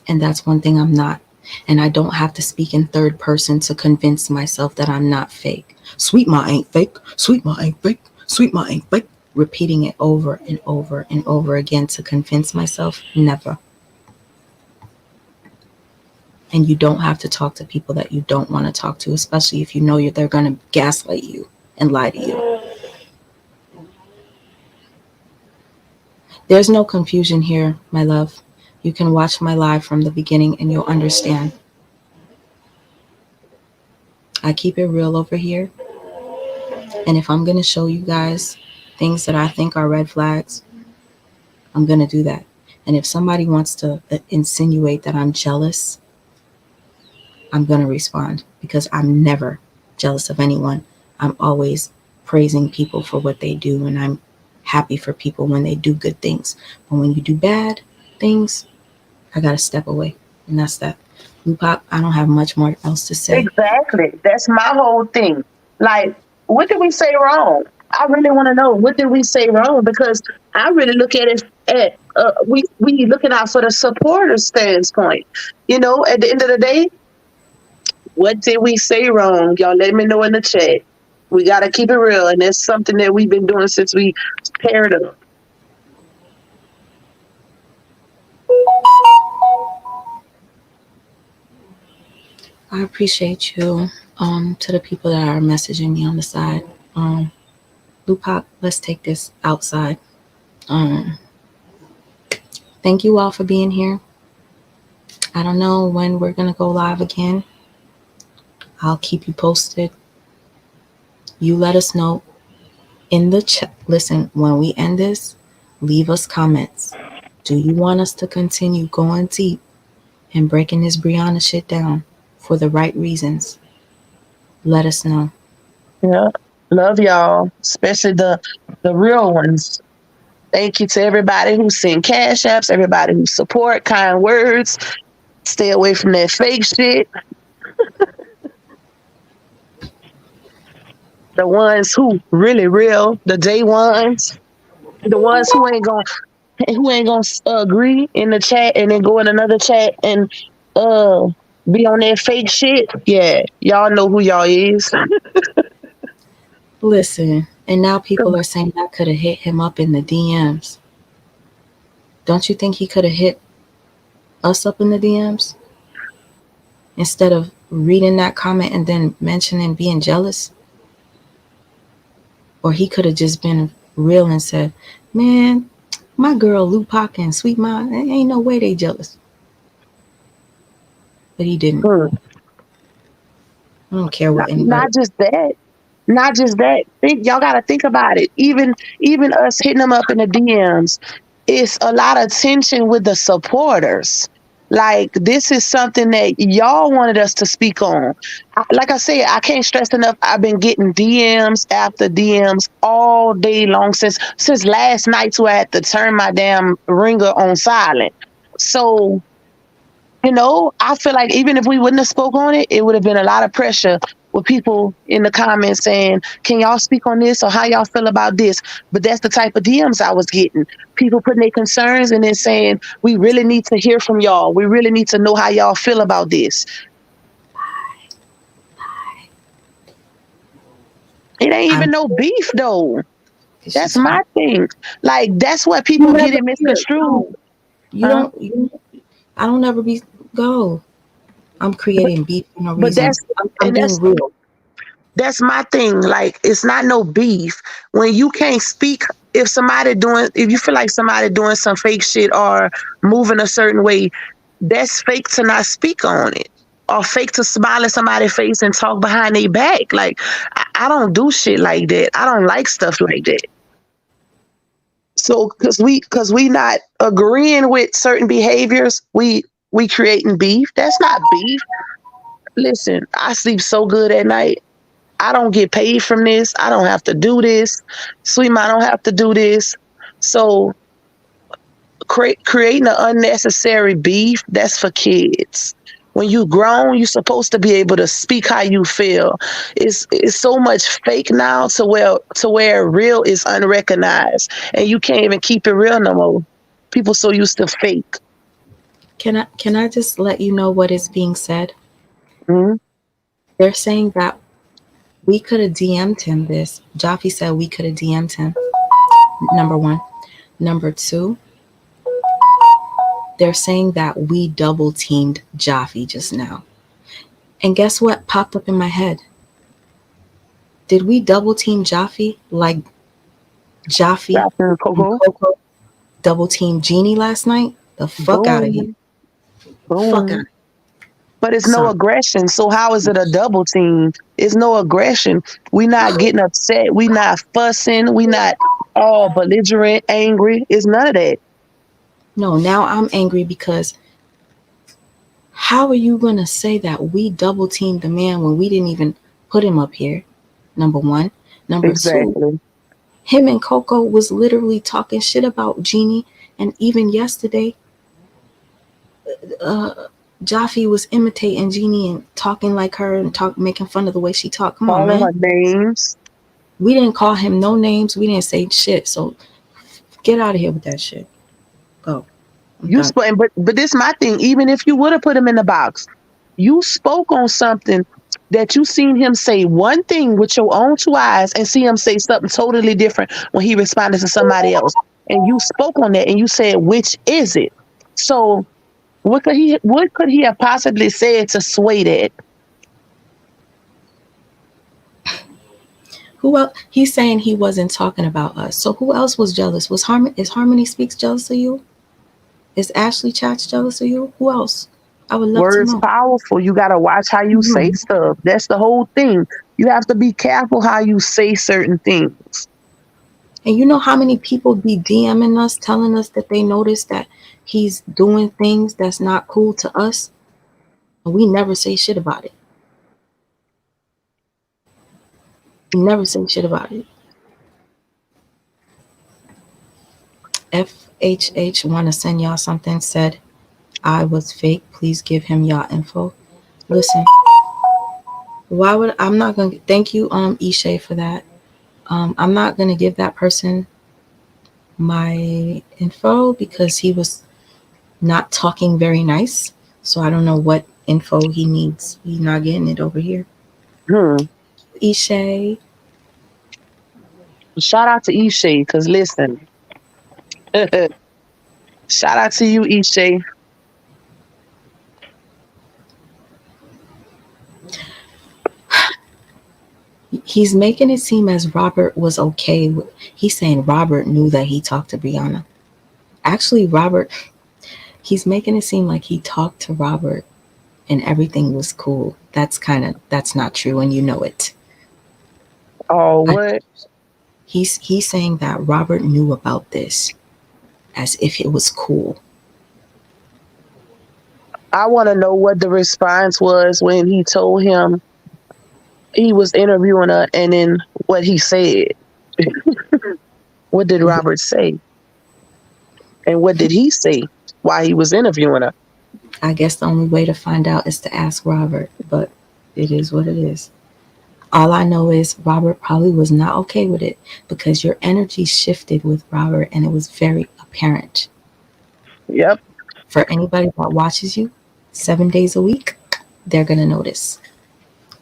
And that's one thing I'm not. And I don't have to speak in third person to convince myself that I'm not fake. Sweet Ma ain't fake. Sweet Ma ain't fake. Sweet Ma ain't fake. Repeating it over and over and over again to convince myself, never. And you don't have to talk to people that you don't want to talk to, especially if you know they're going to gaslight you and lie to you. There's no confusion here, my love. You can watch my live from the beginning and you'll understand. I keep it real over here. And if I'm going to show you guys things that I think are red flags, I'm going to do that. And if somebody wants to insinuate that I'm jealous, I'm going to respond, because I'm never jealous of anyone. I'm always praising people for what they do, and I'm happy for people when they do good things. But when you do bad things, I got to step away. And that's that. Pop, I don't have much more else to say. Exactly. That's my whole thing. Like, what did we say wrong? I really want to know, what did we say wrong? Because I really look at it at we looking out for the supporter standpoint. You know, at the end of the day, what did we say wrong? Y'all let me know in the chat. We got to keep it real, and it's something that we've been doing since we paired up. I appreciate you. To the people that are messaging me on the side. Lupac, let's take this outside. Thank you all for being here. I don't know when we're gonna go live again. I'll keep you posted. You let us know in the chat. Listen, when we end this, leave us comments. Do you want us to continue going deep and breaking this Brianna shit down for the right reasons? Let us know. Yeah. Love y'all, especially the real ones. Thank you to everybody who send cash apps, everybody who support, kind words. Stay away from that fake shit. The ones who really real, the day ones, the ones who ain't gonna agree in the chat and then go in another chat and uh be on that fake shit. Yeah, y'all know who y'all is. Listen, and now people are saying I could have hit him up in the DMs. Don't you think he could have hit us up in the DMs instead of reading that comment and then mentioning being jealous? Or he could have just been real and said, man, my girl Lupac and Sweet Ma, ain't no way they jealous. But he didn't. I don't care what anybody. Not just that. Y'all got to think about it. Even us hitting them up in the DMs, it's a lot of tension with the supporters. Like, this is something that y'all wanted us to speak on. Like I said, I can't stress enough. I've been getting DMs after DMs all day long since last night, too. I had to turn my damn ringer on silent. So, you know, I feel like even if we wouldn't have spoke on it, it would have been a lot of pressure with people in the comments saying, can y'all speak on this, or how y'all feel about this? But that's the type of DMs I was getting. People putting their concerns and then saying, we really need to hear from y'all. We really need to know how y'all feel about this. It ain't even no beef though. That's my thing. Like, that's what people get it misconstrued. I don't ever go. I'm creating beef for no reason. I'm being real. That's my thing. Like, it's not no beef. When you can't speak, if you feel like somebody doing some fake shit or moving a certain way, that's fake to not speak on it. Or fake to smile at somebody's face and talk behind their back. Like, I don't do shit like that. I don't like stuff like that. So, cause we not agreeing with certain behaviors, we creating beef. That's not beef. Listen, I sleep so good at night. I don't get paid from this. I don't have to do this. Sweet Ma don't have to do this. So creating an unnecessary beef, that's for kids. When you grown, you're supposed to be able to speak how you feel. It's so much fake now to where real is unrecognized, and you can't even keep it real no more. People so used to fake. Can I just let you know what is being said? Mhm. They're saying that we could have DM'd him this. Jaffe said we could have DM'd him. Number one. Number two, they're saying that we double teamed Jaffe just now. And guess what popped up in my head? Did we double team Jaffe like Jaffe Dr. and Coco. Coco double teamed Jeannie last night? The fuck out of here. Boom. Fuck out Boom. of here. But it's no Sorry. aggression. So how is it a double team? It's no aggression. We not getting upset. We not fussing. We not all belligerent, angry. It's none of that. No, now I'm angry because how are you going to say that we double teamed the man when we didn't even put him up here? Number one. Number two, Exactly. him and Coco was literally talking shit about Jeannie. And even yesterday, uh, Jaffe was imitating Jeannie and talking like her and making fun of the way she talked. Come on, Calling her man. names. We didn't call him no names. We didn't say shit. So get out of here with that shit. Go. I'm You done. spoke, but this my thing. Even if you would have put him in the box, you spoke on something that you seen him say one thing with your own two eyes and see him say something totally different when he responded to somebody else. And you spoke on that and you said, which is it? So what could he have possibly said to sway that? Who else? He's saying he wasn't talking about us. So who else was jealous? Was Harmony? Is Harmony Speaks jealous of you? Is Ashley Chats jealous of you? Who else? I would love to Words know. powerful. You gotta watch how you say Mhm. stuff. That's the whole thing. You have to be careful how you say certain things. And you know how many people be DMing us, telling us that they noticed that he's doing things that's not cool to us, and we never say shit about it. We never say shit about it. FHH want to send y'all something. Said I was fake. Please give him y'all info. Listen, why would I'm not gonna thank you, Ishay, for that. I'm not gonna give that person my info because he was not talking very nice. So I don't know what info he needs. He's not getting it over here. Hmm. Ishay, Shout out to Ishay, because listen, shout out to you, Ishay. he's making it seem as Robert was okay with, he's saying Robert knew that he talked to Brianna. Actually, Robert, he's making it seem like he talked to Robert and everything was cool. That's not true and you know it. Oh, I, what? he's saying that Robert knew about this as if it was cool. I want to know what the response was when he told him he was interviewing her, and then what he said. What did Robert say? And what did he say while he was interviewing her? I guess the only way to find out is to ask Robert, but it is what it is. All I know is Robert probably was not okay with it because your energy shifted with Robert and it was very apparent. Yep. For anybody that watches you 7 days a week, they're going to notice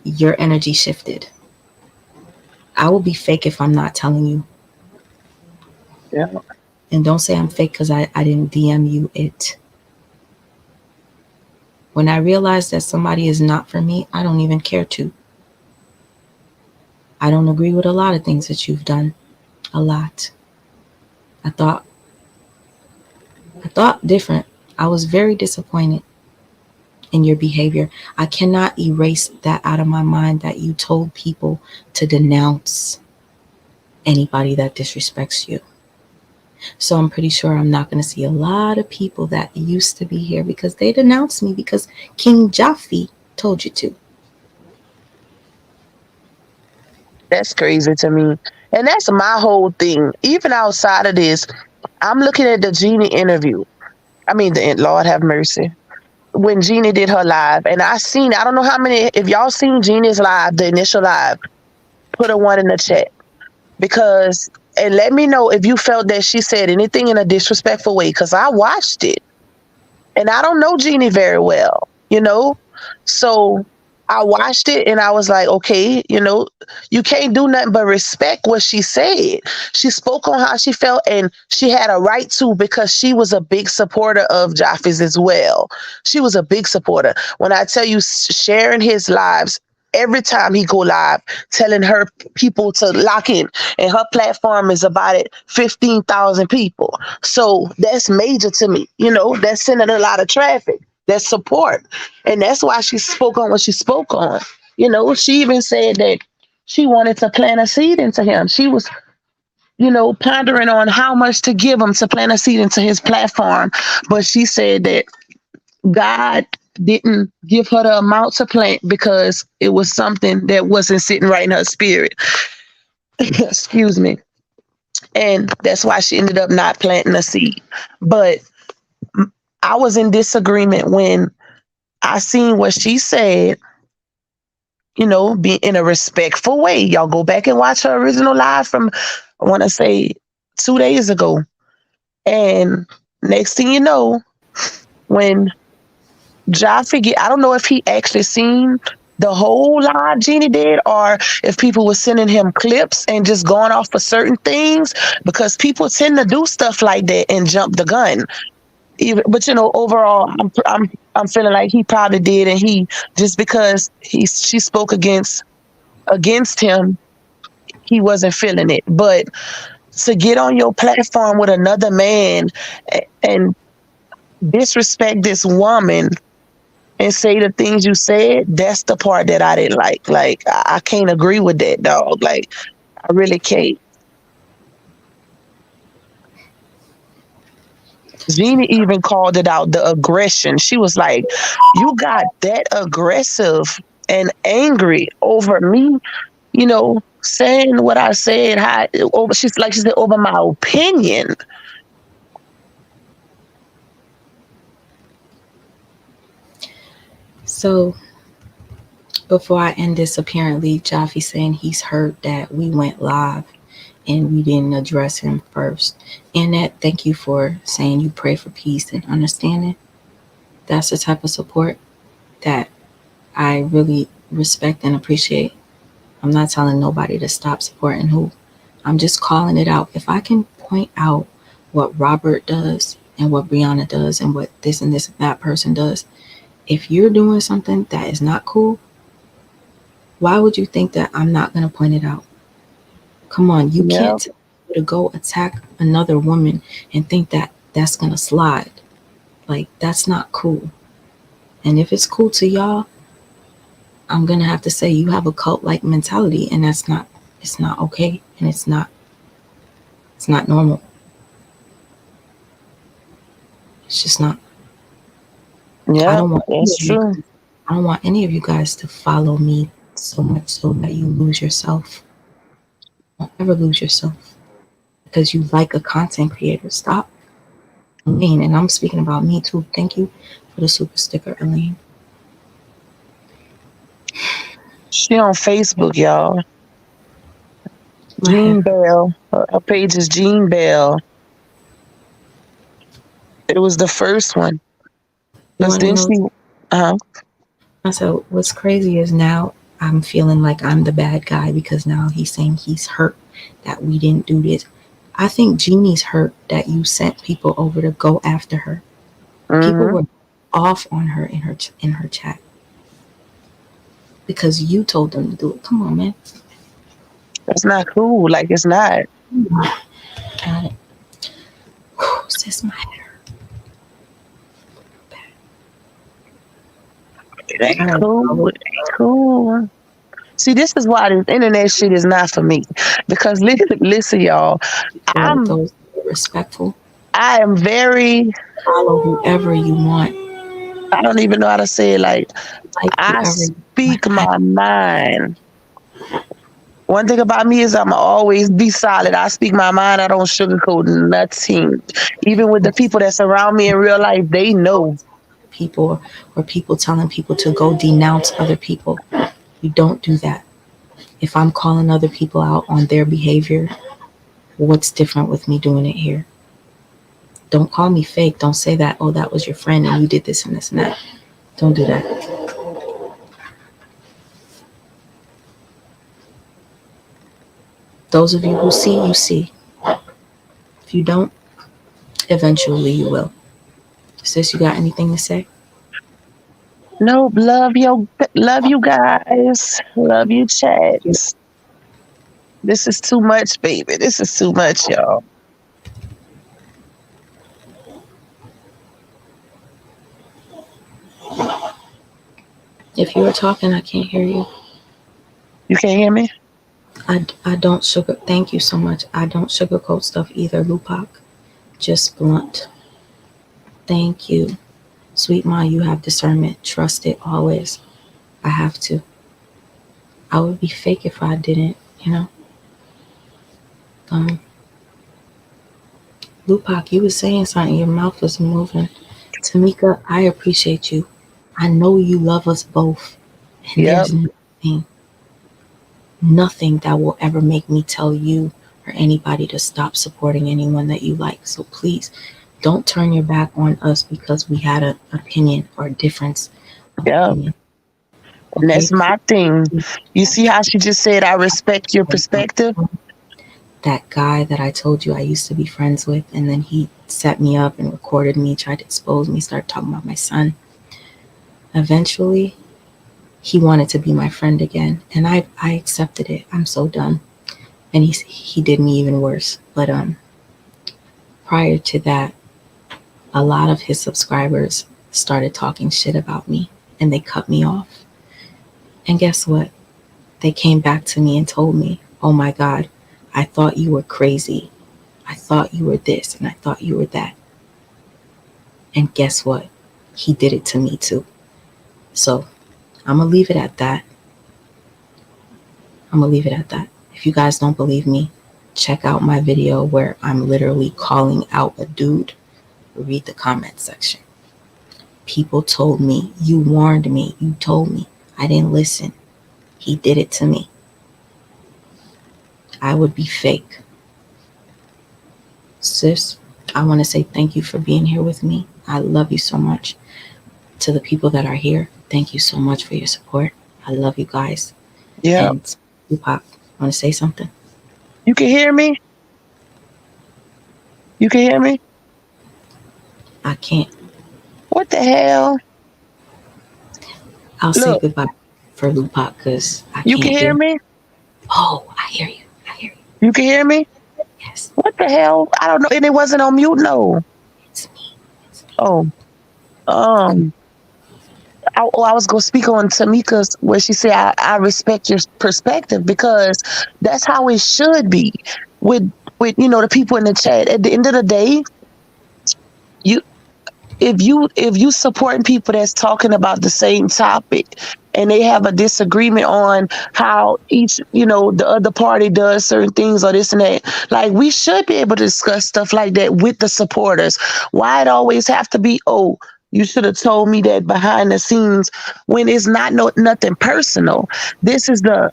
your energy shifted. I will be fake if I'm not telling you. Yeah. And don't say I'm fake because I didn't DM you it. When I realize that somebody is not for me, I don't even care to. I don't agree with a lot of things that you've done. A lot. I thought different. I was very disappointed in your behavior. I cannot erase that out of my mind that you told people to denounce anybody that disrespects you. So I'm pretty sure I'm not going to see a lot of people that used to be here because they denounced me because King Jaffe told you to. That's crazy to me. And that's my whole thing. Even outside of this, I'm looking at the Jeannie interview. I mean, the Lord have mercy. When Jeannie did her live, and I don't know how many, if y'all seen Jeannie's live, the initial live, put a one in the chat. Because, and let me know if you felt that she said anything in a disrespectful way, because I watched it. And I don't know Jeannie very well, you know? So I watched it and I was like, okay, you can't do nothing but respect what she said. She spoke on how she felt and she had a right to, because she was a big supporter of Jaffe's as well. She was a big supporter. When I tell you, sharing his lives, every time he go live, telling her people to lock in, and her platform is about it 15,000 people. So that's major to me. That's sending a lot of traffic. That's support, and that's why she spoke on what she spoke on. She even said that she wanted to plant a seed into him. She was, pondering on how much to give him to plant a seed into his platform, but she said that God didn't give her the amount to plant because it was something that wasn't sitting right in her spirit. Excuse me. And that's why she ended up not planting a seed. But I was in disagreement when I seen what she said, be in a respectful way. Y'all go back and watch her original live from, I want to say, 2 days ago. And next thing you know, when Jaffe I don't know if he actually seen the whole live Jeannie did, or if people were sending him clips and just going off for certain things, because people tend to do stuff like that and jump the gun. But overall, I'm feeling like he probably did, and he, just because she spoke against him, he wasn't feeling it. But to get on your platform with another man and disrespect this woman and say the things you said, that's the part that I didn't like. Like, I can't agree with that, dog. Like, I really can't. Jeannie even called it out, the aggression. She was like, you got that aggressive and angry over me, saying what I said. She said, over my opinion. So before I end this, apparently Jaffe saying he's hurt that we went live and we didn't address him first. Annette, thank you for saying you pray for peace and understanding. That's the type of support that I really respect and appreciate. I'm not telling nobody to stop supporting who. I'm just calling it out. If I can point out what Robert does and what Brianna does and what this and that person does, if you're doing something that is not cool, why would you think that I'm not going to point it out? Come on, you can't tell me to go attack another woman and think that that's going to slide. Like, that's not cool. And if it's cool to y'all, I'm going to have to say you have a cult-like mentality, and it's not okay, and it's not normal. It's just not. Yeah, I don't want that's true. I don't want any of you guys to follow me so much so that you lose yourself. Don't ever lose yourself because you like a content creator. Stop. Elaine, and I'm speaking about me too. Thank you for the super sticker, Elaine. She on Facebook, y'all. Jean Bell. Her page is Jean Bell. It was the first one. Because then she, I said, what's crazy is now I'm feeling like I'm the bad guy because now he's saying he's hurt that we didn't do this. I think Jeannie's hurt that you sent people over to go after her. People were off on her in her chat because you told them to do it. Come on, man. That's not cool. Like, it's not. Got it. Sis, my head hurt. It ain't cool. It ain't cool. See, this is why this internet shit is not for me. Because listen, y'all. I'm respectful. I am very. Follow whoever you want. I don't even know how to say it. Like I speak my mind. One thing about me is I'm always be solid. I speak my mind. I don't sugarcoat nothing. Even with the people that surround me in real life, they know. People or people telling people to go denounce other people. You don't do that. If I'm calling other people out on their behavior, what's different with me doing it here? Don't call me fake. Don't say that, oh, that was your friend and you did this and this and that. Don't do that. Those of you who see, you see. If you don't, eventually you will. Sis, you got anything to say? Nope. Love you guys. Love you, chats. This is too much, baby. This is too much, y'all. If you were talking, I can't hear you. You can't hear me? I don't thank you so much. I don't sugarcoat stuff either, Lupac. Just blunt. Thank you. Sweet Ma, you have discernment. Trust it always. I have to. I would be fake if I didn't, you know. Lupac, you was saying something. Your mouth was moving. Tamika, I appreciate you. I know you love us both. And Yep. there's nothing that will ever make me tell you or anybody to stop supporting anyone that you like. So please don't turn your back on us because we had an opinion or a difference of Yep. opinion. And that's my thing. You see how she just said, I respect your perspective? That guy that I told you I used to be friends with, and then he set me up and recorded me, tried to expose me, started talking about my son. Eventually, he wanted to be my friend again, and I accepted it. I'm so done. And he did me even worse. But prior to that, a lot of his subscribers started talking shit about me, and they cut me off. And guess what? They came back to me and told me, oh my God, I thought you were crazy. I thought you were this, and I thought you were that. And guess what? He did it to me too. So I'm going to leave it at that. If you guys don't believe me, check out my video where I'm literally calling out a dude. Read the comment section. People told me, you warned me, you told me. I didn't listen. He did it to me. I would be fake. Sis, I want to say thank you for being here with me. I love you so much. To the people that are here, thank you so much for your support. I love you guys. Yeah. And Tupac, want to say something? You can hear me? You can hear me? I can't. What the hell? I'll say goodbye for Lupac because I can't. You can hear me? Oh, I hear you. You can hear me? Yes. What the hell? I don't know. And it wasn't on mute? No. It's me. Oh. I was going to speak on Tamika's where she said, I respect your perspective because that's how it should be with the people in the chat. At the end of the day, if you supporting people that's talking about the same topic and they have a disagreement on how each, the other party does certain things or this and that, like we should be able to discuss stuff like that with the supporters. Why it always have to be, oh, you should have told me that behind the scenes when it's nothing personal. This is the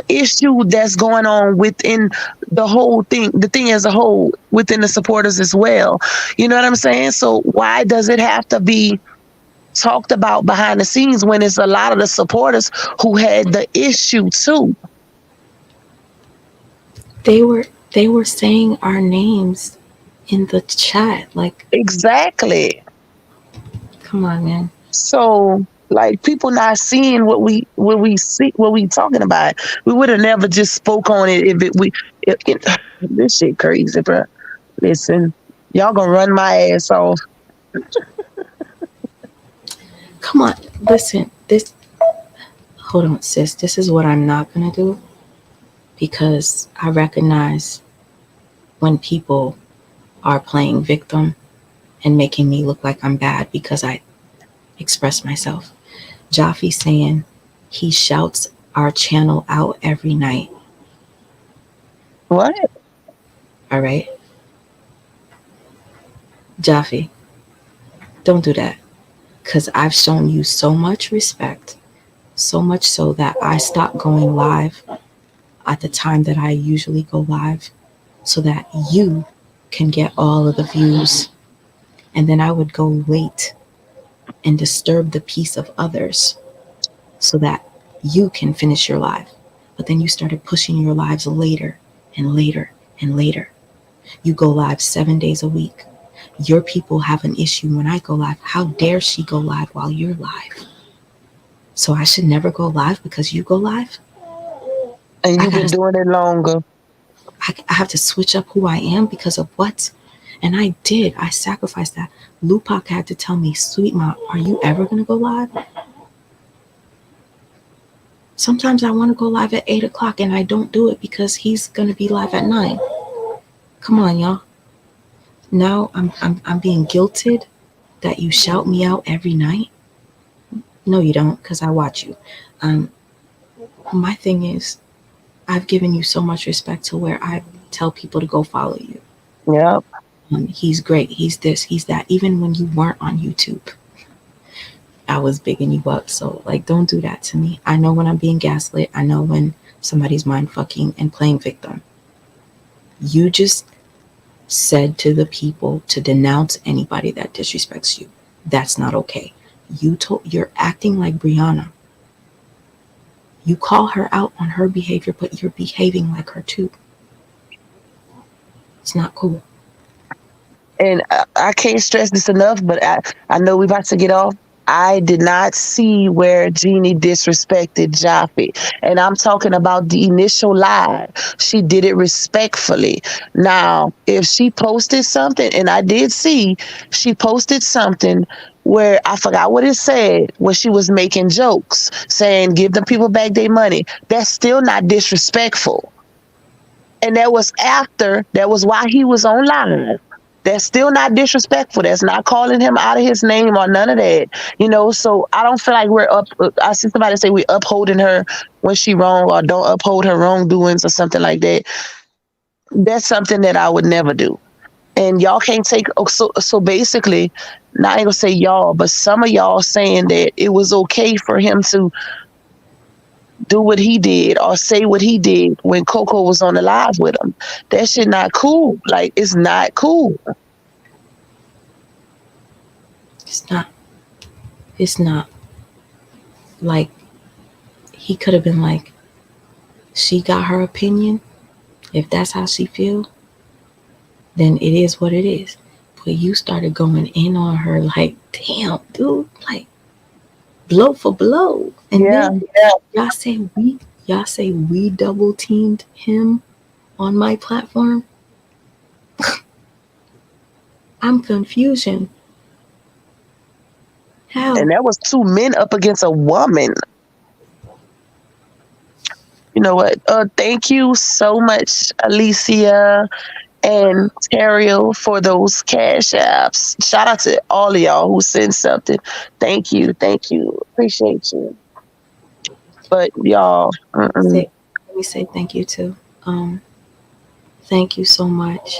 issue that's going on within the thing as a whole, within the supporters as well. You know what I'm saying? So why does it have to be talked about behind the scenes when it's a lot of the supporters who had the issue too? They were saying our names in the chat, like exactly. Come on, man. So like people not seeing what we see, what we talking about. We would have never just spoke on it if this shit crazy, bro. Listen, y'all gonna run my ass off. Come on, listen. Hold on, sis. This is what I'm not gonna do because I recognize when people are playing victim and making me look like I'm bad because I express myself. Jaffe saying he shouts our channel out every night. What? All right? Jaffe, don't do that. Because I've shown you so much respect, so much so that I stopped going live at the time that I usually go live so that you can get all of the views. And then I would go late and disturb the peace of others so that you can finish your live. But then you started pushing your lives later and later and later. You go live 7 days a week. Your people have an issue when I go live. How dare she go live while you're live? So I should never go live because you go live? And I you've been gotta, doing it longer. I have to switch up who I am because of what? And I did. I sacrificed that. Lupac had to tell me, Sweet Ma, are you ever gonna go live? Sometimes I want to go live at 8 o'clock and I don't do it because he's gonna be live at 9. Come on, y'all. Now I'm being guilted that you shout me out every night. No, you don't, because I watch you. My thing is, I've given you so much respect to where I tell people to go follow you. Yep. He's great. He's this. He's that. Even when you weren't on YouTube, I was bigging you up. So, like, don't do that to me. I know when I'm being gaslit. I know when somebody's mind fucking and playing victim. You just said to the people to denounce anybody that disrespects you. That's not okay. You're acting like Brianna. You call her out on her behavior, but you're behaving like her too. It's not cool. And I can't stress this enough, but I know we're about to get off. I did not see where Jeannie disrespected Jaffe. And I'm talking about the initial live. She did it respectfully. Now, if she posted something, and I did see, she posted something where I forgot what it said, where she was making jokes, saying, give the people back their money. That's still not disrespectful. And that was why he was on live. That's still not disrespectful. That's not calling him out of his name or none of that. So I don't feel like I see somebody say we upholding her when she wrong or don't uphold her wrongdoings or something like that. That's something that I would never do. And y'all can't so basically, now I ain't gonna say y'all, but some of y'all saying that it was okay for him to do what he did or say what he did when Coco was on the live with him. That shit not cool. Like, it's not cool. It's not. It's not. Like, he could have been like, she got her opinion. If that's how she feel, then it is what it is. But you started going in on her like, damn, dude, like blow for blow. And then y'all say we double teamed him on my platform. I'm confusion. How? And that was 2 men up against a woman. You know what? Thank you so much, Alicia and Terrio, for those cash apps. Shout out to all of y'all who sent something. Thank you. Appreciate you. But y'all, Let me say thank you too. Thank you so much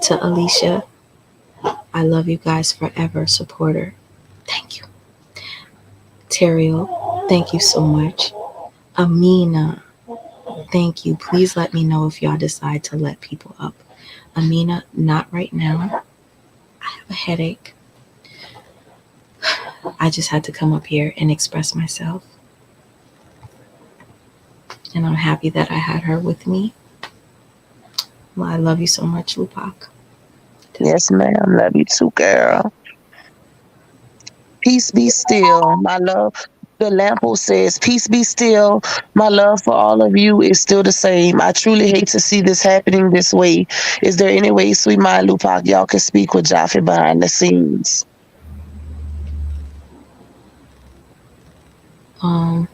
to Alicia. I love you guys forever, supporter. Thank you. Terrio, thank you so much. Amina, thank you. Please let me know if y'all decide to let people up. Amina, not right now. I have a headache. I just had to come up here and express myself. And I'm happy that I had her with me. Well, I love you so much, Lupac. yes, ma'am. Love you too, girl. Peace be still, my love. The Lampo says, peace be still. My love for all of you is still the same. I truly hate to see this happening this way. Is there any way, Sweet Mind Lupac, y'all can speak with Jaffe behind the scenes? I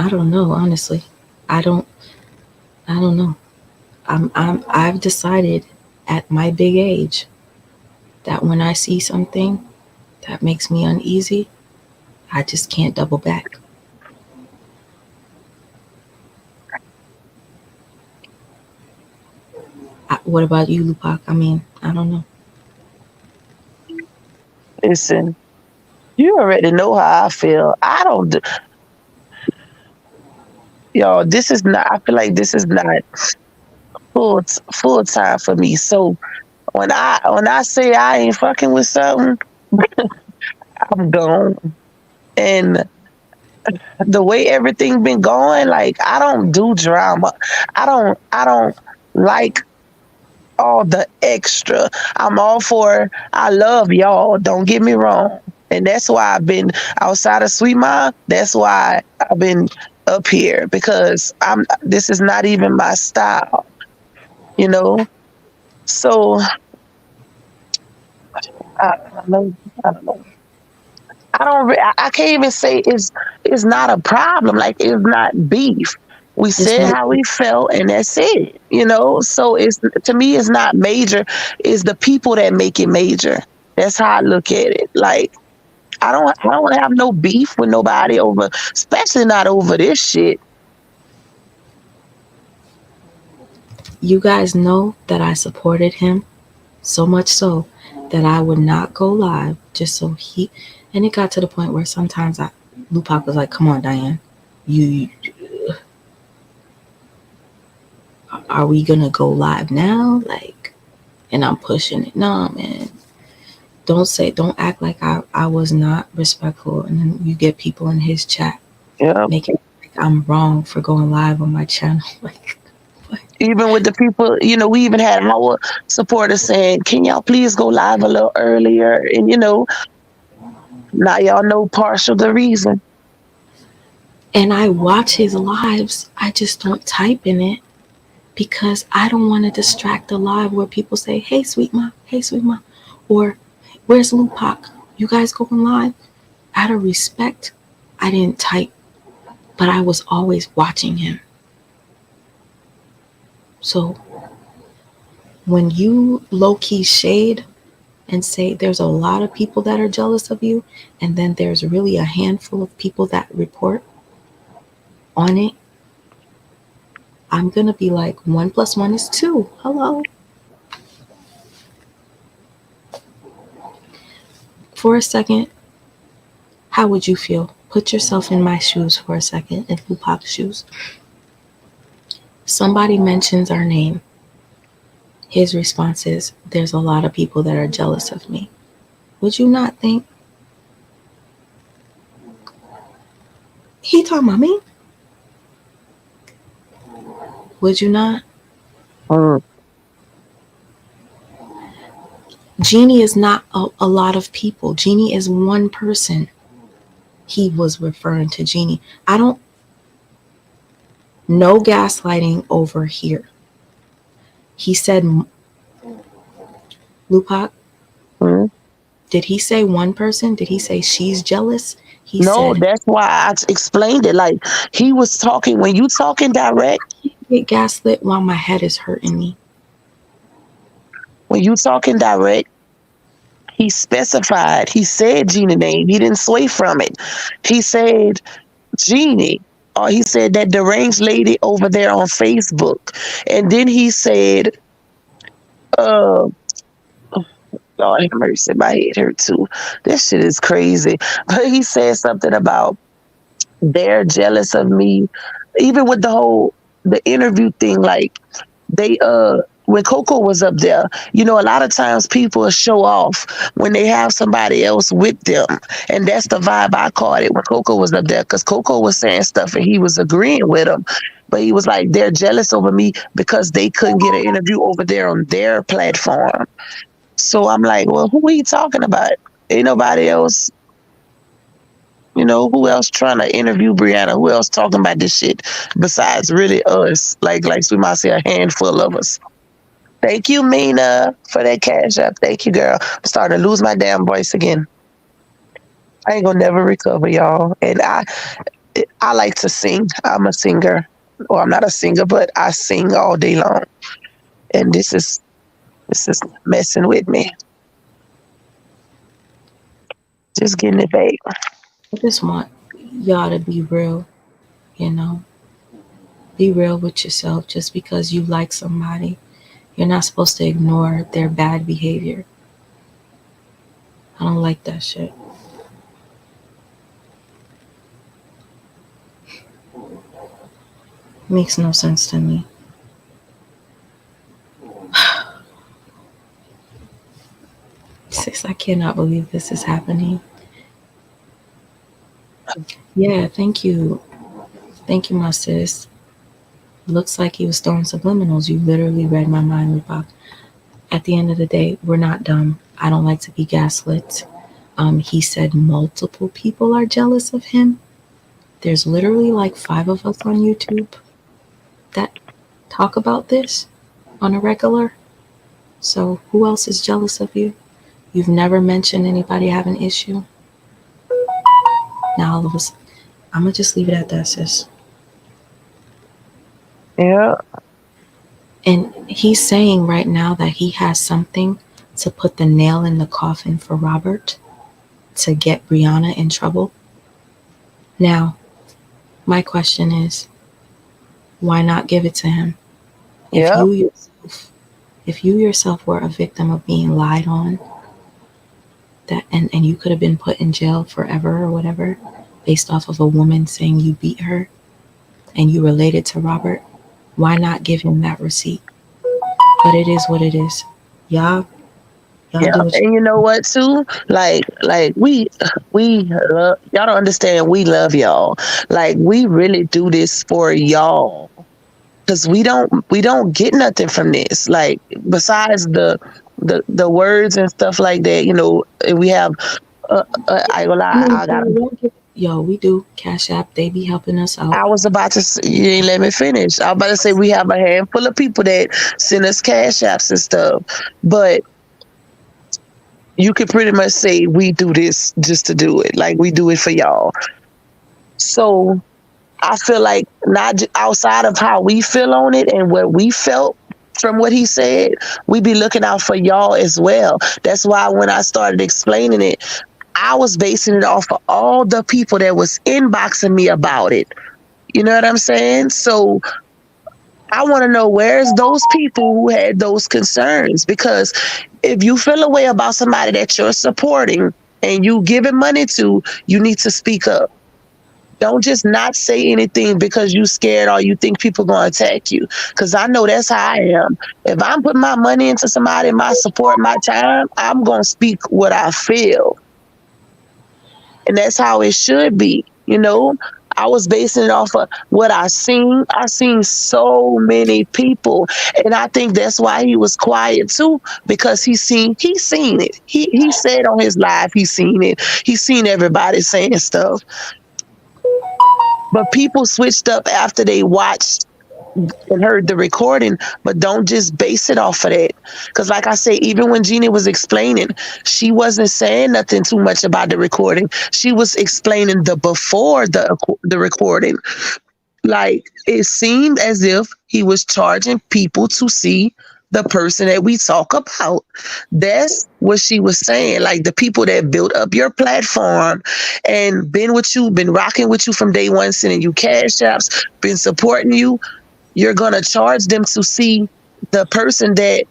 don't know, honestly. I don't know. I've decided at my big age that when I see something that makes me uneasy, I just can't double back. What about you, Lupac? I mean, I don't know. Listen, you already know how I feel. I don't, y'all. This is not. I feel like this is not full time for me. So when I say I ain't fucking with something, I'm gone. And the way everything been going, like I don't do drama. I don't like all the extra. I'm all for I love y'all, don't get me wrong. And that's why I've been outside of Sweet Mom. That's why I've been up here because this is not even my style, you know? So I don't know. I don't know. I can't even say it's not a problem. Like it's not beef. We It's said no, how we felt and that's it, you know? So it's to me it's not major. It's the people that make it major. That's how I look at it. Like I don't have no beef with nobody over, especially not over this shit. you guys know that I supported him so much so that I would not go live just so he. And it got to the point where sometimes Lupac was like, "Come on, Diane, you are we gonna go live now?" Like, and I'm pushing it. No, man, don't act like I was not respectful. And then you get people in his chat Yeah. making like I'm wrong for going live on my channel. Like, what? Even with the people, we even had our supporters saying, "Can y'all please go live a little earlier?" And now y'all know partial the reason. And I watch his lives. I just don't type in it because I don't want to distract the live where people say, hey, sweet ma," or "Where's Lupac? You guys going live?" Out of respect, I didn't type, but I was always watching him. So when you low key shade and say there's a lot of people that are jealous of you, and then there's really a handful of people that report on it, I'm gonna be like, 1 + 1 is 2. Hello. For a second, how would you feel? Put yourself in my shoes for a second, in Lupac's shoes. Somebody mentions our name. His response is, "There's a lot of people that are jealous of me." Would you not think he talking about me? Would you not? Mm. Jeannie is not a lot of people. Jeannie is one person. He was referring to Jeannie. I don't. No gaslighting over here. He said, Lupac, Mm. did he say one person? Did he say she's jealous? He No, said, that's why I explained it. Like he was talking when you talking direct. get gaslit while my head is hurting me. When you talking direct, he specified. He said Gina name. He didn't sway from it. He said Jeannie. Or he said that deranged lady over there on Facebook. And then he said, uh, Lord have mercy, my head hurt too. This shit is crazy. But he said something about they're jealous of me. Even with the interview thing, like they when Coco was up there, a lot of times people show off when they have somebody else with them. And that's the vibe I caught it when Coco was up there, because Coco was saying stuff and he was agreeing with them. But he was like, they're jealous over me because they couldn't get an interview over there on their platform. So I'm like, well, who are you talking about? Ain't nobody else, who else trying to interview Brianna? Who else talking about this shit besides really us? Like we might say a handful of us. Thank you, Mina, for that cash app. Thank you, girl. I'm starting to lose my damn voice again. I ain't gonna never recover, y'all. And I like to sing. I'm a singer. Well, I'm not a singer, but I sing all day long. And this is messing with me. Just getting it back. I just want y'all to be real, you know. Be real with yourself. Just because you like somebody, You're not supposed to ignore their bad behavior. I don't like that shit. Makes no sense to me. Sis, I cannot believe this is happening. Yeah, thank you. Thank you, my sis. Looks like he was throwing subliminals. You literally read my mind, Reebok. At the end of the day, we're not dumb. I don't like to be gaslit. He said multiple people are jealous of him. There's literally like 5 of us on YouTube that talk about this on a regular. So who else is jealous of you? You've never mentioned anybody have an issue. Now all of us, I'm gonna just leave it at that, sis. Yeah. And he's saying right now that he has something to put the nail in the coffin for Robert to get Brianna in trouble. Now, my question is, why not give it to him? Yeah. If you yourself were a victim of being lied on, that and you could have been put in jail forever or whatever, based off of a woman saying you beat her and you related to Robert, why not give him that receipt? But it is what it is. Y'all Yeah, do it. and you know what too? Like we love, y'all don't understand. We love y'all. Like we really do this for y'all, because we don't get nothing from this. Like besides the words and stuff like that. You know, we have. I gonna lie. I got. Yo, we do. Cash App, they be helping us out. I was about to say, you ain't let me finish. I was about to say we have a handful of people that send us cash apps and stuff, but you could pretty much say we do this just to do it. Like we do it for y'all. So I feel like not outside of how we feel on it and what we felt from what he said, we be looking out for y'all as well. That's why when I started explaining it, I was basing it off of all the people that was inboxing me about it. You know what I'm saying? So I want to know, where's those people who had those concerns? Because if you feel a way about somebody that you're supporting and you giving money to, you need to speak up. Don't just not say anything because you scared or you think people going to attack you. Because I know that's how I am. If I'm putting my money into somebody, my support, my time, I'm going to speak what I feel. And that's how it should be, you know? I was basing it off of what I seen. I seen so many people, and I think that's why he was quiet too, because he seen it. He said on his live he seen it. He seen everybody saying stuff. But people switched up after they watched and heard the recording, but don't just base it off of that. Because like I say, even when Jeannie was explaining, she wasn't saying nothing too much about the recording. She was explaining the before the recording. Like it seemed as if he was charging people to see the person that we talk about. That's what she was saying. Like the people that built up your platform and been with you, been rocking with you from day one, sending you cash apps, been supporting you. You're gonna charge them to see the person that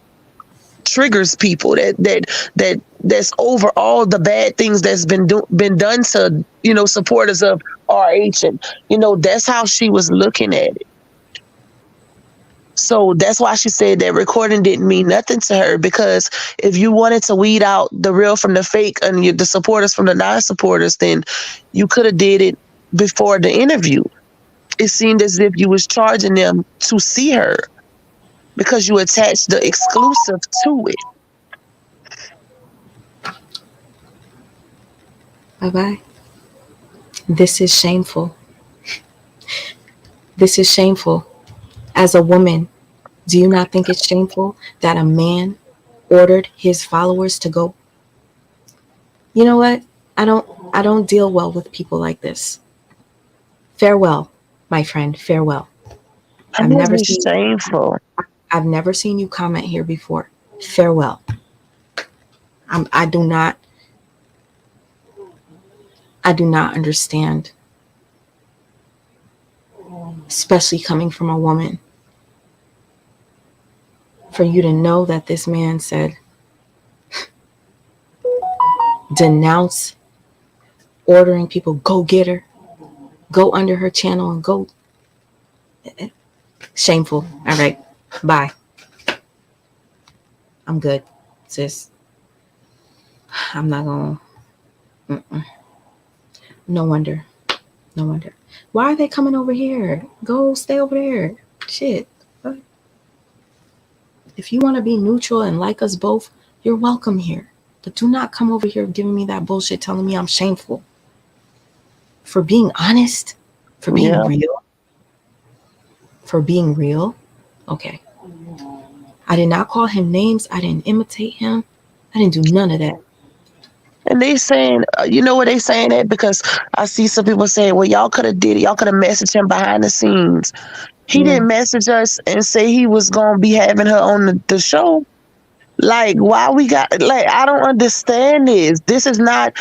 triggers people, that's over all the bad things that's been done to, you know, supporters of RH, and you know that's how she was looking at it. So that's why she said that recording didn't mean nothing to her, because if you wanted to weed out the real from the fake and the supporters from the non-supporters, then you could have did it before the interview. It seemed as if you was charging them to see her because you attached the exclusive to it. Bye-bye. This is shameful. This is shameful. As a woman, do you not think it's shameful that a man ordered his followers to go? You know what? I don't deal well with people like this. Farewell, my friend. Farewell. I've never seen shameful. I've never seen you comment here before. Farewell. I do not understand, especially coming from a woman, for you to know that this man said, denounce ordering people, go get her, go under her channel and go. Shameful. All right. Bye. I'm good, sis. I'm not going to. No wonder. No wonder. Why are they coming over here? Go stay over there. Shit. If you want to be neutral and like us both, you're welcome here. But do not come over here giving me that bullshit, telling me I'm shameful. For being honest, for being real. For being real. Okay. I did not call him names. I didn't imitate him. I didn't do none of that. And they saying, you know what they saying that? Because I see some people saying, well, y'all could have did it. Y'all could have messaged him behind the scenes. He didn't message us and say he was going to be having her on the show. Like, why we got, like, I don't understand this. This is not,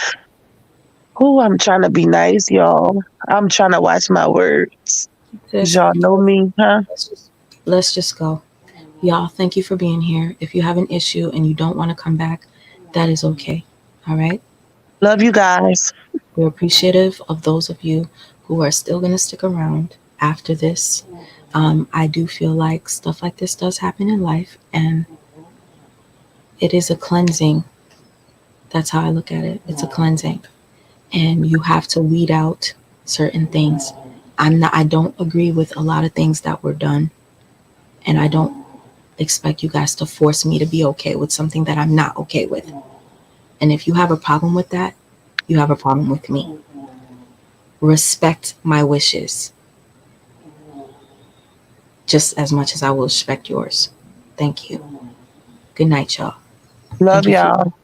I'm trying to be nice, y'all. I'm trying to watch my words. Y'all know me, huh? Let's just go. Y'all, thank you for being here. If you have an issue and you don't want to come back, that is okay. All right? Love you guys. We're appreciative of those of you who are still going to stick around after this. I do feel like stuff like this does happen in life, and it is a cleansing. That's how I look at it. It's a cleansing. And you have to weed out certain things. I don't agree with a lot of things that were done, and I don't expect you guys to force me to be okay with something that I'm not okay with. And if you have a problem with that, you have a problem with me. Respect my wishes just as much as I will respect yours. Thank you. Good night, y'all. Love y'all.